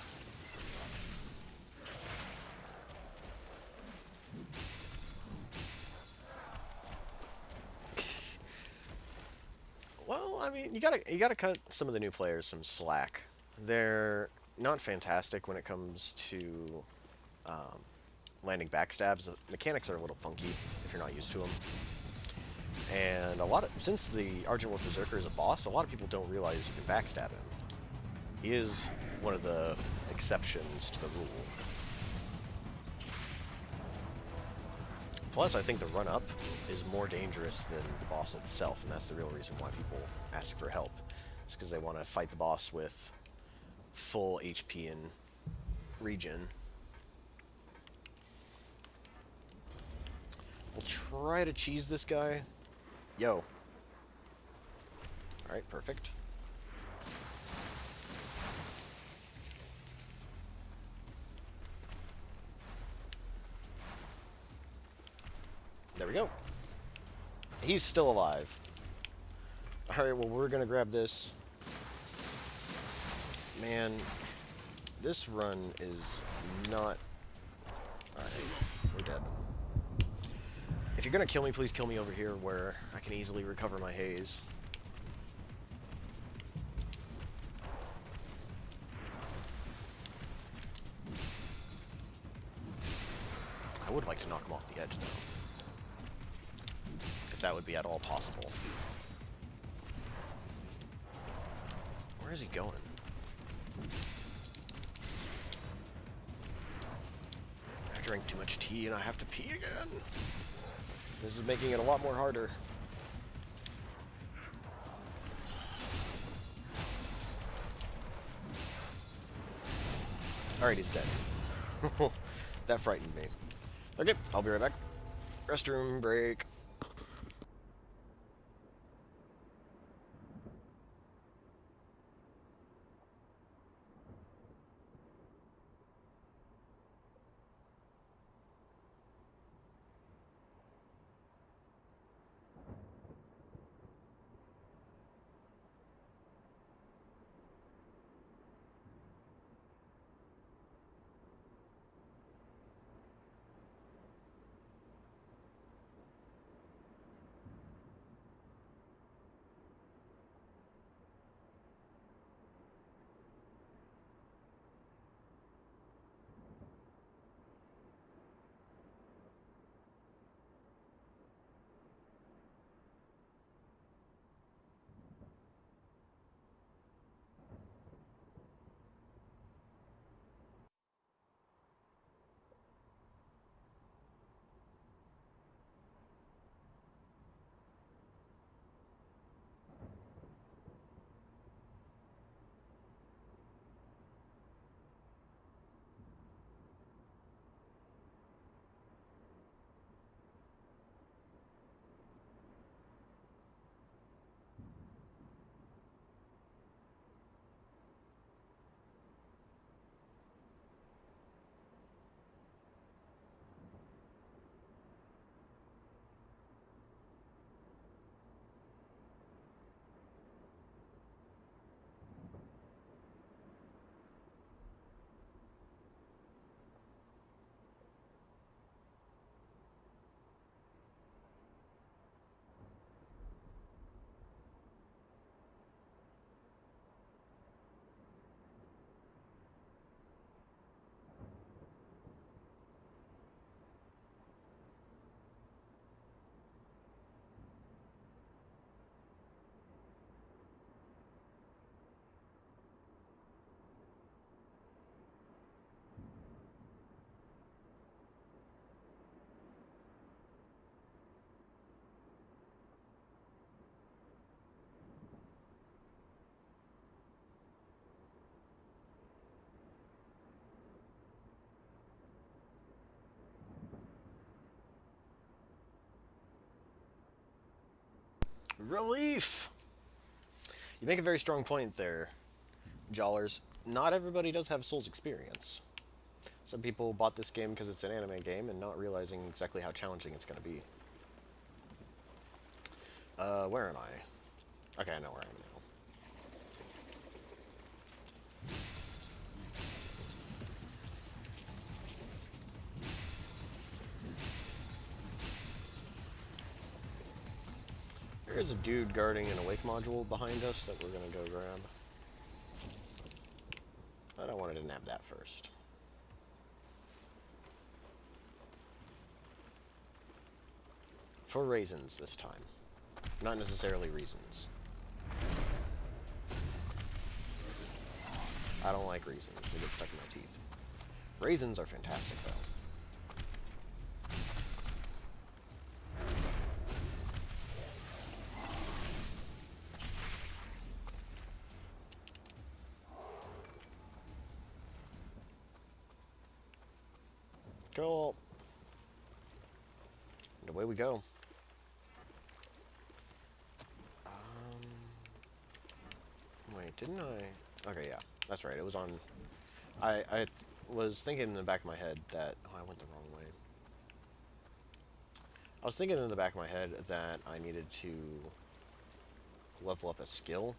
Well, I mean, you gotta cut some of the new players some slack. They're not fantastic when it comes to landing backstabs. The mechanics are a little funky if you're not used to them. And since the Argent Wolf Berserker is a boss, a lot of people don't realize you can backstab him. He is one of the exceptions to the rule. Plus, I think the run-up is more dangerous than the boss itself, and that's the real reason why people ask for help. It's because they want to fight the boss with full HP and regen. We'll try to cheese this guy. Yo. Alright, perfect. There we go. He's still alive. Alright, well, we're gonna grab this. Man, this run is not... Alright, we're dead. If you're gonna kill me, please kill me over here where I can easily recover my haze. I would like to knock him off the edge, though. If that would be at all possible. Where is he going? I drank too much tea and I have to pee again. This is making it a lot more harder. Alright, he's dead. That frightened me. Okay, I'll be right back. Restroom break. Relief! You make a very strong point there, Jawlers. Not everybody does have Souls experience. Some people bought this game because it's an anime game and not realizing exactly how challenging it's going to be. Where am I? Okay, I know where I am now. There's a dude guarding an awake module behind us that we're going to go grab. But I wanted to nab that first. For raisins this time. Not necessarily reasons. I don't like raisins. They get stuck in my teeth. Raisins are fantastic, though. Cool. And away we go. Wait, didn't I? Okay, yeah, that's right. It was on. I was thinking in the back of my head that I went the wrong way. I was thinking in the back of my head that I needed to level up a skill,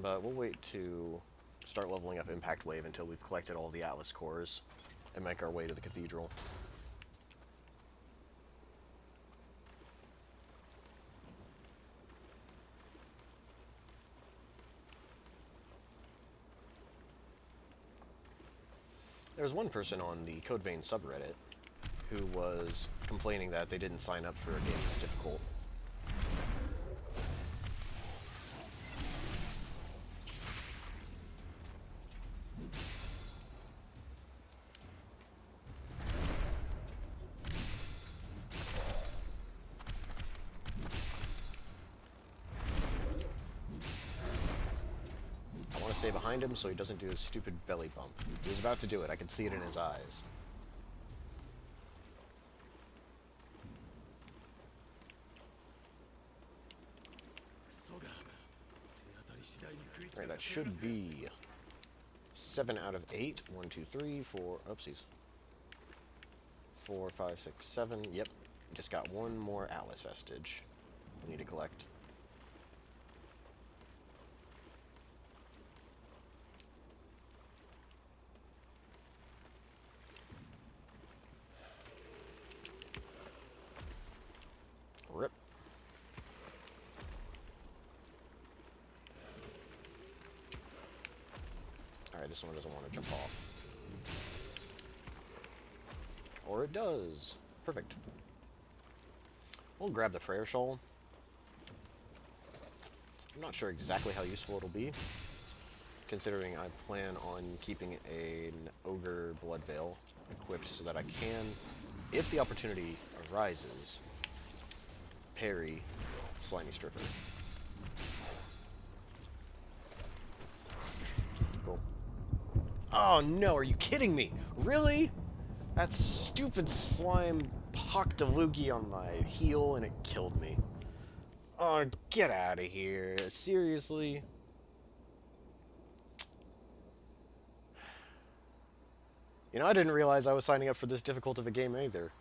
but we'll wait to start leveling up Impact Wave until we've collected all the Atlas cores and make our way to the cathedral. There was one person on the Code Vein subreddit who was complaining that they didn't sign up for a game that's difficult. Stay behind him so he doesn't do his stupid belly bump. He was about to do it. I could see it in his eyes. Alright, that should be 7 out of 8. 1, 2, 3, 4. Oopsies. 4, 5, 6, 7. Yep. Just got one more Atlas vestige we need to collect. Rip. Alright, this one doesn't want to jump off. Or it does. Perfect. We'll grab the Freyr Shoal. I'm not sure exactly how useful it'll be, considering I plan on keeping an Ogre Blood Veil equipped so that I can, if the opportunity arises, parry Slimy Stripper. Cool. Oh no, are you kidding me? Really? That stupid slime pocked a loogie on my heel and it killed me. Oh, get out of here. Seriously? You know, I didn't realize I was signing up for this difficult of a game either.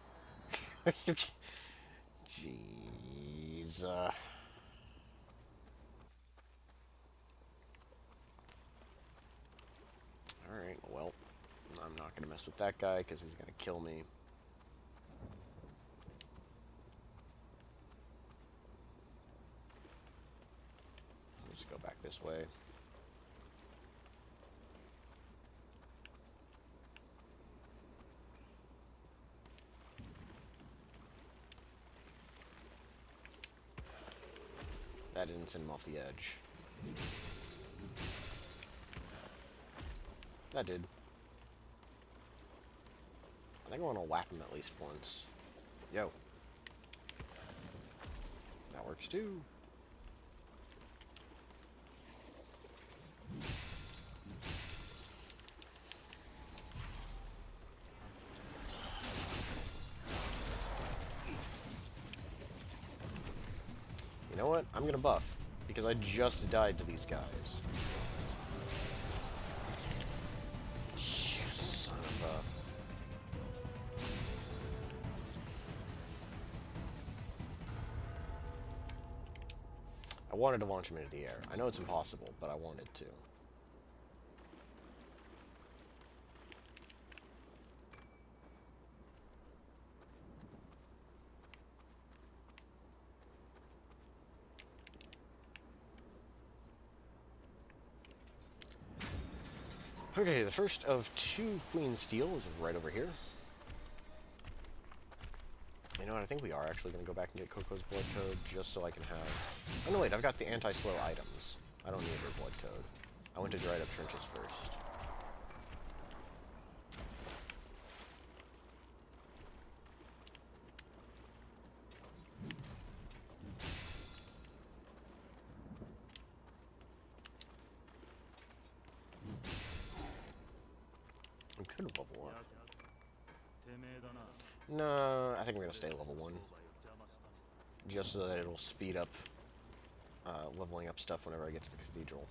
Jeez. Alright, well, I'm not going to mess with that guy because he's going to kill me. Let's go back this way. That didn't send him off the edge. That did. I think I want to whack him at least once. Yo. That works too. You know what? I'm gonna buff, because I just died to these guys. You son of a... I wanted to launch him into the air. I know it's impossible, but I wanted to. Okay, the first of 2 Queen Steel is right over here. You know what, I think we are actually going to go back and get Coco's Blood Code just so I can have... Oh no, wait, I've got the anti-slow items. I don't need her Blood Code. I went to Dried Up Trenches first. I could level up. No, I think I'm going to stay level 1. Just so that it'll speed up leveling up stuff whenever I get to the cathedral.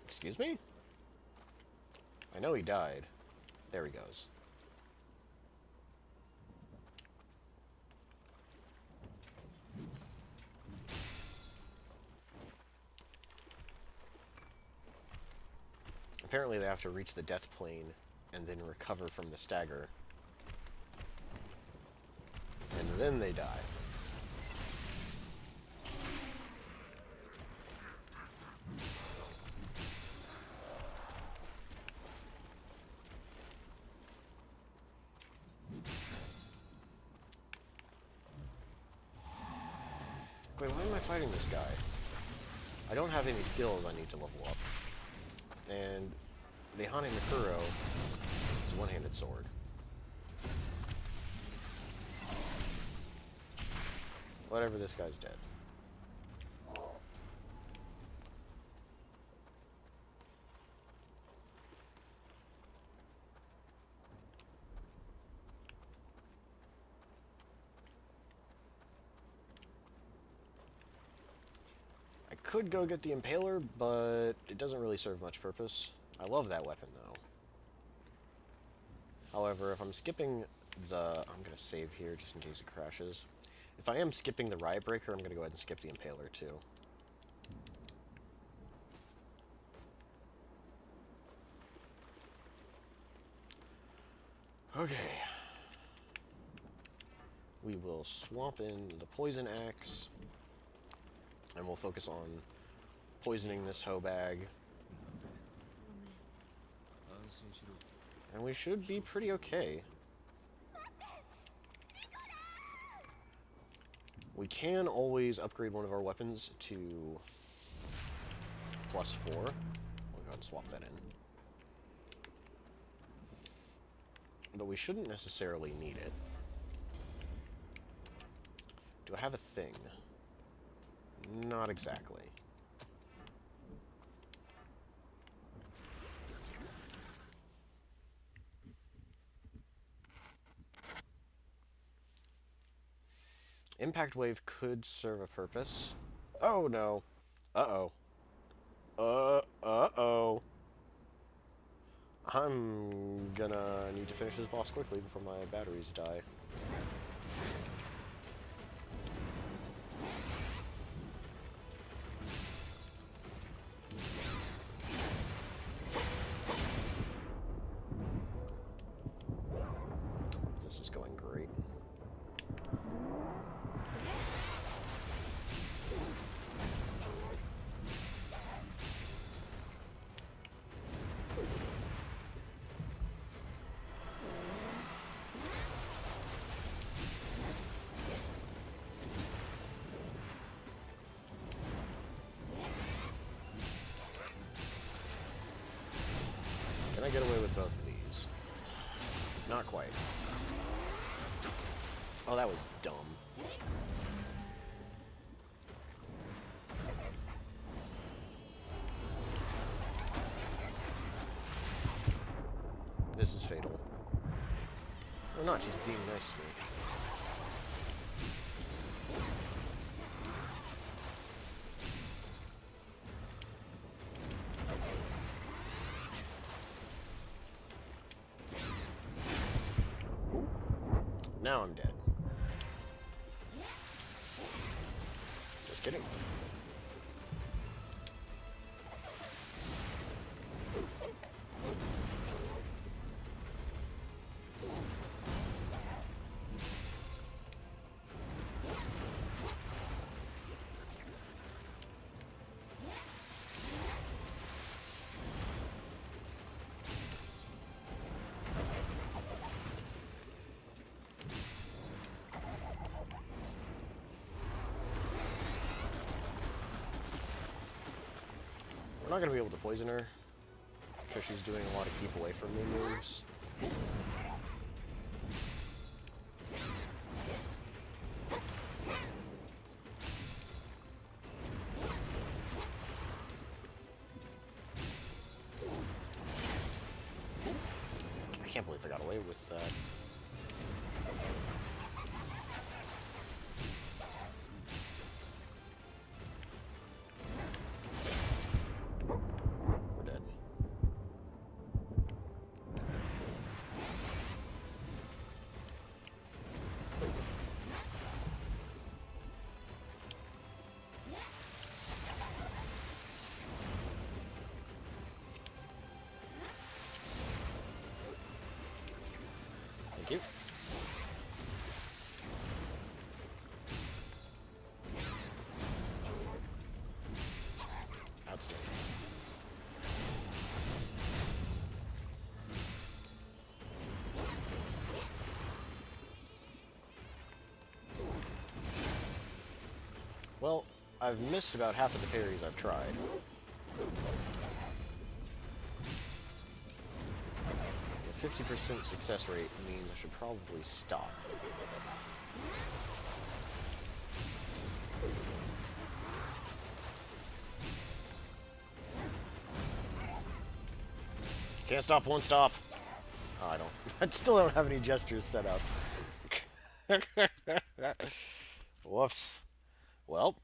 Excuse me? I know he died. There he goes. Apparently they have to reach the death plane and then recover from the stagger. And then they die. Wait, why am I fighting this guy? I don't have any skills I need to level up. And the Hane Mikuro is a one-handed sword. Whatever, this guy's dead. I could go get the Impaler, but it doesn't really serve much purpose. I love that weapon, though. However, if I'm skipping the... I'm going to save here just in case it crashes. If I am skipping the Riot Breaker, I'm going to go ahead and skip the Impaler, too. Okay. We will swap in the Poison Axe. And we'll focus on poisoning this hoe bag. And we should be pretty okay. We can always upgrade one of our weapons to +4. We'll go ahead and swap that in. But we shouldn't necessarily need it. Do I have a thing? Not exactly. Impact Wave could serve a purpose. Oh no. Uh-oh. Uh-oh. I'm gonna need to finish this boss quickly before my batteries die. This is going great. Can I get away with both of these? Not quite. Oh, that was dumb. This is fatal. Or not, she's being nice to me. Now I'm dead. Just kidding. We're not going to be able to poison her, because she's doing a lot of keep away from me moves. I can't believe I got away with that. We're dead. Thank you. Outstanding. Well, I've missed about half of the parries I've tried. The 50% success rate means I should probably stop. Can't stop, won't stop. Oh, I don't. I still don't have any gestures set up. Whoops. Well,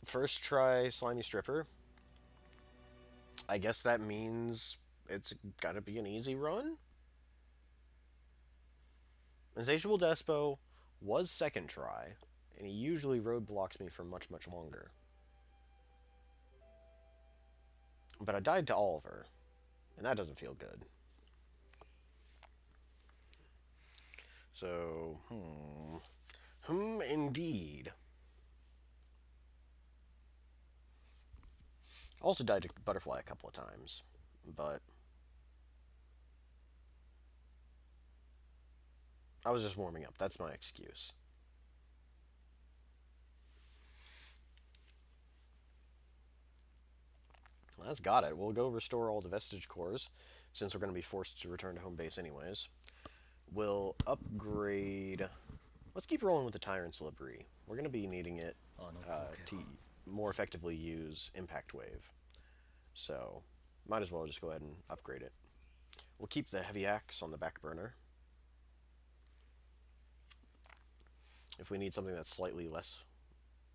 first try Slimy Stripper. I guess that means it's gotta be an easy run? Insatiable Despo was second try, and he usually roadblocks me for much, much longer. But I died to Oliver, and that doesn't feel good. So, indeed. Also died to Butterfly a couple of times, but I was just warming up. That's my excuse. Well, that's got it. We'll go restore all the Vestige cores, since we're going to be forced to return to home base anyways. We'll upgrade... Let's keep rolling with the Tyrant's Labrie. We're going to be needing it to more effectively use Impact Wave. So, might as well just go ahead and upgrade it. We'll keep the Heavy Axe on the back burner. If we need something that's slightly less...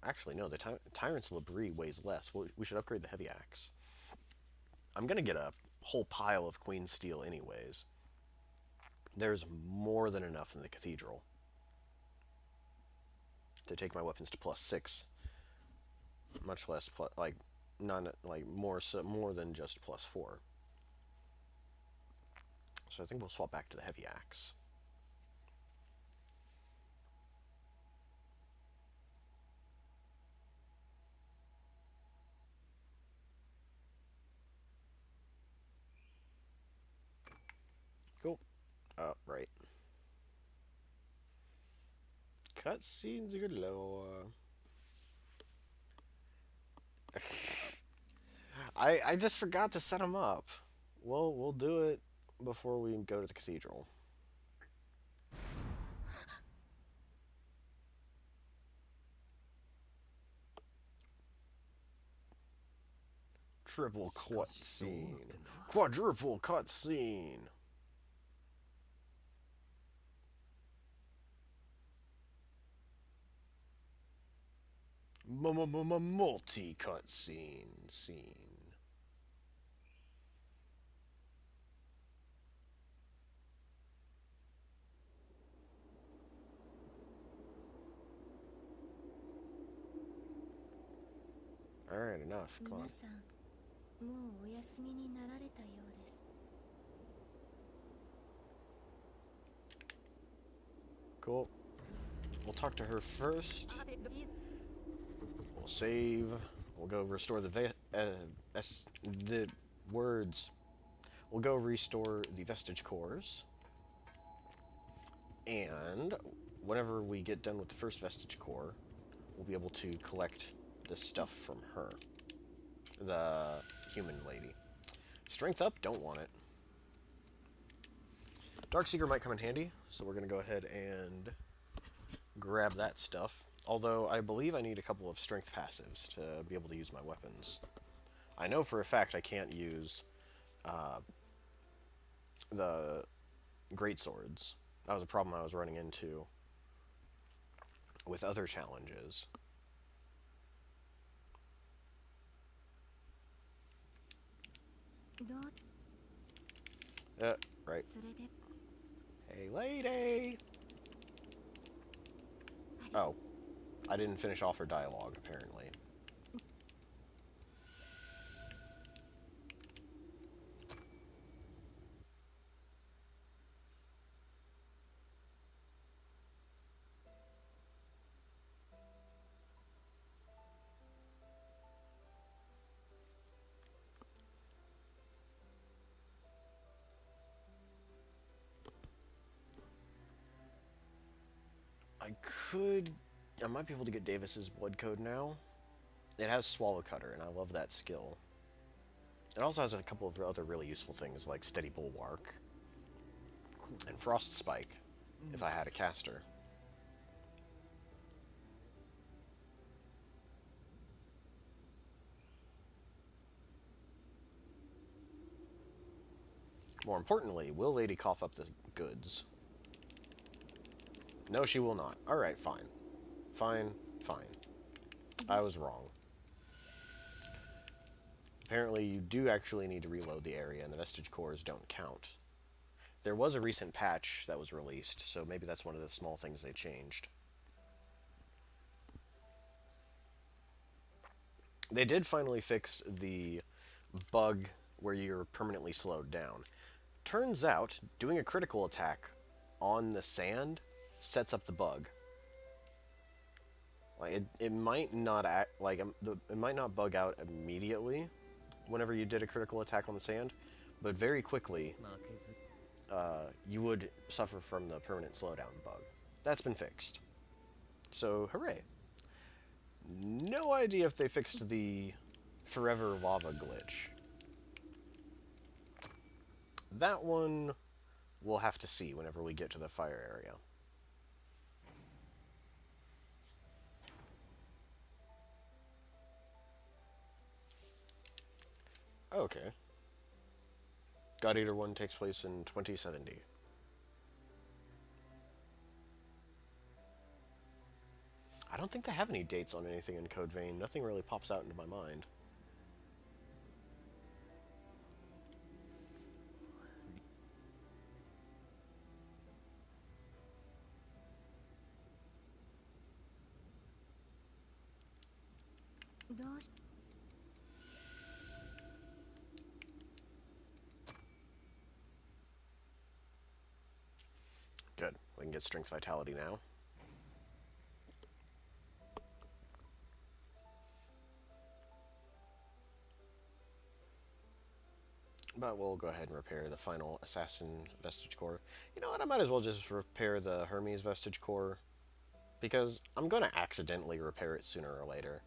Actually, no, the Tyrant's Labrie weighs less. We should upgrade the Heavy Axe. I'm going to get a whole pile of Queen Steel anyways. There's more than enough in the Cathedral to take my weapons to +6. Much less, more than just +4. So I think we'll swap back to the Heavy Axe. Cool. Right. Cutscenes galore. I just forgot to set them up. Well, we'll do it before we go to the cathedral. Triple cutscene. Quadruple cutscene. Multi cutscene scene. Alright, enough. Come on. Cool. We'll talk to her first. We'll save. We'll go restore the words. We'll go restore the vestige cores. And whenever we get done with the first vestige core, we'll be able to collect the stuff from her. The human lady. Strength up, don't want it. Darkseeker might come in handy, so we're going to go ahead and grab that stuff. Although, I believe I need a couple of strength passives to be able to use my weapons. I know for a fact I can't use the greatswords. That was a problem I was running into with other challenges. Right. Hey, lady! Oh. I didn't finish off her dialogue, apparently. I might be able to get Davis's blood code now. It has Swallow Cutter, and I love that skill. It also has a couple of other really useful things, like Steady Bulwark and Frost Spike, if I had a caster. More importantly, will Lady cough up the goods? No, she will not. Alright, fine. Fine. I was wrong. Apparently, you do actually need to reload the area, and the vestige cores don't count. There was a recent patch that was released, so maybe that's one of the small things they changed. They did finally fix the bug where you're permanently slowed down. Turns out, doing a critical attack on the sand sets up the bug. Like it might not act like it might not bug out immediately whenever you did a critical attack on the sand, but very quickly you would suffer from the permanent slowdown bug. That's been fixed. So hooray! No idea if they fixed the forever lava glitch. That one we'll have to see whenever we get to the fire area. Okay. God Eater 1 takes place in 2070. I don't think they have any dates on anything in Code Vein. Nothing really pops out into my mind. Good. We can get Strength Vitality now. But we'll go ahead and repair the final Assassin Vestige Core. You know what? I might as well just repair the Hermes Vestige Core, because I'm going to accidentally repair it sooner or later.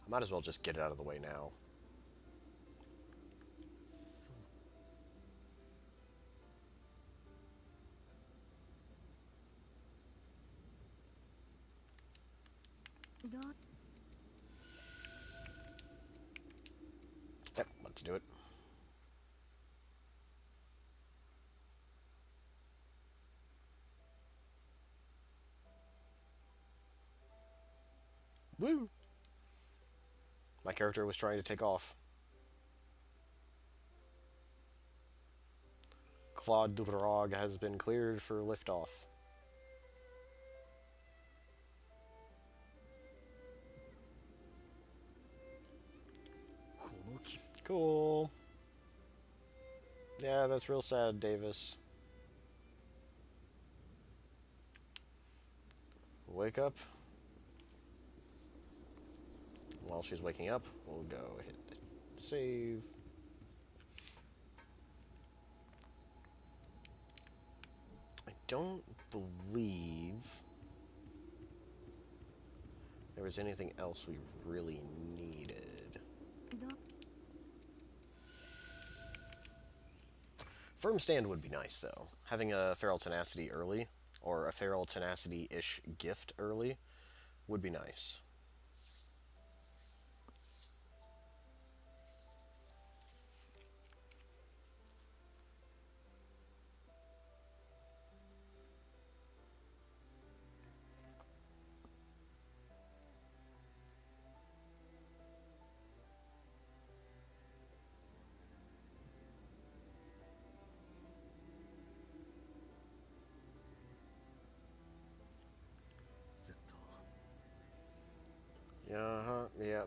I might as well just get it out of the way now. Yep, let's do it. Woo! My character was trying to take off. Claude Dubrog has been cleared for liftoff. Cool. Yeah, that's real sad, Davis. Wake up. While she's waking up, we'll go hit save. I don't believe there was anything else we really needed. Firm stand would be nice, though. Having a Feral Tenacity early, or a Feral Tenacity-ish gift early, would be nice. Uh-huh, yeah.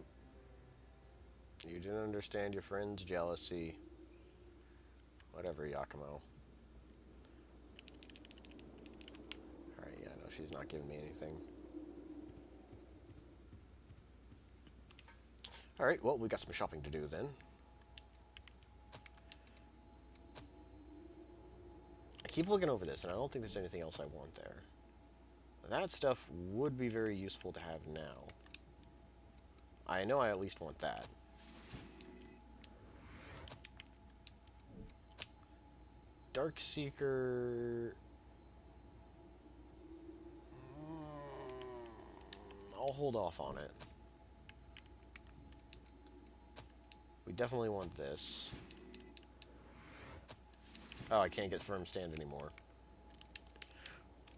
You didn't understand your friend's jealousy. Whatever, Yakumo. Alright, yeah, no, she's not giving me anything. Alright, well, we got some shopping to do then. I keep looking over this, and I don't think there's anything else I want there. That stuff would be very useful to have now. I know I at least want that. Darkseeker... I'll hold off on it. We definitely want this. Oh, I can't get firm stand anymore.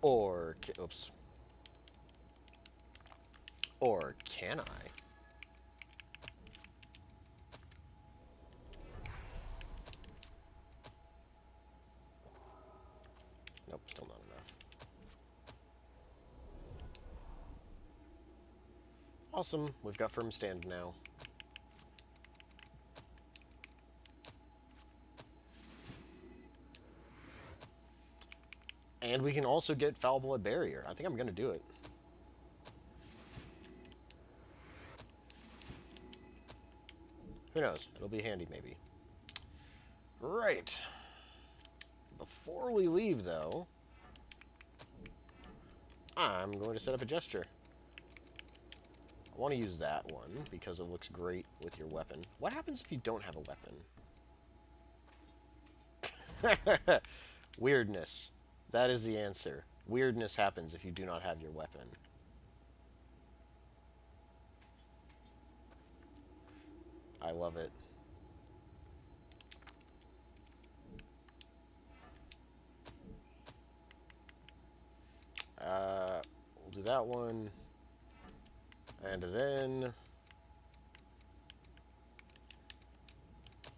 Or... oops. Or can I? Nope, still not enough. Awesome, we've got firm stand now. And we can also get Foul Blood Barrier. I think I'm going to do it. Who knows? It'll be handy, maybe. Right. Before we leave, though, I'm going to set up a gesture. I want to use that one because it looks great with your weapon. What happens if you don't have a weapon? Weirdness. That is the answer. Weirdness happens if you do not have your weapon. I love it. We'll do that one. And then...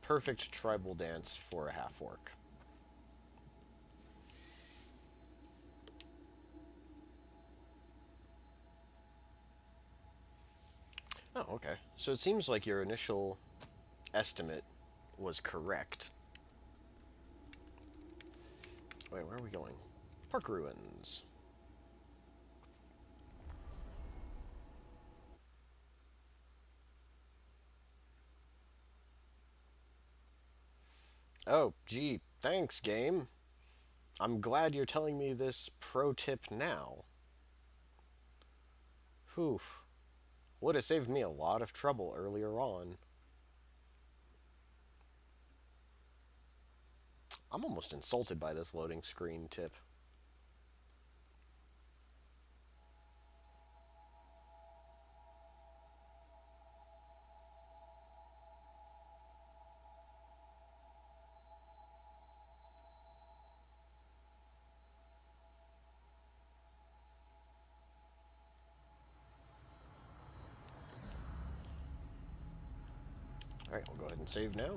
perfect tribal dance for a half-orc. Oh, okay. So it seems like your initial estimate was correct. Wait, where are we going? Park Ruins. Oh, gee, thanks, game. I'm glad you're telling me this pro tip now. Whew. Would have saved me a lot of trouble earlier on. I'm almost insulted by this loading screen tip. Alright, we'll go ahead and save now.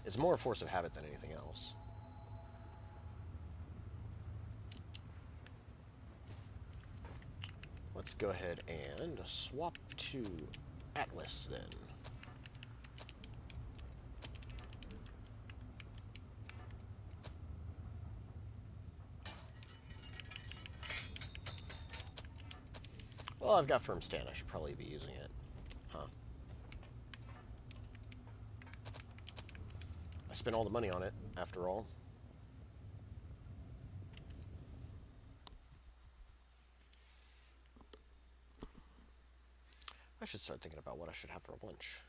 It's more a force of habit than anything else. Let's go ahead and swap to Atlas then. Well, I've got Firm Stand. I should probably be using it. Huh. I spent all the money on it, after all. I should start thinking about what I should have for lunch.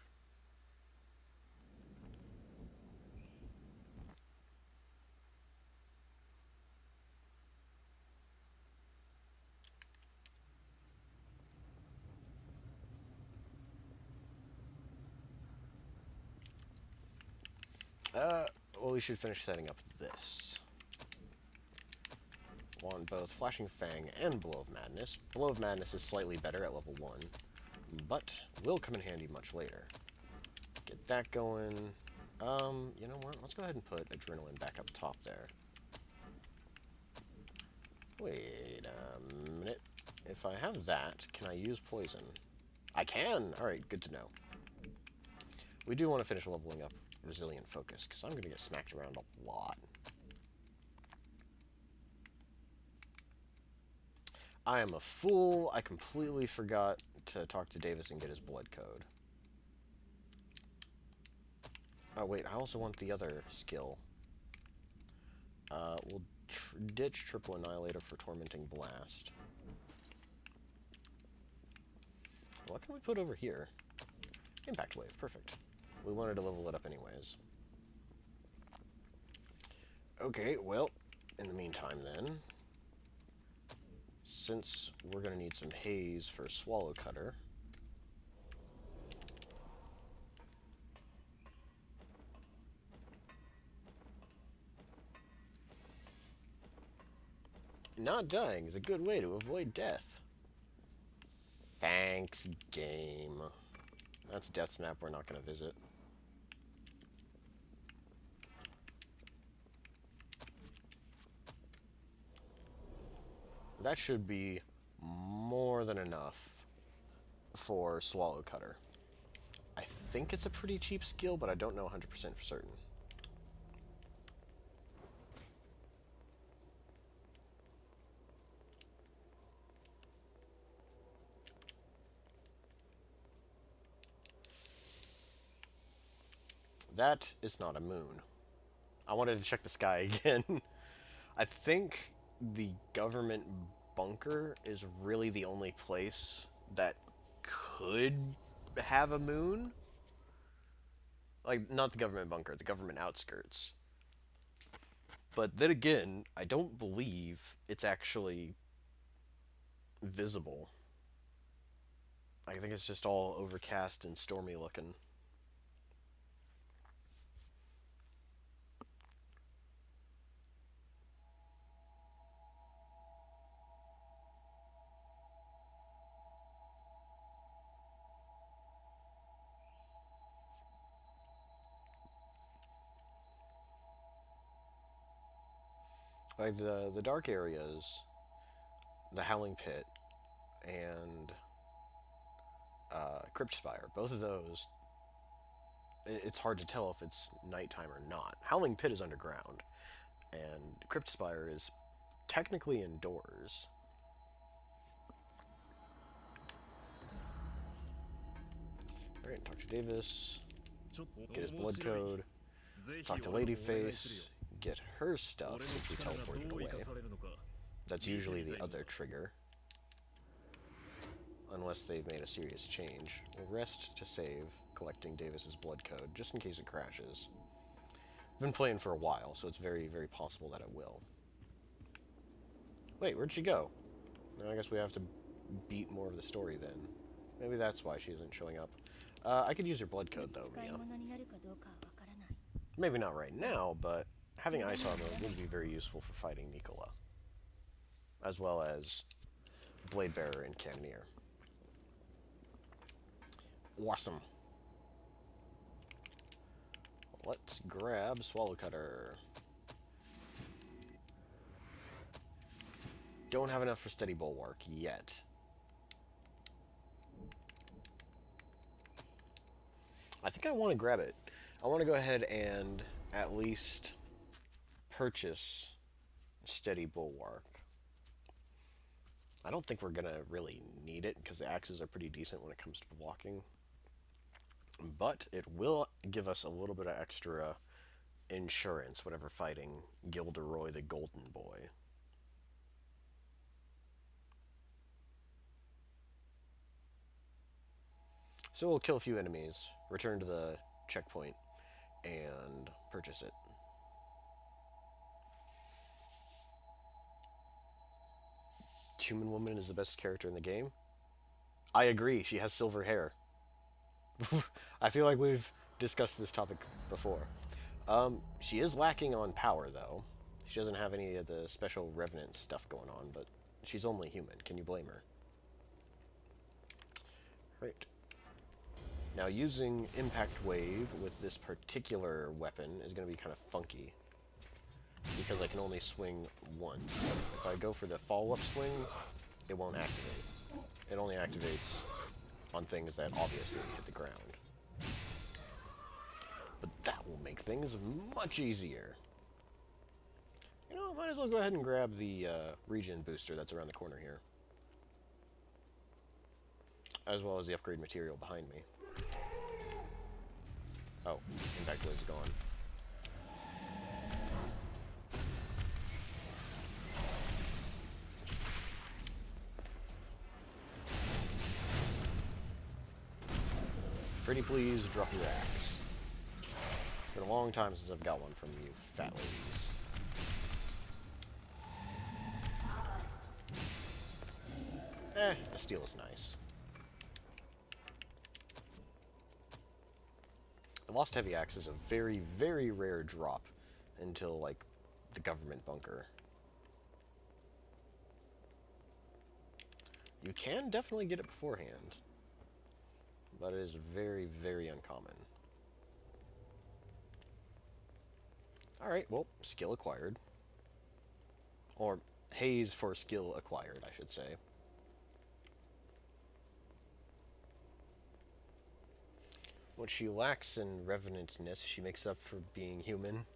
Well, we should finish setting up this. Want both Flashing Fang and Blow of Madness. Blow of Madness is slightly better at level 1, but will come in handy much later. Get that going. You know what? Let's go ahead and put Adrenaline back up top there. Wait a minute. If I have that, can I use Poison? I can! Alright, good to know. We do want to finish leveling up Resilient Focus, because I'm going to get smacked around a lot. I am a fool. I completely forgot to talk to Davis and get his blood code. Oh, wait, I also want the other skill. We'll ditch Triple Annihilator for Tormenting Blast. What can we put over here? Impact Wave, perfect. We wanted to level it up anyways. Okay, well, in the meantime then, since we're going to need some haze for Swallow Cutter, not dying is a good way to avoid death. Thanks, game. That's Death's Map we're not going to visit. That should be more than enough for Swallow Cutter. I think it's a pretty cheap skill, but I don't know 100% for certain. That is not a moon. I wanted to check the sky again. I think the government bunker is really the only place that could have a moon. Like, not the government bunker, the government outskirts. But then again, I don't believe it's actually visible. I think it's just all overcast and stormy looking. Like the dark areas, the Howling Pit, and Crypt Spire, both of those, it's hard to tell if it's nighttime or not. Howling Pit is underground, and Crypt Spire is technically indoors. Alright, talk to Davis, get his blood code, talk to Ladyface, get her stuff since we teleported away. That's usually the other trigger. Unless they've made a serious change. We'll rest to save, collecting Davis's blood code, just in case it crashes. I've been playing for a while, so it's very, very possible that it will. Wait, where'd she go? Now I guess we have to beat more of the story then. Maybe that's why she isn't showing up. I could use her blood code though, Mia. Maybe not right now, but having ice armor would be very useful for fighting Nicola. As well as Blade Bearer and Cannoneer. Awesome. Let's grab Swallow Cutter. Don't have enough for Steady Bulwark yet. I think I want to grab it. I want to go ahead and at least purchase Steady Bulwark. I don't think we're going to really need it because the axes are pretty decent when it comes to blocking. But it will give us a little bit of extra insurance whenever fighting Gilderoy the Golden Boy. So we'll kill a few enemies, return to the checkpoint, and purchase it. Human Woman is the best character in the game? I agree, she has silver hair. I feel like we've discussed this topic before. She is lacking on power, though. She doesn't have any of the special Revenant stuff going on, but she's only human. Can you blame her? Right. Now, using Impact Wave with this particular weapon is going to be kind of funky, because I can only swing once. If I go for the follow-up swing, it won't activate. It only activates on things that obviously hit the ground. But that will make things much easier. You know, might as well go ahead and grab the regen booster that's around the corner here, as well as the upgrade material behind me. Oh, Impact Wave's gone. Pretty please drop your axe. It's been a long time since I've got one from you fat ladies. A steel is nice. The Lost Heavy Axe is a very, very rare drop until, like, the government bunker. You can definitely get it beforehand, but it is very, very uncommon. Alright, well, skill acquired. Or haze for skill acquired, I should say. What she lacks in revenantness, she makes up for being human.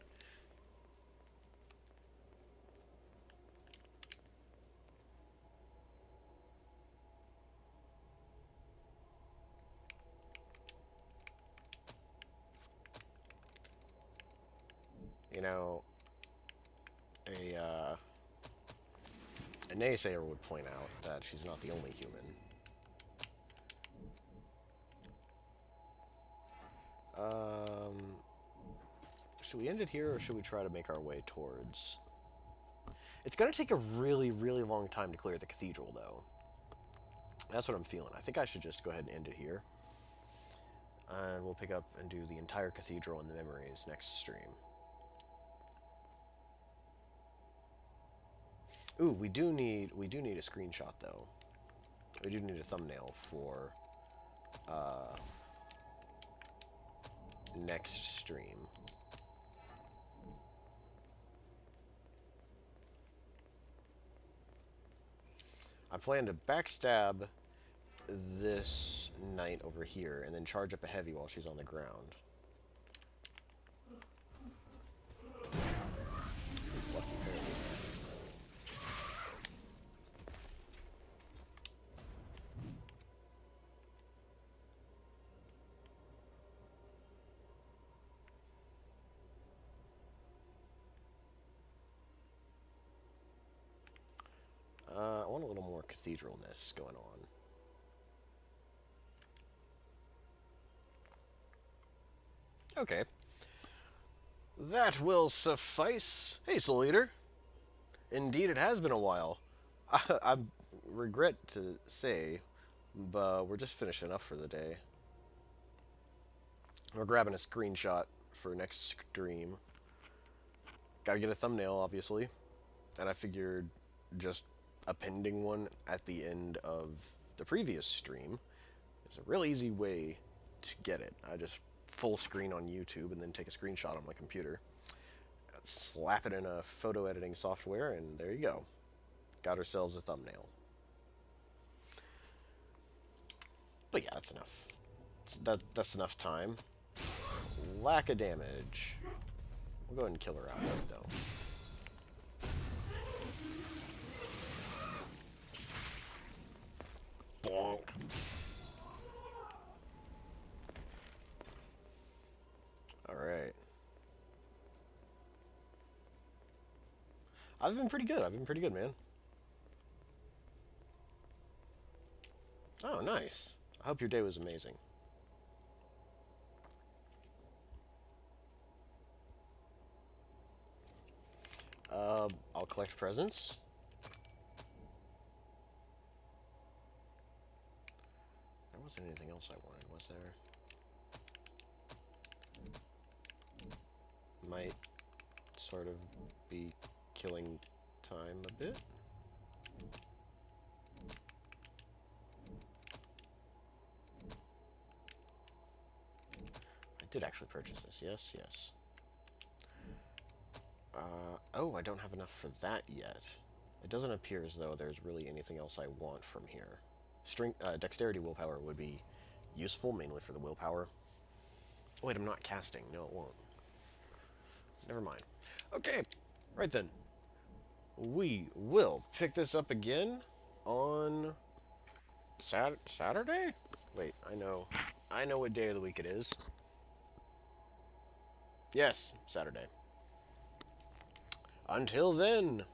You know, a naysayer would point out that she's not the only human. Should we end it here, or should we try to make our way towards... It's going to take a really, really long time to clear the cathedral, though. That's what I'm feeling. I think I should just go ahead and end it here. And we'll pick up and do the entire cathedral and the memories next stream. Ooh, we do need a screenshot, though. We do need a thumbnail for next stream. I plan to backstab this knight over here and then charge up a heavy while she's on the ground. Lucky parry. I want a little more cathedralness going on. Okay. That will suffice. Hey, Soul Eater. Indeed, it has been a while. I regret to say, but we're just finishing up for the day. We're grabbing a screenshot for next stream. Gotta get a thumbnail, obviously. And I figured just appending one at the end of the previous stream is a real easy way to get it. I just full screen on YouTube and then take a screenshot on my computer. Slap it in a photo editing software, and there you go. Got ourselves a thumbnail. But yeah, that's enough. That's enough time. Lack of damage. We'll go ahead and kill her outright, though. Bonk. Alright. I've been pretty good. I've been pretty good, man. Oh, nice. I hope your day was amazing. I'll collect presents. There wasn't anything else I wanted, was there? Might sort of be killing time a bit. I did actually purchase this, yes, yes. Oh, I don't have enough for that yet. It doesn't appear as though there's really anything else I want from here. Dexterity willpower would be useful, mainly for the willpower. Oh, wait, I'm not casting. No, it won't. Never mind. Okay, right then. We will pick this up again on Saturday? Wait, I know what day of the week it is. Yes, Saturday. Until then.